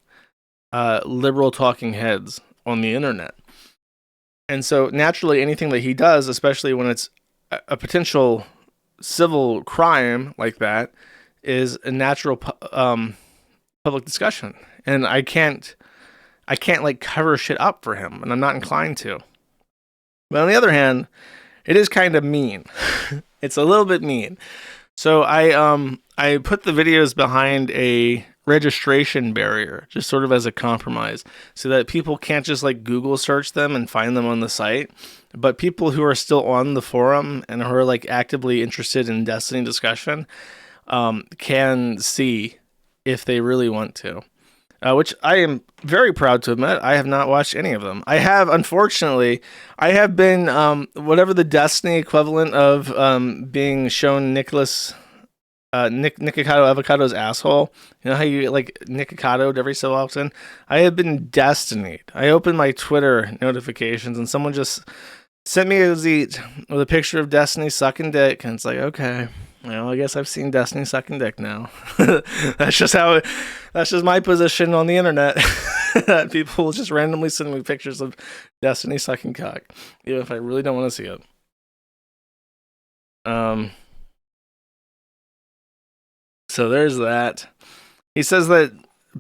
liberal talking heads on the internet. And so naturally, anything that he does, especially when it's a potential civil crime like that, is a natural public discussion, and I can't like cover shit up for him, and I'm not inclined to. But on the other hand, it is kind of mean. It's a little bit mean. So I put the videos behind a registration barrier, just sort of as a compromise, so that people can't just like Google search them and find them on the site, but people who are still on the forum and who are like actively interested in Destiny discussion can see if they really want to, which I am very proud to admit. I have not watched any of them. I have, unfortunately, been whatever the Destiny equivalent of being shown Nikocado Avocado's asshole. You know how you like Nicocadoed every so often? I have been destinied. I opened my Twitter notifications and someone just sent me a zeet with a picture of Destiny sucking dick, and it's like, okay. Well, I guess I've seen Destiny sucking dick now. That's just my position on the internet. People will just randomly send me pictures of Destiny sucking cock, even if I really don't want to see it. So there's that. He says that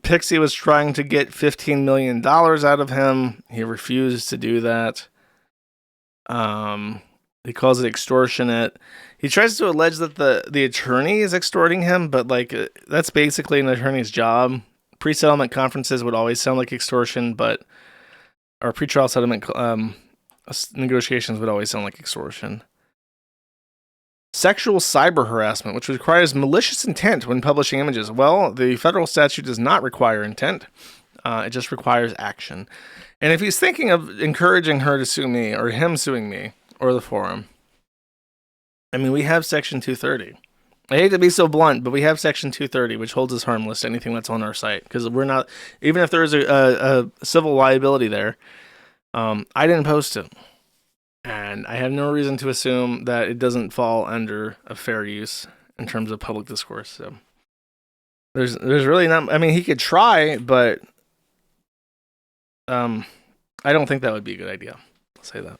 Pixie was trying to get $15 million out of him. He refused to do that. He calls it extortionate. He tries to allege that the attorney is extorting him, but like that's basically an attorney's job. Pre-settlement conferences would always sound like extortion, or pre-trial settlement negotiations would always sound like extortion. Sexual cyber harassment, which requires malicious intent when publishing images. Well, the federal statute does not require intent. It just requires action. And if he's thinking of encouraging her to sue me, or him suing me, or the forum, I mean, we have Section 230. I hate to be so blunt, but we have Section 230, which holds us harmless to anything that's on our site. Because we're not, even if there is a civil liability there, I didn't post it. And I have no reason to assume that it doesn't fall under a fair use in terms of public discourse. So there's really not, I mean, he could try, but I don't think that would be a good idea. I'll say that.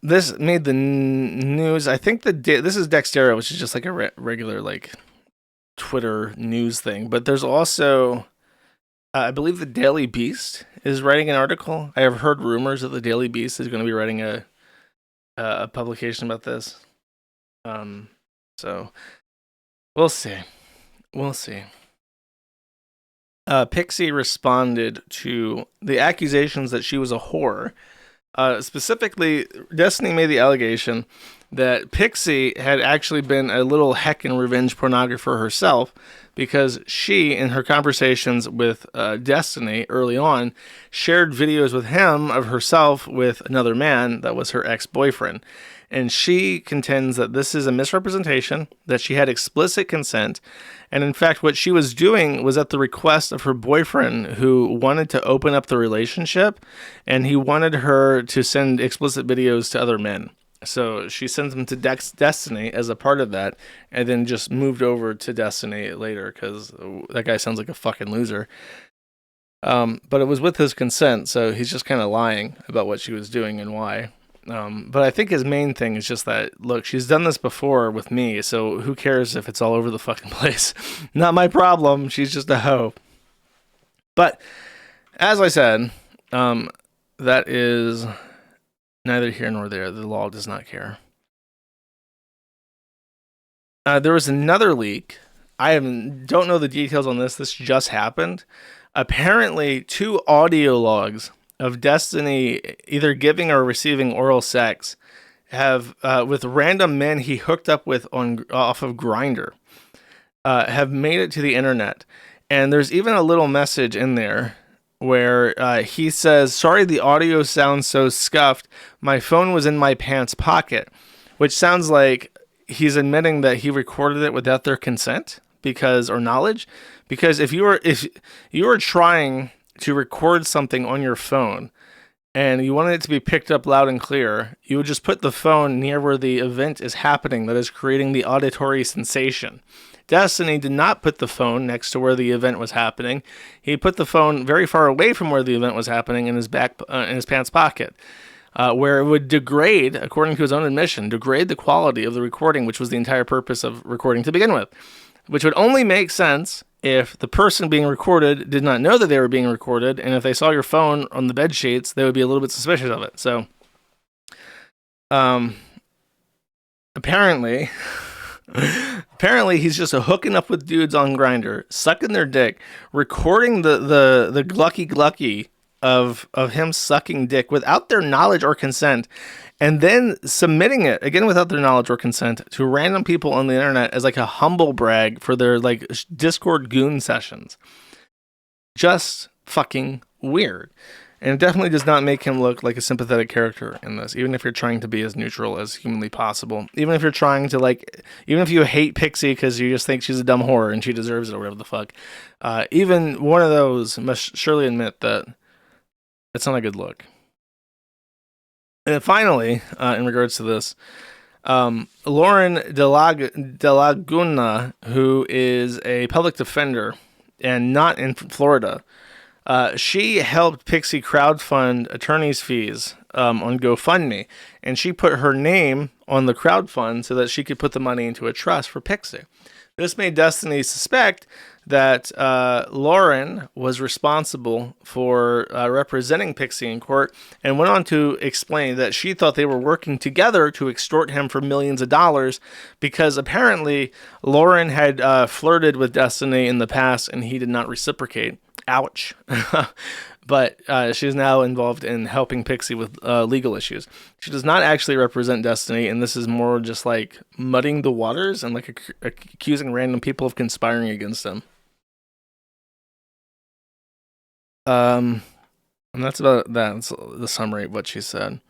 This made the news. I think this is Dexterra, which is just like a regular like Twitter news thing. But there's also, I believe the Daily Beast is writing an article. I have heard rumors that the Daily Beast is going to be writing a publication about this. So we'll see. We'll see. Pixie responded to the accusations that she was a whore. Specifically, Destiny made the allegation that Pixie had actually been a little heckin' revenge pornographer herself, because she, in her conversations with Destiny early on, shared videos with him of herself with another man that was her ex-boyfriend. And she contends that this is a misrepresentation, that she had explicit consent, and in fact what she was doing was at the request of her boyfriend, who wanted to open up the relationship, and he wanted her to send explicit videos to other men. So she sends them to Destiny as a part of that, and then just moved over to Destiny later, because that guy sounds like a fucking loser. But it was with his consent, so he's just kind of lying about what she was doing and why. But I think his main thing is just that, look, she's done this before with me, so who cares if it's all over the fucking place? Not my problem. She's just a hoe. But as I said, that is neither here nor there. The law does not care. There was another leak. I don't know the details on this. This just happened. Apparently, 2 audio logs of Destiny either giving or receiving oral sex have with random men he hooked up with off of Grindr have made it to the internet. And there's even a little message in there where he says, "Sorry, the audio sounds so scuffed. My phone was in my pants pocket," which sounds like he's admitting that he recorded it without their consent or knowledge. Because if you were trying to record something on your phone and you wanted it to be picked up loud and clear, you would just put the phone near where the event is happening that is creating the auditory sensation. Destiny did not put the phone next to where the event was happening. He put the phone very far away from where the event was happening in his pants pocket, where it would degrade, according to his own admission, degrade the quality of the recording, which was the entire purpose of recording to begin with, which would only make sense if the person being recorded did not know that they were being recorded, and if they saw your phone on the bed sheets, they would be a little bit suspicious of it. So, apparently he's just hooking up with dudes on Grindr, sucking their dick, recording the glucky of him sucking dick without their knowledge or consent, and then submitting it, again without their knowledge or consent, to random people on the internet as like a humble brag for their like Discord goon sessions. Just fucking weird. And it definitely does not make him look like a sympathetic character in this, even if you're trying to be as neutral as humanly possible. Even if you're trying to even if you hate Pixie because you just think she's a dumb whore and she deserves it or whatever the fuck. Even one of those must surely admit that it's not a good look. And finally, in regards to this, Lauren de Laguna, who is a public defender and not in Florida, she helped Pixie crowdfund attorney's fees on GoFundMe, and she put her name on the crowdfund so that she could put the money into a trust for Pixie. This made Destiny suspect that Lauren was responsible for representing Pixie in court, and went on to explain that she thought they were working together to extort him for millions of dollars, because apparently Lauren had flirted with Destiny in the past and he did not reciprocate. Ouch. But she's now involved in helping Pixie with legal issues. She does not actually represent Destiny, and this is more just like muddying the waters and like accusing random people of conspiring against them. And that's about that. That's the summary of what she said.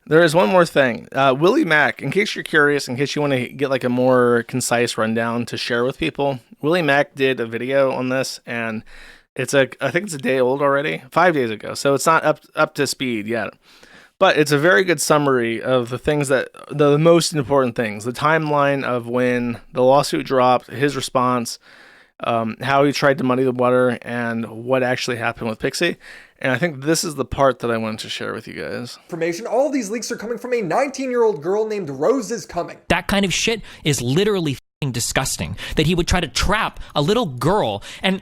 There is one more thing. Willie Mack, in case you're curious, in case you want to get like a more concise rundown to share with people, Willie Mack did a video on this, and I think it's a day old already, 5 days ago. So it's not up to speed yet. But it's a very good summary of the things the most important things, the timeline of when the lawsuit dropped, his response, how he tried to muddy the water, and what actually happened with Pixie. And I think this is the part that I wanted to share with you guys. Information. All of these leaks are coming from a 19-year-old girl named Rose is Coming. That kind of shit is literally disgusting. That he would try to trap a little girl, and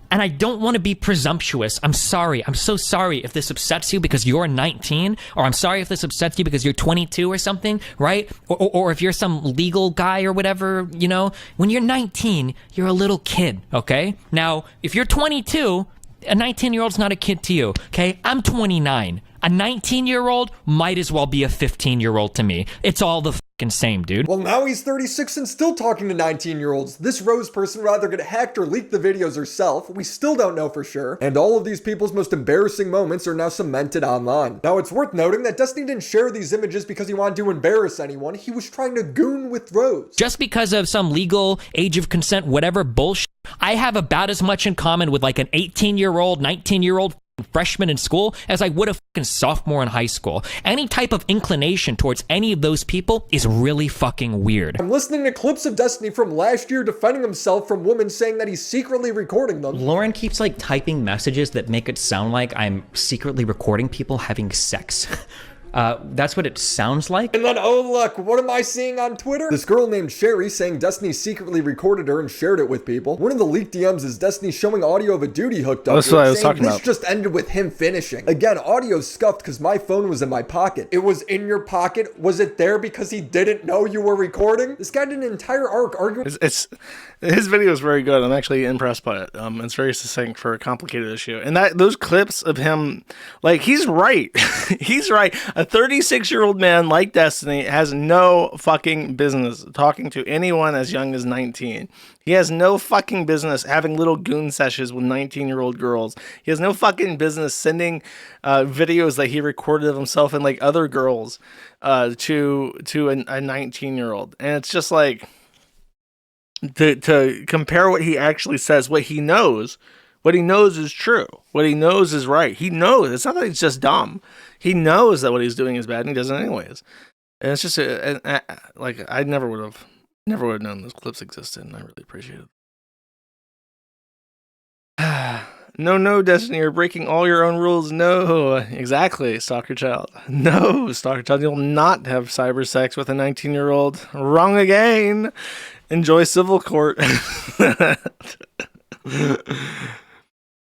I don't want to be presumptuous. I'm sorry. I'm so sorry if this upsets you because you're 19, or I'm sorry if this upsets you because you're 22 or something, right? Or if you're some legal guy or whatever, you know. When you're 19, you're a little kid, okay? Now, if you're 22, a 19-year-old's not a kid to you, okay? I'm 29. A 19-year-old might as well be a 15-year-old to me. It's all the same, dude. Well, now he's 36 and still talking to 19-year-olds. This Rose person will either get hacked or leak the videos herself. We still don't know for sure. And all of these people's most embarrassing moments are now cemented online. Now, it's worth noting that Destiny didn't share these images because he wanted to embarrass anyone. He was trying to goon with Rose. Just because of some legal age of consent, whatever bullshit, I have about as much in common with like an 18-year-old, 19-year-old freshman in school as I would a fucking sophomore in high school. Any type of inclination towards any of those people is really fucking weird. I'm listening to clips of Destiny from last year defending himself from women saying that he's secretly recording them. Lauren keeps like typing messages that make it sound like I'm secretly recording people having sex. That's what it sounds like. And then, oh look, what am I seeing on Twitter? This girl named Sherry saying Destiny secretly recorded her and shared it with people. One of the leaked DMs is Destiny showing audio of a dude he hooked up That's with, what I was saying talking this about. just ended with him finishing. Again, audio scuffed because my phone was in my pocket. It was in your pocket? Was it there because he didn't know you were recording? This guy did an entire arc arguing. His video is very good. I'm actually impressed by it. It's very succinct for a complicated issue. And those clips of him, like, he's right. He's right. A 36-year-old man like Destiny has no fucking business talking to anyone as young as 19. He has no fucking business having little goon sessions with 19-year-old girls. He has no fucking business sending videos that he recorded of himself and like other girls to a 19-year-old. And it's just like, to compare what he actually says, what he knows is true. What he knows is right. He knows. It's not that he's just dumb. He knows that what he's doing is bad, and he does it anyways. And it's just like, I never would have known those clips existed, and I really appreciate it. No, Destiny, you're breaking all your own rules. No, exactly, Stalker Child. No, Stalker Child, you'll not have cyber sex with a 19-year-old. Wrong again. Enjoy civil court.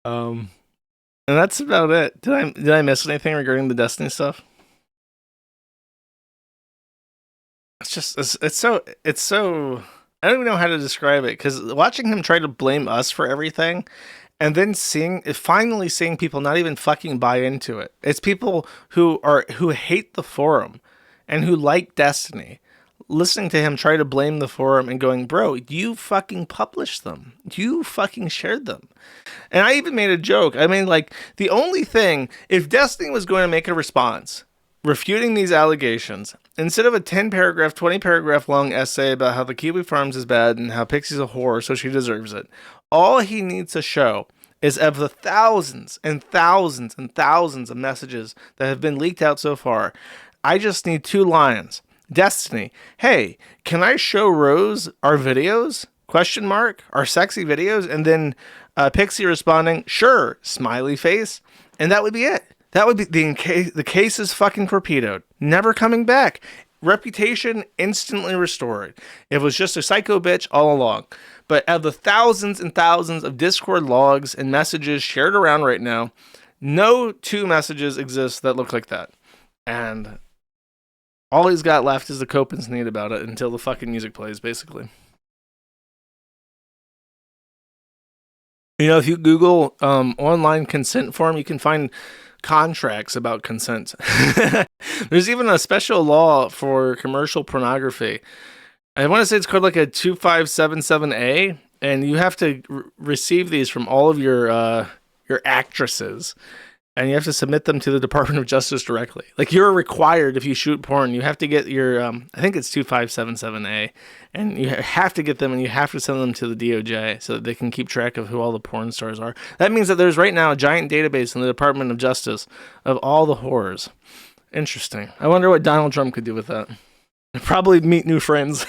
And that's about it. Did I miss anything regarding the Destiny stuff? It's so I don't even know how to describe it, because watching him try to blame us for everything, and then finally seeing people not even fucking buy into it. It's people who hate the forum and who like Destiny, listening to him try to blame the forum and going, bro, you fucking published them. You fucking shared them. And I even made a joke. I mean, like, the only thing, if Destiny was going to make a response refuting these allegations, instead of a 10-paragraph, 20-paragraph long essay about how the Kiwi Farms is bad and how Pixie's a whore, so she deserves it, all he needs to show is, of the thousands and thousands and thousands of messages that have been leaked out so far, I just need 2 lines. Destiny, hey, can I show Rose our videos? ? Our sexy videos? And then Pixie responding, sure, smiley face. And that would be it. That would be the case is fucking torpedoed. Never coming back. Reputation instantly restored. It was just a psycho bitch all along. But of the thousands and thousands of Discord logs and messages shared around right now, no 2 messages exist that look like that. And all he's got left is the cope and sneed about it until the fucking music plays, basically. You know, if you Google online consent form, you can find contracts about consent. There's even a special law for commercial pornography. I want to say it's called like a 2577A, and you have to receive these from all of your actresses. And you have to submit them to the Department of Justice directly. Like, you're required, if you shoot porn, you have to get your, I think it's 2577A, and you have to get them, and you have to send them to the DOJ so that they can keep track of who all the porn stars are. That means that there's right now a giant database in the Department of Justice of all the whores. Interesting. I wonder what Donald Trump could do with that. Probably meet new friends.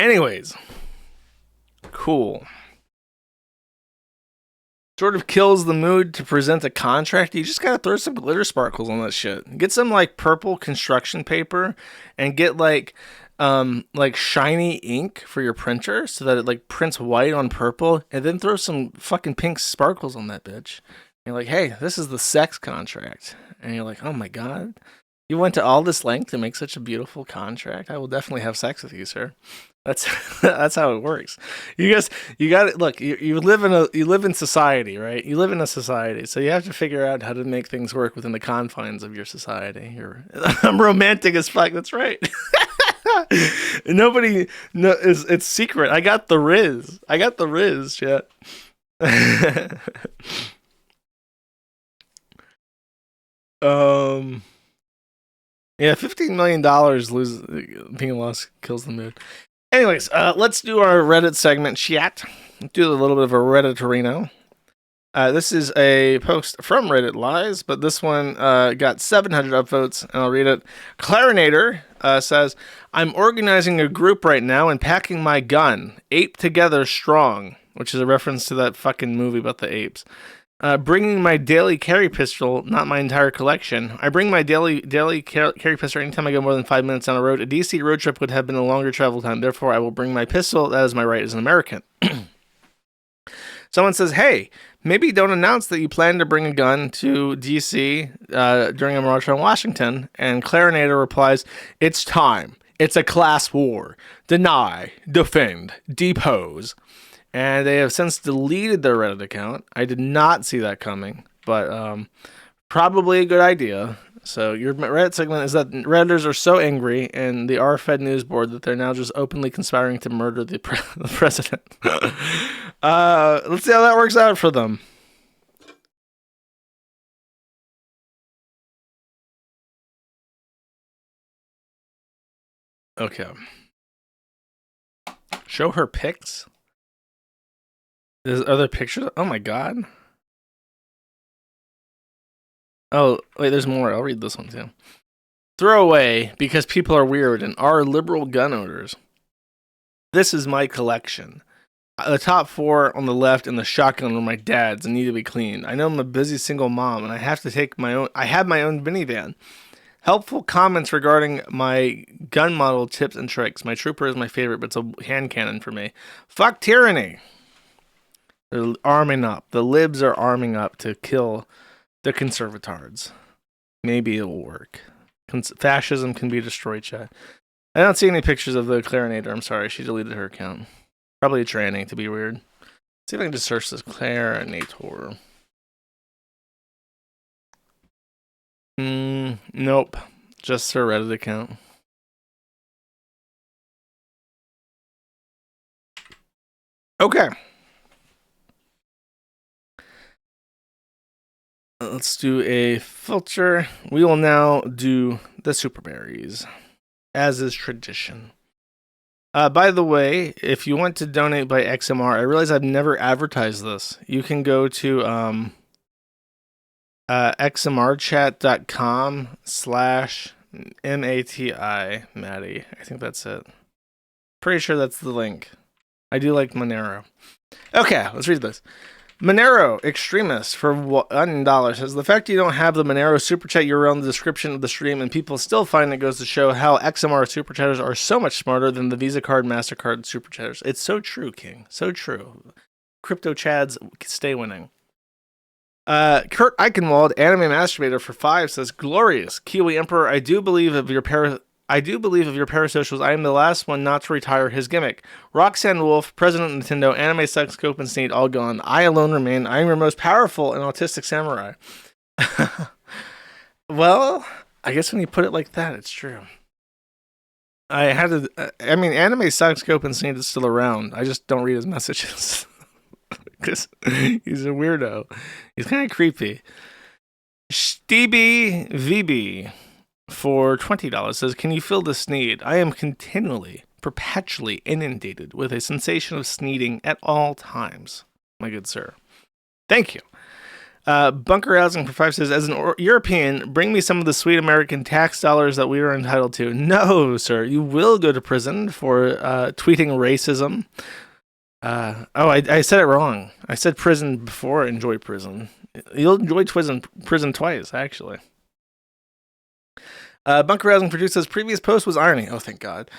Anyways. Cool. Sort of kills the mood to present a contract. You just gotta throw some glitter sparkles on that shit. Get some like purple construction paper and get like shiny ink for your printer so that it like prints white on purple, and then throw some fucking pink sparkles on that bitch. And you're like, hey, this is the sex contract. And you're like, oh my god, You went to all this length to make such a beautiful contract. I will definitely have sex with you, sir. That's that's how it works. You got to look. You live in society, right? You live in a society, so you have to figure out how to make things work within the confines of your society. I'm romantic as fuck. That's right. Nobody it's secret. I got the Riz, chat. Yeah, $15 million being lost kills the mood. Anyways, let's do our Reddit segment, chat. Do a little bit of a Redditorino. This is a post from Reddit Lies, but this one got 700 upvotes, and I'll read it. Clarinator says, I'm organizing a group right now and packing my gun. Ape Together Strong, which is a reference to that fucking movie about the apes. Bringing my daily carry pistol, not my entire collection. I bring my daily carry pistol anytime I go more than 5 minutes down the road. A DC road trip would have been a longer travel time. Therefore, I will bring my pistol. That is my right as an American. Someone says, hey, maybe don't announce that you plan to bring a gun to DC during a march on Washington. And Clarinator replies, it's time. It's a class war. Deny, defend, depose. And they have since deleted their Reddit account. I did not see that coming, but probably a good idea. So your Reddit segment is that Redditors are so angry and the R-Fed news board that they're now just openly conspiring to murder the president. Let's see how that works out for them. Okay. Show her pics. There's other pictures? Oh my god. Oh, wait, there's more. I'll read this one too. Throwaway because people are weird and are liberal gun owners. This is my collection. The top 4 on the left and the shotgun are my dad's and need to be cleaned. I know I'm a busy single mom and I have my own minivan. Helpful comments regarding my gun model tips and tricks. My trooper is my favorite, but it's a hand cannon for me. Fuck tyranny. They're arming up. The libs are arming up to kill the conservatards. Maybe it'll work. Fascism can be destroyed, chat. I don't see any pictures of the Clarinator. I'm sorry, she deleted her account. Probably a tranny, to be weird. Let's see if I can just search this Clarinator. Nope. Just her Reddit account. Okay. Let's do a filter. We will now do the super berries, as is tradition. By the way, if you want to donate by XMR, I realize I've never advertised this. You can go to xmrchat.com/MATI, Maddie. I think that's it. Pretty sure that's the link. I do like Monero. Okay, let's read this. Monero Extremist for $1 says, the fact you don't have the Monero Super Chat URL in the description of the stream and people still find it goes to show how XMR Super Chatters are so much smarter than the Visa card, MasterCard Super Chatters. It's so true, King. So true. Crypto Chads stay winning. Kurt Eichenwald, Anime Masturbator for 5 says, glorious. Kiwi Emperor, I do believe of your parasocials, I am the last one not to retire his gimmick. Roxanne Wolf, President of Nintendo, Anime Sucks, Scope and Sneed, all gone. I alone remain. I am your most powerful and autistic samurai. Well, I guess when you put it like that, it's true. Anime Sucks, Scope and Sneed is still around. I just don't read his messages. Because he's a weirdo. He's kind of creepy. Stevie VB for $20 says, can you feel the sneed? I am continually, perpetually inundated with a sensation of sneeding at all times, my good sir. Thank you. Bunker Housing for 5 says, as an European, bring me some of the sweet American tax dollars that we are entitled to. No, sir, you will go to prison for tweeting racism. I said it wrong. I said prison before enjoy prison. You'll enjoy prison twice, actually. Bunker Housing produces previous post was irony. Oh, thank God.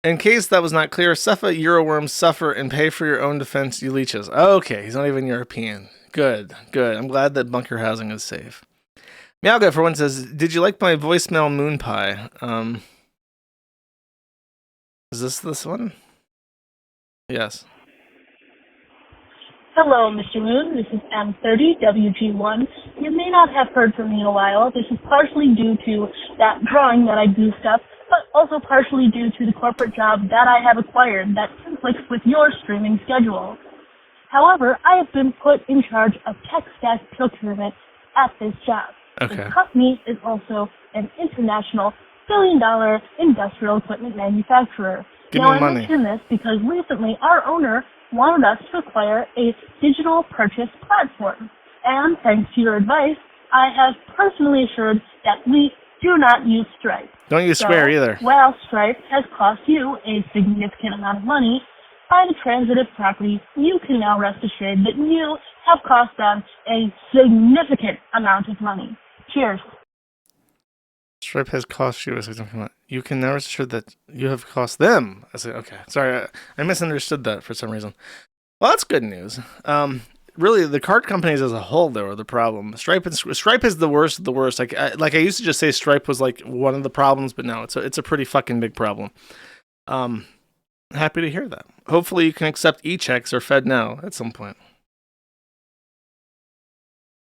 In case that was not clear, suffer Euroworms, suffer and pay for your own defense, you leeches. Okay, he's not even European. Good. I'm glad that Bunker Housing is safe. Meowga for one says, "Did you like my voicemail moon pie?" Is this one? Yes. Hello, Mr. Moon. This is M30WG1. You may not have heard from me in a while. This is partially due to that drawing that I goofed up, but also partially due to the corporate job that I have acquired that conflicts with your streaming schedule. However, I have been put in charge of tech stack procurement at this job. Okay. The company is also an international billion-dollar industrial equipment manufacturer. Give now, me I money. mention this because recently our owner wanted us to acquire a digital purchase platform. And thanks to your advice, I have personally assured that we do not use Stripe. Don't use Square either. While Stripe has cost you a significant amount of money, by the transitive property, you can now rest assured that you have cost them a significant amount of money. Cheers. Stripe has cost you a significant amount. You can never assure that you have cost them. I say, okay, sorry, I misunderstood that for some reason. Well, that's good news. Really, the card companies as a whole, though, are the problem. Stripe is the worst of the worst. Like I used to just say Stripe was like one of the problems, but no, it's a pretty fucking big problem. Happy to hear that. Hopefully, you can accept e-checks or FedNow at some point.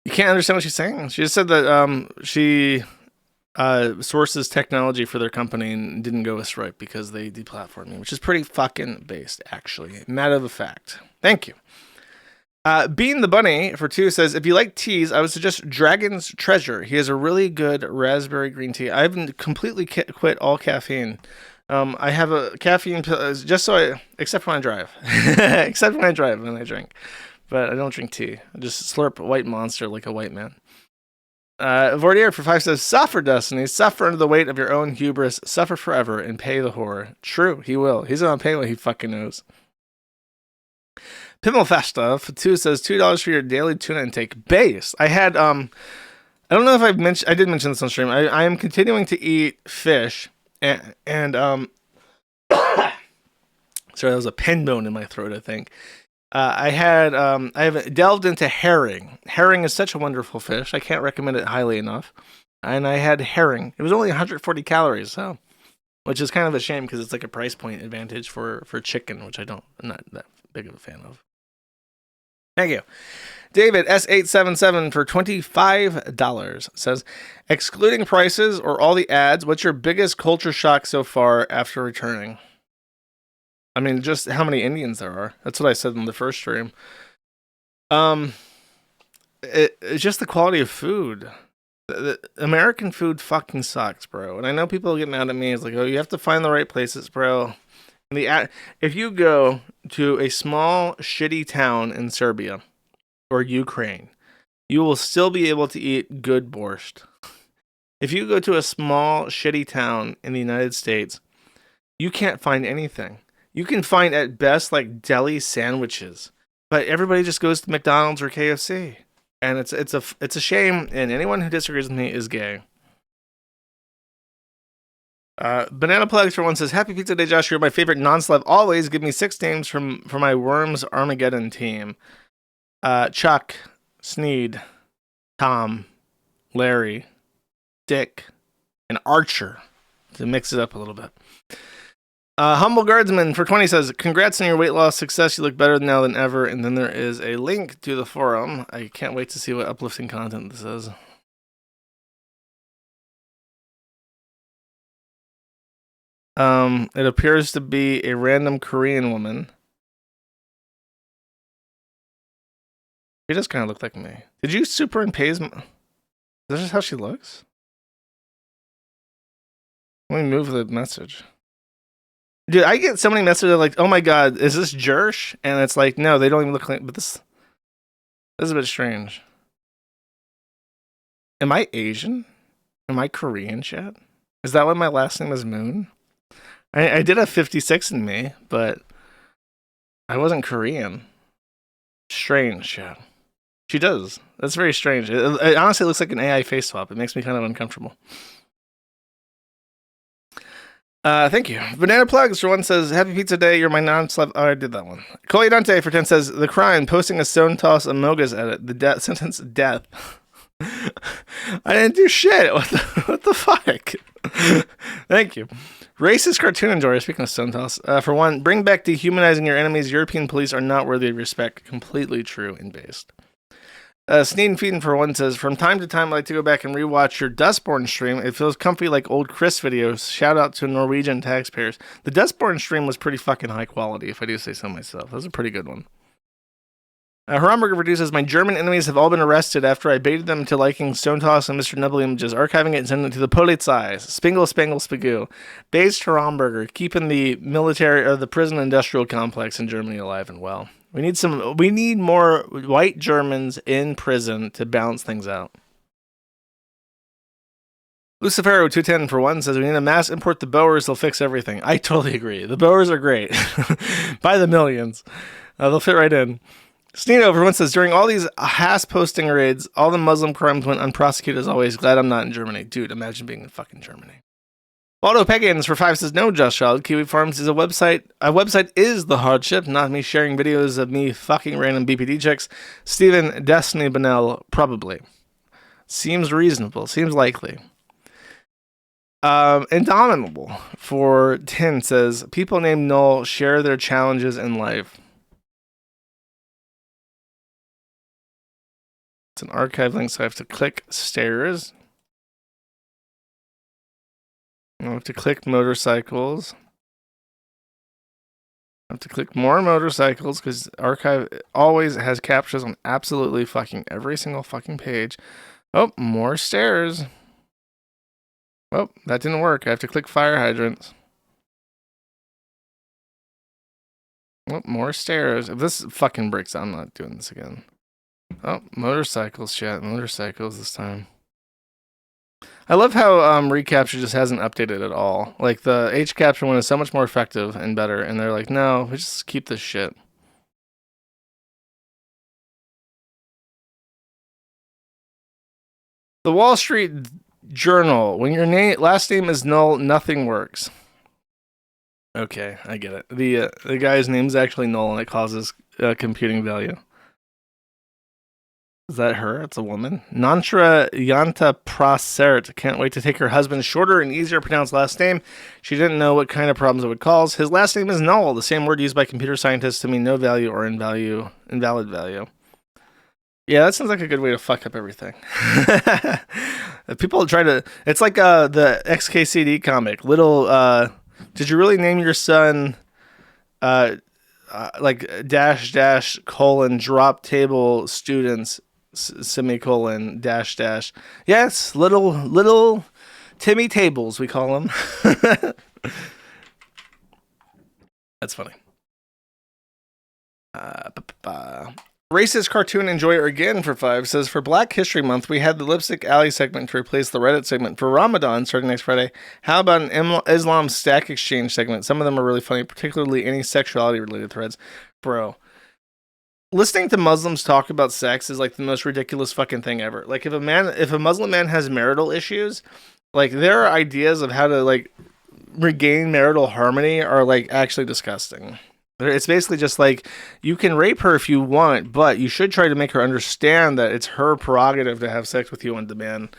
You can't understand what she's saying. She just said that she sources technology for their company and didn't go with Stripe because they deplatformed me, which is pretty fucking based, actually. Matter of fact. Thank you. Bean the Bunny for 2 says, if you like teas, I would suggest Dragon's Treasure. He has a really good raspberry green tea. I haven't completely quit all caffeine. I have a caffeine pill, just so except when I drive. Except when I drive and I drink. But I don't drink tea. I just slurp White Monster like a white man. Vordier for 5 says, suffer, Destiny. Suffer under the weight of your own hubris. Suffer forever and pay the whore. True, he will. He's gonna pay what he fucking knows. Pimmelfesta for 2 says, $2 for your daily tuna intake. Base. I had, I don't know if I did mention this on stream. I am continuing to eat fish and sorry, that was a pin bone in my throat, I think. I have delved into herring. Herring is such a wonderful fish. I can't recommend it highly enough. And I had herring. It was only 140 calories, so, which is kind of a shame because it's like a price point advantage for chicken, which I'm not that big of a fan of. Thank you. David S877 for $25 says, excluding prices or all the ads, what's your biggest culture shock so far after returning? I mean, just how many Indians there are. That's what I said in the first stream. It's just the quality of food. The American food fucking sucks, bro. And I know people get mad at me. It's like, oh, you have to find the right places, bro. If you go to a small, shitty town in Serbia or Ukraine, you will still be able to eat good borscht. If you go to a small, shitty town in the United States, you can't find anything. You can find at best like deli sandwiches, but everybody just goes to McDonald's or KFC, and it's a shame. And anyone who disagrees with me is gay. Banana Plugs for 1 says, happy pizza day, Josh. You're my favorite non-celeb. Always give me 6 names for my Worms Armageddon team. Chuck, Sneed, Tom, Larry, Dick, and Archer, to mix it up a little bit. Humble Guardsman for 20 says, congrats on your weight loss success. You look better now than ever. And then there is a link to the forum. I can't wait to see what uplifting content this is. It appears to be a random Korean woman. She does kind of look like me. Did you superimpose? Is this just how she looks? Let me move the message. Dude, I get so many messages like, oh my god, is this Jersh? And it's like, no, they don't even look like, but this is a bit strange. Am I Asian? Am I Korean, chat? Is that why my last name is Moon? I did have 56 in me, but I wasn't Korean. Strange, chat. She does. That's very strange. It honestly looks like an AI face swap. It makes me kind of uncomfortable. Thank you. Banana Plugs for 1 says, happy pizza day. You're my non-celeb. Oh, I did that one. Koi Dante for 10 says, the crime, posting a stone toss Amoga's edit. The sentence, death. I didn't do shit. What the fuck? Thank you. Racist cartoon enjoyer, speaking of Stone Toss, for one, bring back dehumanizing your enemies. European police are not worthy of respect. Completely true and based. Sneed and Feeding, for one, says, from time to time, I like to go back and rewatch your Dustborn stream. It feels comfy like old Chris videos. Shout out to Norwegian taxpayers. The Dustborn stream was pretty fucking high quality, if I do say so myself. That was a pretty good one. Hamburger produces, my German enemies have all been arrested after I baited them into liking Stone Toss and Mr. Nubble images, archiving it and sending it to the Polizei. Spingle, Spangle, Spagoo. Based Hamburger, keeping the military or the prison industrial complex in Germany alive and well. We need more white Germans in prison to balance things out. Lucifero 210 for one says we need to mass import the Boers. They'll fix everything. I totally agree. The Boers are great. By the millions. They'll fit right in. Sneed for one says during all these Haas posting raids, all the Muslim crimes went unprosecuted as always. Glad I'm not in Germany. Dude, imagine being in fucking Germany. Waldo Pegans for 5 says no, Just Child. Kiwi Farms is a website. A website is the hardship, not me sharing videos of me fucking random BPD chicks. Stephen Destiny Bonnell, probably. Seems reasonable. Seems likely. Indomitable for 10 says people named Null share their challenges in life. It's an archive link, so I have to click stairs. I have to click motorcycles. I have to click more motorcycles because archive always has captures on absolutely fucking every single fucking page. Oh, more stairs. Oh, that didn't work. I have to click fire hydrants. Oh, more stairs. If this fucking breaks, I'm not doing this again. Oh, motorcycles, chat. Motorcycles this time. I love how reCAPTCHA just hasn't updated at all. Like, the HCAPTCHA one is so much more effective and better, and they're like, no, we just keep this shit. The Wall Street Journal. When your last name is Null, nothing works. Okay, I get it. The guy's name's actually Null, and it causes computing value. Is that her? It's a woman. Nantra Yanta Prasert can't wait to take her husband's shorter and easier to pronounce last name. She didn't know what kind of problems it would cause. His last name is Null, the same word used by computer scientists to mean no value or invalid value. Yeah, that sounds like a good way to fuck up everything. People try to... It's like the XKCD comic. Did you really name your son... like dash colon drop table students semicolon dash. Yes, little Timmy tables we call them. That's funny. Racist cartoon enjoyer again for 5 says for Black History Month we had the Lipstick Alley segment to replace the Reddit segment. For Ramadan starting next Friday, how about an Islam stack exchange segment? Some of them are really funny, particularly any sexuality related threads. Bro, listening to Muslims talk about sex is like the most ridiculous fucking thing ever. Like if a Muslim man has marital issues, like their ideas of how to like regain marital harmony are like actually disgusting. It's basically just like, you can rape her if you want, but you should try to make her understand that it's her prerogative to have sex with you on demand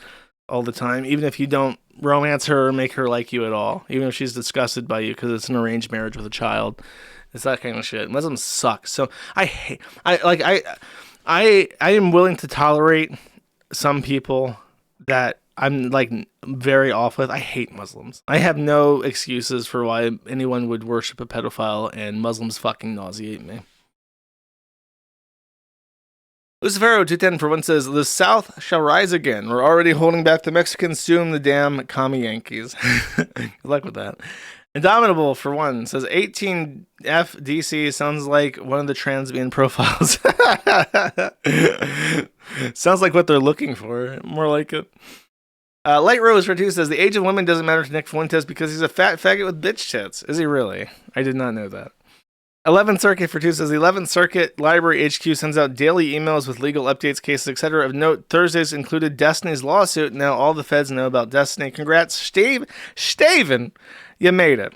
all the time, even if you don't romance her or make her like you at all, even if she's disgusted by you because it's an arranged marriage with a child. It's that kind of shit. Muslims suck. So I am willing to tolerate some people that I'm like very off with. I hate Muslims. I have no excuses for why anyone would worship a pedophile, and Muslims fucking nauseate me. Lucifero 210 for one says, the South shall rise again. We're already holding back the Mexicans, soon the damn commie Yankees. Good luck with that. Indomitable for one says 18FDC sounds like one of the transbian profiles. Sounds like what they're looking for. More like it. Light Rose for 2 says the age of women doesn't matter to Nick Fuentes because he's a fat faggot with bitch tits. Is he really? I did not know that. 11th Circuit for 2 says the 11th Circuit Library HQ sends out daily emails with legal updates, cases, etc. Of note, Thursdays included Destiny's lawsuit. Now all the feds know about Destiny. Congrats, Steven. You made it.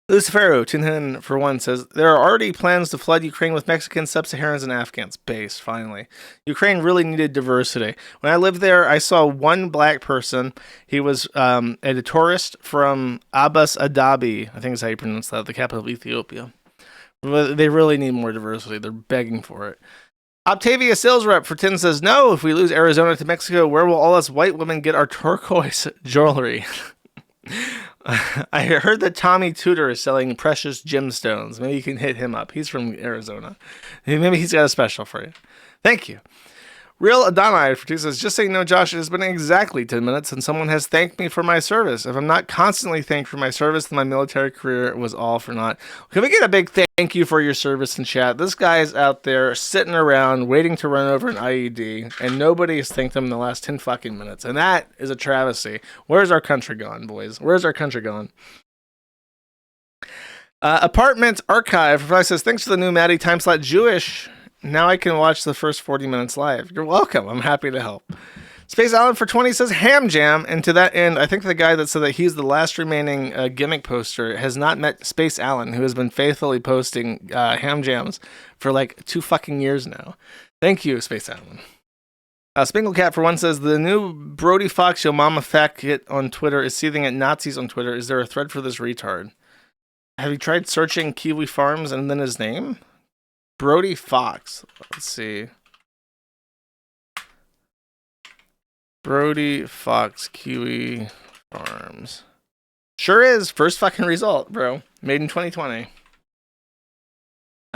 Lucifero, Tinhin for one, says, there are already plans to flood Ukraine with Mexicans, Sub-Saharans, and Afghans. Base, finally. Ukraine really needed diversity. When I lived there, I saw one black person. He was a tourist from Abbas Adabi, I think is how you pronounce that, the capital of Ethiopia. They really need more diversity. They're begging for it. Octavia sales rep for Tin says, no, if we lose Arizona to Mexico, where will all us white women get our turquoise jewelry? I heard that Tommy Tudor is selling precious gemstones. Maybe you can hit him up. He's from Arizona. Maybe he's got a special for you. Thank you. Real Adonai for two says, just so you know, Josh, it has been exactly 10 minutes and someone has thanked me for my service. If I'm not constantly thanked for my service, then my military career was all for naught. Can we get a big thank you for your service in chat? This guy's out there sitting around waiting to run over an IED and nobody has thanked him in the last 10 fucking minutes. And that is a travesty. Where's our country gone, boys? Where's our country gone? Apartment Archive says, thanks for the new Maddie time slot Jewish. Now I can watch the first 40 minutes live. You're welcome. I'm happy to help. Space Allen for 20 says ham jam. And to that end, I think the guy that said that he's the last remaining gimmick poster has not met Space Allen, who has been faithfully posting ham jams for like 2 fucking years now. Thank you, Space Allen. Spinglecat for one says, the new Brody Fox Yo Mama Fat Kit on Twitter is seething at Nazis on Twitter. Is there a thread for this retard? Have you tried searching Kiwi Farms and then his name? Brody Fox. Let's see. Brody Fox Kiwi Farms. Sure is. First fucking result, bro. Made in 2020.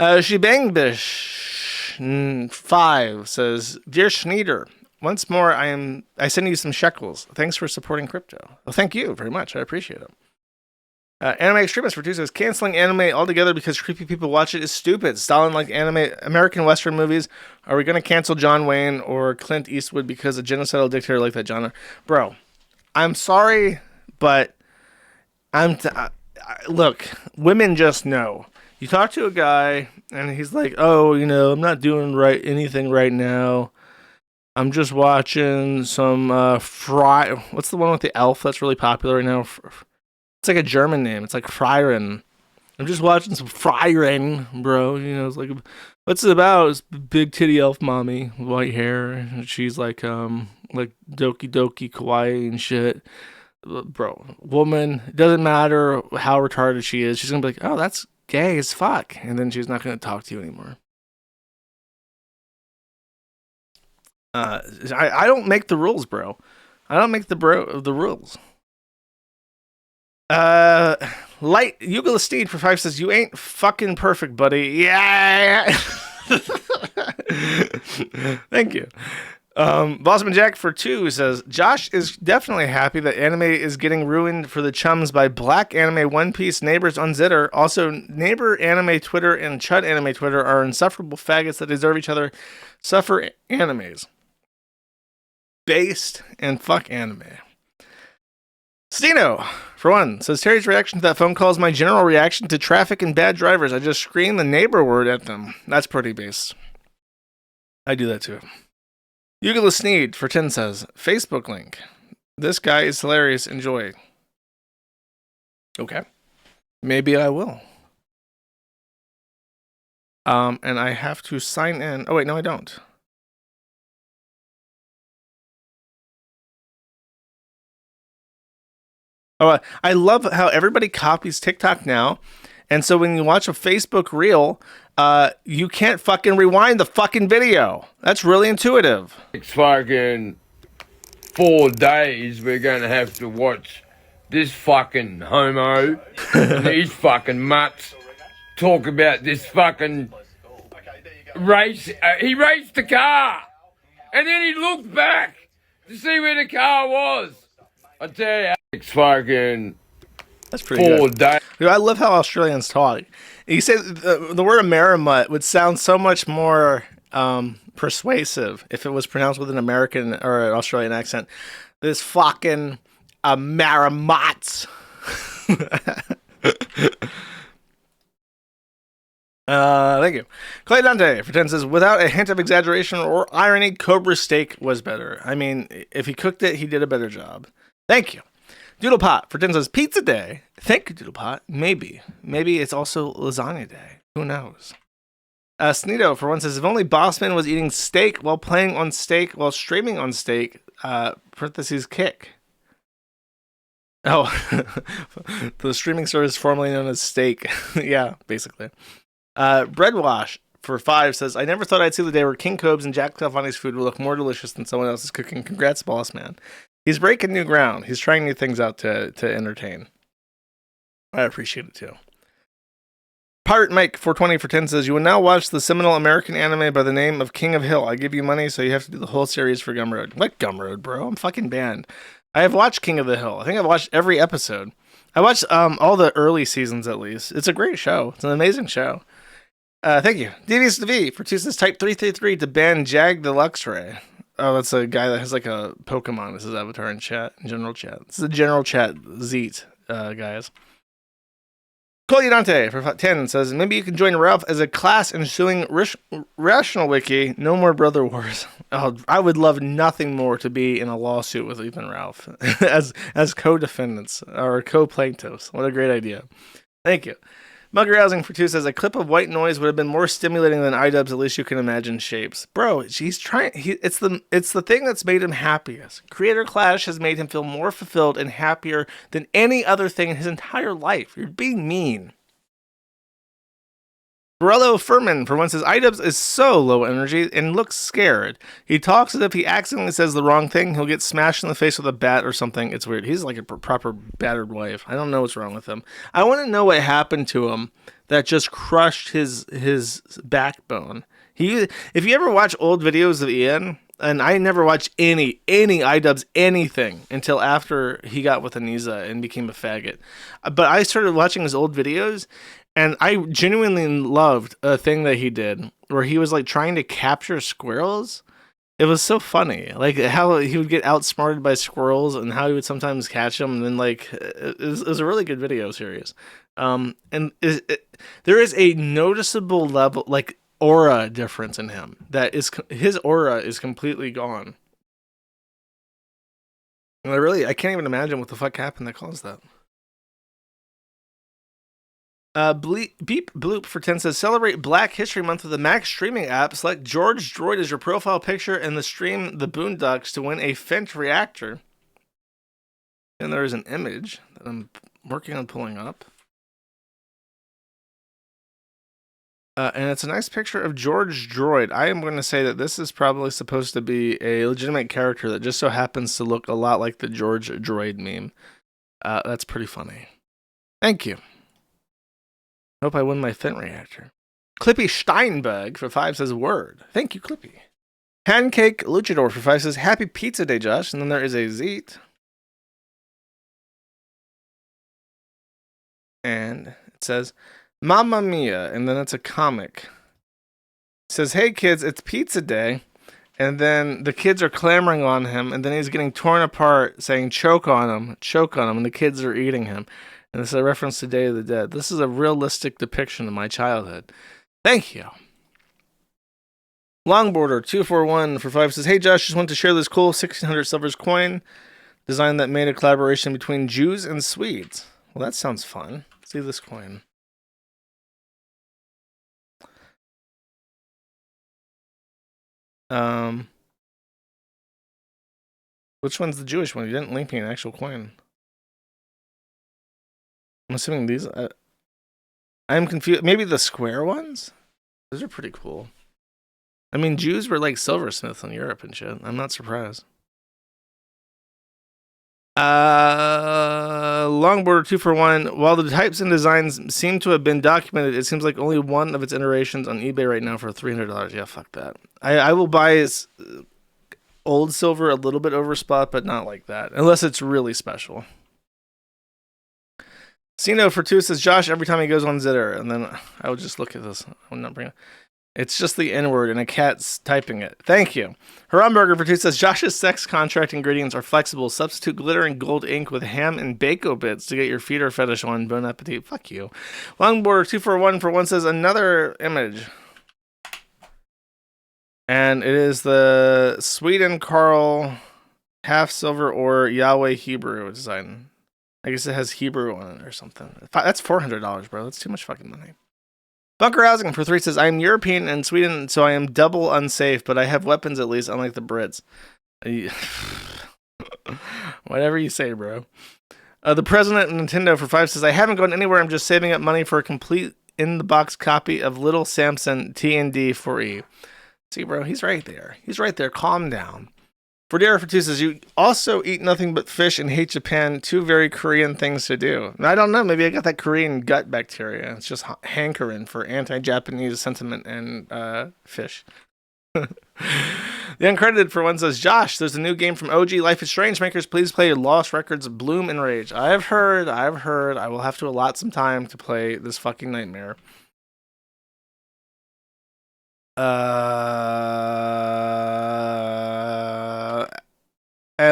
Shebangbish 5 says, Dear Schneider, once more I send you some shekels. Thanks for supporting crypto. Well, thank you very much. I appreciate it. Anime Extremist for two says, canceling anime altogether because creepy people watch it is stupid. Stalin like anime American Western movies. Are we going to cancel John Wayne or Clint Eastwood because a genocidal dictator like that genre? Bro, I'm sorry, but look, women just know. You talk to a guy and he's like, oh, you know, I'm not doing anything right now. I'm just watching some what's the one with the elf that's really popular right now? It's like a German name. It's like Freiren. I'm just watching some Freiren, bro. You know, it's like, what's it about? It's big titty elf mommy, white hair. And she's like Doki Doki Kawaii and shit. Bro, woman, it doesn't matter how retarded she is. She's going to be like, oh, that's gay as fuck. And then she's not going to talk to you anymore. I don't make the rules, bro. I don't make the rules. Light Yugal Steed for 5 says, you ain't fucking perfect, buddy. Yeah. Thank you. Bossman Jack for 2 says, Josh is definitely happy that anime is getting ruined for the chums by Black Anime One Piece neighbors on Zitter. Also, Neighbor Anime Twitter and Chud Anime Twitter are insufferable faggots that deserve each other. Suffer animes. Based and fuck anime. Stino, for one, says Terry's reaction to that phone call is my general reaction to traffic and bad drivers. I just scream the neighbor word at them. That's pretty base. I do that too. Yugula Sneed for 10 says, Facebook link. This guy is hilarious. Enjoy. Okay. Maybe I will. And I have to sign in. Oh, wait, no, I don't. Oh, I love how everybody copies TikTok now. And so when you watch a Facebook reel, you can't fucking rewind the fucking video. That's really intuitive. It's fucking 4 days we're going to have to watch this fucking homo and these fucking mutts talk about this fucking race. He raced the car and then he looked back to see where the car was. I tell you, it's fucking That's pretty 4 days. Dude, I love how Australians talk. You say the word Amerimut would sound so much more persuasive if it was pronounced with an American or an Australian accent. This fucking Amerimuts. Thank you. Clay Dante for 10 says, without a hint of exaggeration or irony, Cobra steak was better. I mean, if he cooked it, he did a better job. Thank you. Doodlepot for 10 says pizza day. Thank you, Doodlepot. Maybe it's also lasagna day. Who knows? Sneedo for 1 says if only Bossman was eating steak while playing on steak while streaming on steak. Parentheses kick. Oh, the streaming service formerly known as Steak. Yeah, basically. Breadwash for 5 says, I never thought I'd see the day where King Cobes and Jack Clavani's food will look more delicious than someone else's cooking. Congrats, boss man. He's breaking new ground. He's trying new things out to entertain. I appreciate it too. Pirate Mike 420 for 10 says, you will now watch the seminal American anime by the name of King of Hill. I give you money, so you have to do the whole series for Gumroad. What Gumroad, bro? I'm fucking banned. I have watched King of the Hill. I think I've watched every episode. I watched all the early seasons at least. It's a great show. It's an amazing show. Thank you. Devious to V for 2 says, type 333 to ban Jag the Luxray. Oh, that's a guy that has like a Pokemon as his avatar in chat, in general chat. This is a general chat Zeet, guys. Colidante for 10 says, maybe you can join Ralph as a class in suing Rational Wiki. No more brother wars. Oh, I would love nothing more to be in a lawsuit with Ethan Ralph as co-defendants or co-plaintiffs. What a great idea. Thank you. Mugger Housing for 2 says, a clip of white noise would have been more stimulating than iDubbbz. At least you can imagine shapes. Bro, he's trying. It's the thing that's made him happiest. Creator Clash has made him feel more fulfilled and happier than any other thing in his entire life. You're being mean. Borello Furman for 1 says, iDubbbz is so low energy and looks scared. He talks as if he accidentally says the wrong thing. He'll get smashed in the face with a bat or something. It's weird. He's like a proper battered wife. I don't know what's wrong with him. I want to know what happened to him that just crushed his backbone. If you ever watch old videos of Ian, and I never watched any iDubbbz anything until after he got with Anisa and became a faggot. But I started watching his old videos, and I genuinely loved a thing that he did where he was like trying to capture squirrels. It was so funny, like how he would get outsmarted by squirrels and how he would sometimes catch them. And then like it was a really good video series. There is a noticeable level, like aura difference in him. That is, his aura is completely gone. And I can't even imagine what the fuck happened that caused that. Beep Bloop for 10 says, celebrate Black History Month with the Mac streaming app. Select George Droid as your profile picture and the stream The Boondocks to win a Fent reactor. And there is an image that I'm working on pulling up. And it's a nice picture of George Droid. I am going to say that this is probably supposed to be a legitimate character that just so happens to look a lot like the George Droid meme. That's pretty funny. Thank you. Hope I win my Fent reactor. Clippy Steinberg for 5 says, word. Thank you, Clippy. Pancake Luchador for 5 says, happy pizza day, Josh. And then there is a Zeet. And it says, Mamma Mia. And then it's a comic. It says, hey kids, it's pizza day. And then the kids are clamoring on him. And then he's getting torn apart saying, choke on him. And the kids are eating him. And this is a reference to Day of the Dead. This is a realistic depiction of my childhood. Thank you. Longboarder 241 for 5 says, hey Josh, just want to share this cool 1600 silvers coin design that made a collaboration between Jews and Swedes. Well, that sounds fun. Let's see this coin. Which one's the Jewish one? You didn't link me an actual coin. I'm assuming these. I'm confused. Maybe the square ones? Those are pretty cool. I mean, Jews were like silversmiths in Europe and shit. I'm not surprised. Longboarder 241. While the types and designs seem to have been documented, it seems like only one of its iterations on eBay right now for $300. Yeah, fuck that. I will buy old silver a little bit over spot, but not like that. Unless it's really special. Sino for 2 says, Josh, every time he goes on Zitter, and then I would just look at this. I'm not bringing it. It's just the N-word and a cat's typing it. Thank you. Haramburger for 2 says, Josh's sex contract ingredients are flexible. Substitute glitter and gold ink with ham and bako bits to get your feeder fetish on. Bon appetit. Fuck you. Longboarder 241 for 1 says, another image. And it is the Sweden Carl half silver or Yahweh Hebrew design. I guess it has Hebrew on it or something. That's $400, bro. That's too much fucking money. Bunker Housing for 3 says, I am European and Sweden, so I am double unsafe, but I have weapons at least, unlike the Brits. Whatever you say, bro. The president of Nintendo for 5 says, I haven't gone anywhere. I'm just saving up money for a complete in-the-box copy of Little Samson TND 4E. See, bro, he's right there. He's right there. Calm down. For Dara for 2 says, you also eat nothing but fish and hate Japan. 2 very Korean things to do. I don't know. Maybe I got that Korean gut bacteria. It's just hankering for anti-Japanese sentiment and fish. The Uncredited for 1 says, Josh, there's a new game from OG Life is Strange makers. Please play Lost Records Bloom and Rage. I've heard. I will have to allot some time to play this fucking nightmare. A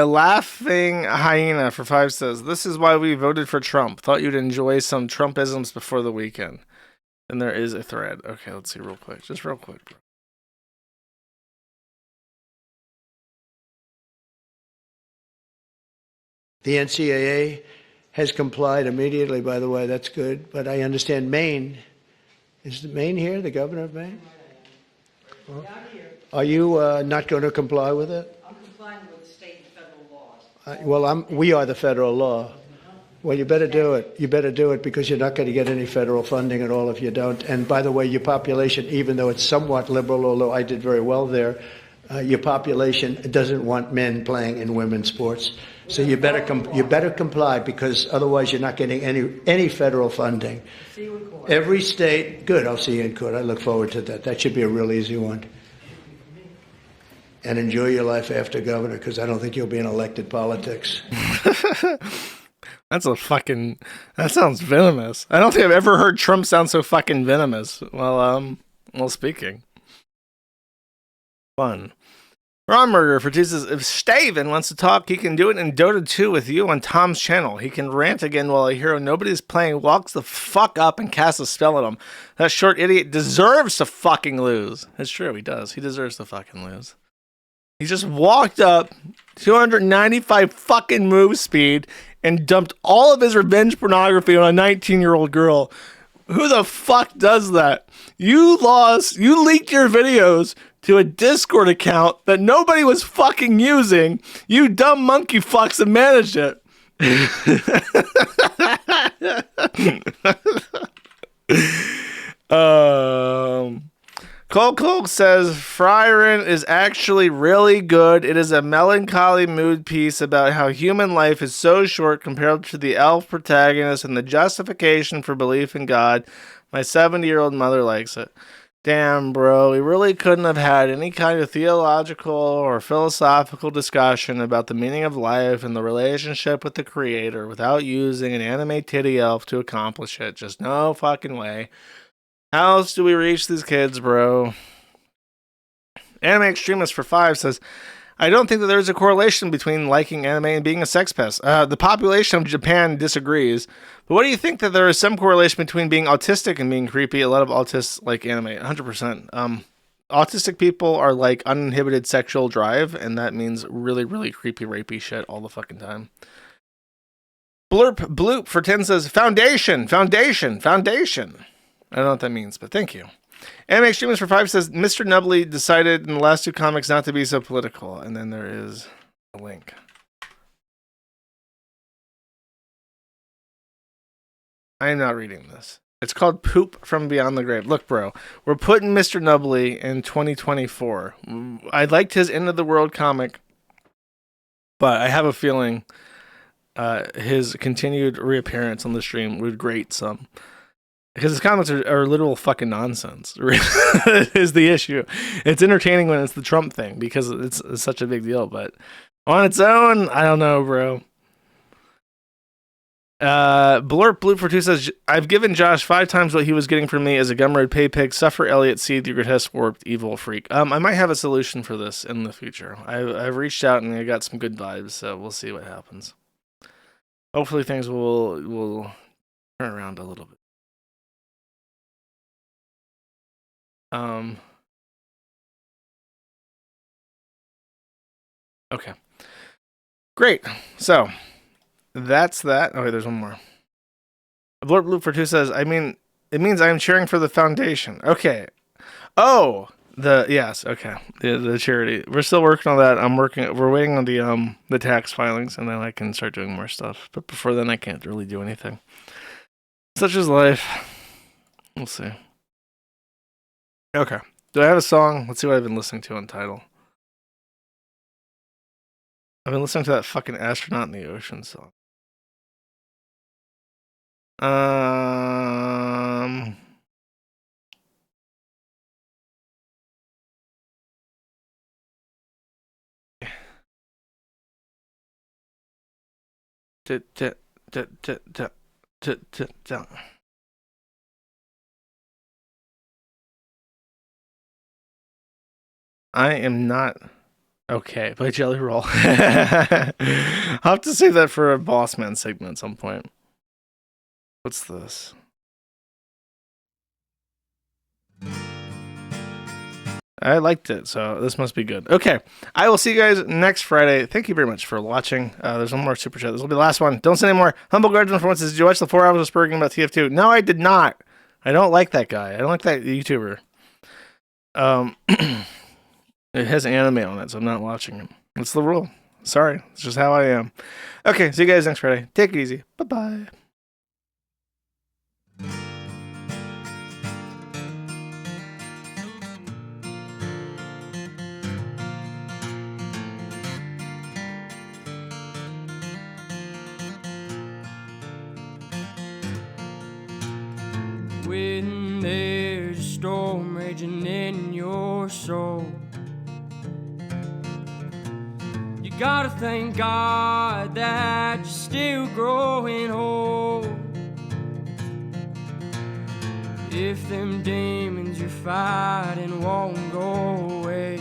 laughing hyena for 5 says, this is why we voted for Trump. Thought you'd enjoy some Trumpisms before the weekend. And there is a thread. Okay, let's see real quick. Just real quick, bro. The NCAA has complied immediately, by the way. That's good. But I understand Maine. Is Maine here, the governor of Maine? Well, are you not going to comply with it? I'm complying with state and federal laws. We are the federal law. Well, you better do it. You better do it because you're not going to get any federal funding at all if you don't. And by the way, your population, even though it's somewhat liberal, although I did very well there, your population doesn't want men playing in women's sports. So you better comply because otherwise you're not getting any federal funding. See you in court. Every state, good. I'll see you in court. I look forward to that. That should be a real easy one. And enjoy your life after governor because I don't think you'll be in elected politics. That sounds venomous. I don't think I've ever heard Trump sound so fucking venomous while speaking. Fun. Ron Murder for Jesus. If Staven wants to talk, he can do it in Dota 2 with you on Tom's channel. He can rant again while a hero nobody's playing walks the fuck up and casts a spell at him. That short idiot deserves to fucking lose. It's true, he does. He deserves to fucking lose. He just walked up, 295 fucking move speed, and dumped all of his revenge pornography on a 19-year-old girl. Who the fuck does that? You leaked your videos to a Discord account that nobody was fucking using. You dumb monkey fucks that managed it. Cole says Frieren is actually really good. It is a melancholy mood piece about how human life is so short compared to the elf protagonist and the justification for belief in God. My 70-year-old mother likes it. Damn, bro, we really couldn't have had any kind of theological or philosophical discussion about the meaning of life and the relationship with the creator without using an anime titty elf to accomplish it. Just no fucking way. How else do we reach these kids, bro? Anime Extremist for 5 says, I don't think that there's a correlation between liking anime and being a sex pest. The population of Japan disagrees. But what do you think that there is some correlation between being autistic and being creepy? A lot of autists like anime, 100%. Autistic people are like uninhibited sexual drive, and that means really, really creepy, rapey shit all the fucking time. Blurp Bloop for 10 says, Foundation. I don't know what that means, but thank you. Anime Extremist for 5 says, Mr. Nubbly decided in the last 2 comics not to be so political. And then there is a link. I am not reading this. It's called Poop from Beyond the Grave. Look, bro, we're putting Mr. Nubbly in 2024. I liked his End of the World comic, but I have a feeling his continued reappearance on the stream would grate some. Because his comments are literal fucking nonsense, is the issue. It's entertaining when it's the Trump thing, because it's such a big deal, but on its own, I don't know, bro. Blurp Blue for 2 says, I've given Josh 5 times what he was getting from me as a Gumroad pay pig, suffer Elliot, seed, you grotesque, warped, evil freak. I might have a solution for this in the future. I've reached out and I got some good vibes, so we'll see what happens. Hopefully things will turn around a little bit. Okay. Great. So, that's that. Oh, wait, there's one more. Blurb Loop for 2 says, I mean, it means I'm cheering for the foundation. Okay. Oh, yes, okay. The charity. We're still working on that. We're waiting on the tax filings, and then I can start doing more stuff. But before then, I can't really do anything. Such is life. We'll see. Okay. Do I have a song? Let's see what I've been listening to on Tidal. I've been listening to that fucking Astronaut in the Ocean song. I am not okay by Jelly Roll. I'll have to save that for a Boss Man segment at some point. What's this? I liked it, so this must be good. Okay, I will see you guys next Friday. Thank you very much for watching. There's one more super chat. This will be the last one. Don't say any more. Humble Guardian for once says, did you watch the 4 hours of spurging about TF2? No, I did not. I don't like that guy. I don't like that YouTuber. It has anime on it, so I'm not watching him. That's the rule. Sorry. It's just how I am. Okay, see you guys next Friday. Take it easy. Bye-bye. When there's a storm raging in your soul, you gotta thank God that you're still growing old. If them demons you're fighting won't go away,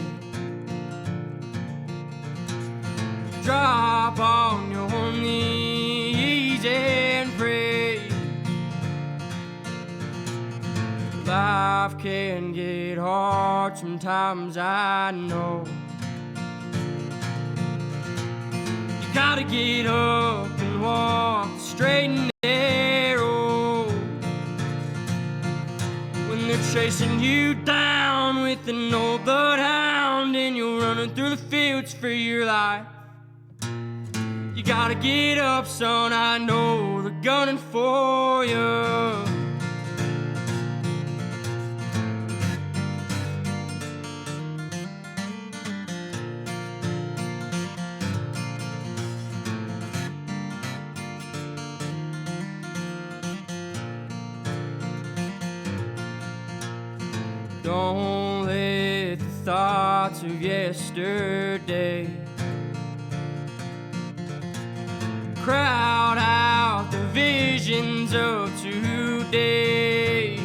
drop on your knees and pray. Life can get hard sometimes, I know. You gotta get up and walk the straight and narrow. When they're chasing you down with an old bloodhound and you're running through the fields for your life, you gotta get up, son, I know they're gunning for you. Don't let the thoughts of yesterday crowd out the visions of today.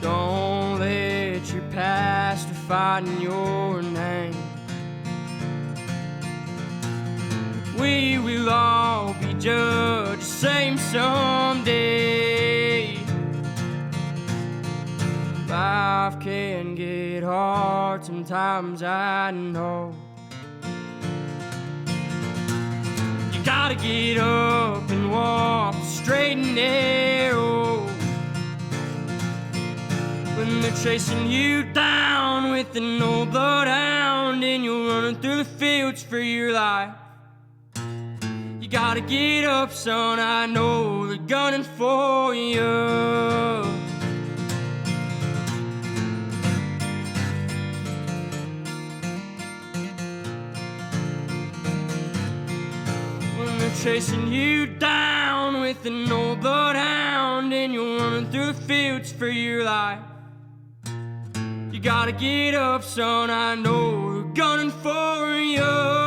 Don't let your past define your name. We will all be judged the same someday. Life can get hard sometimes, I know. You gotta get up and walk straight and narrow. When they're chasing you down with an old bloodhound and you're running through the fields for your life, you gotta get up, son, I know they're gunning for you. Chasing you down with an old bloodhound and you're running through the fields for your life, you gotta get up, son, I know they're gunning for you.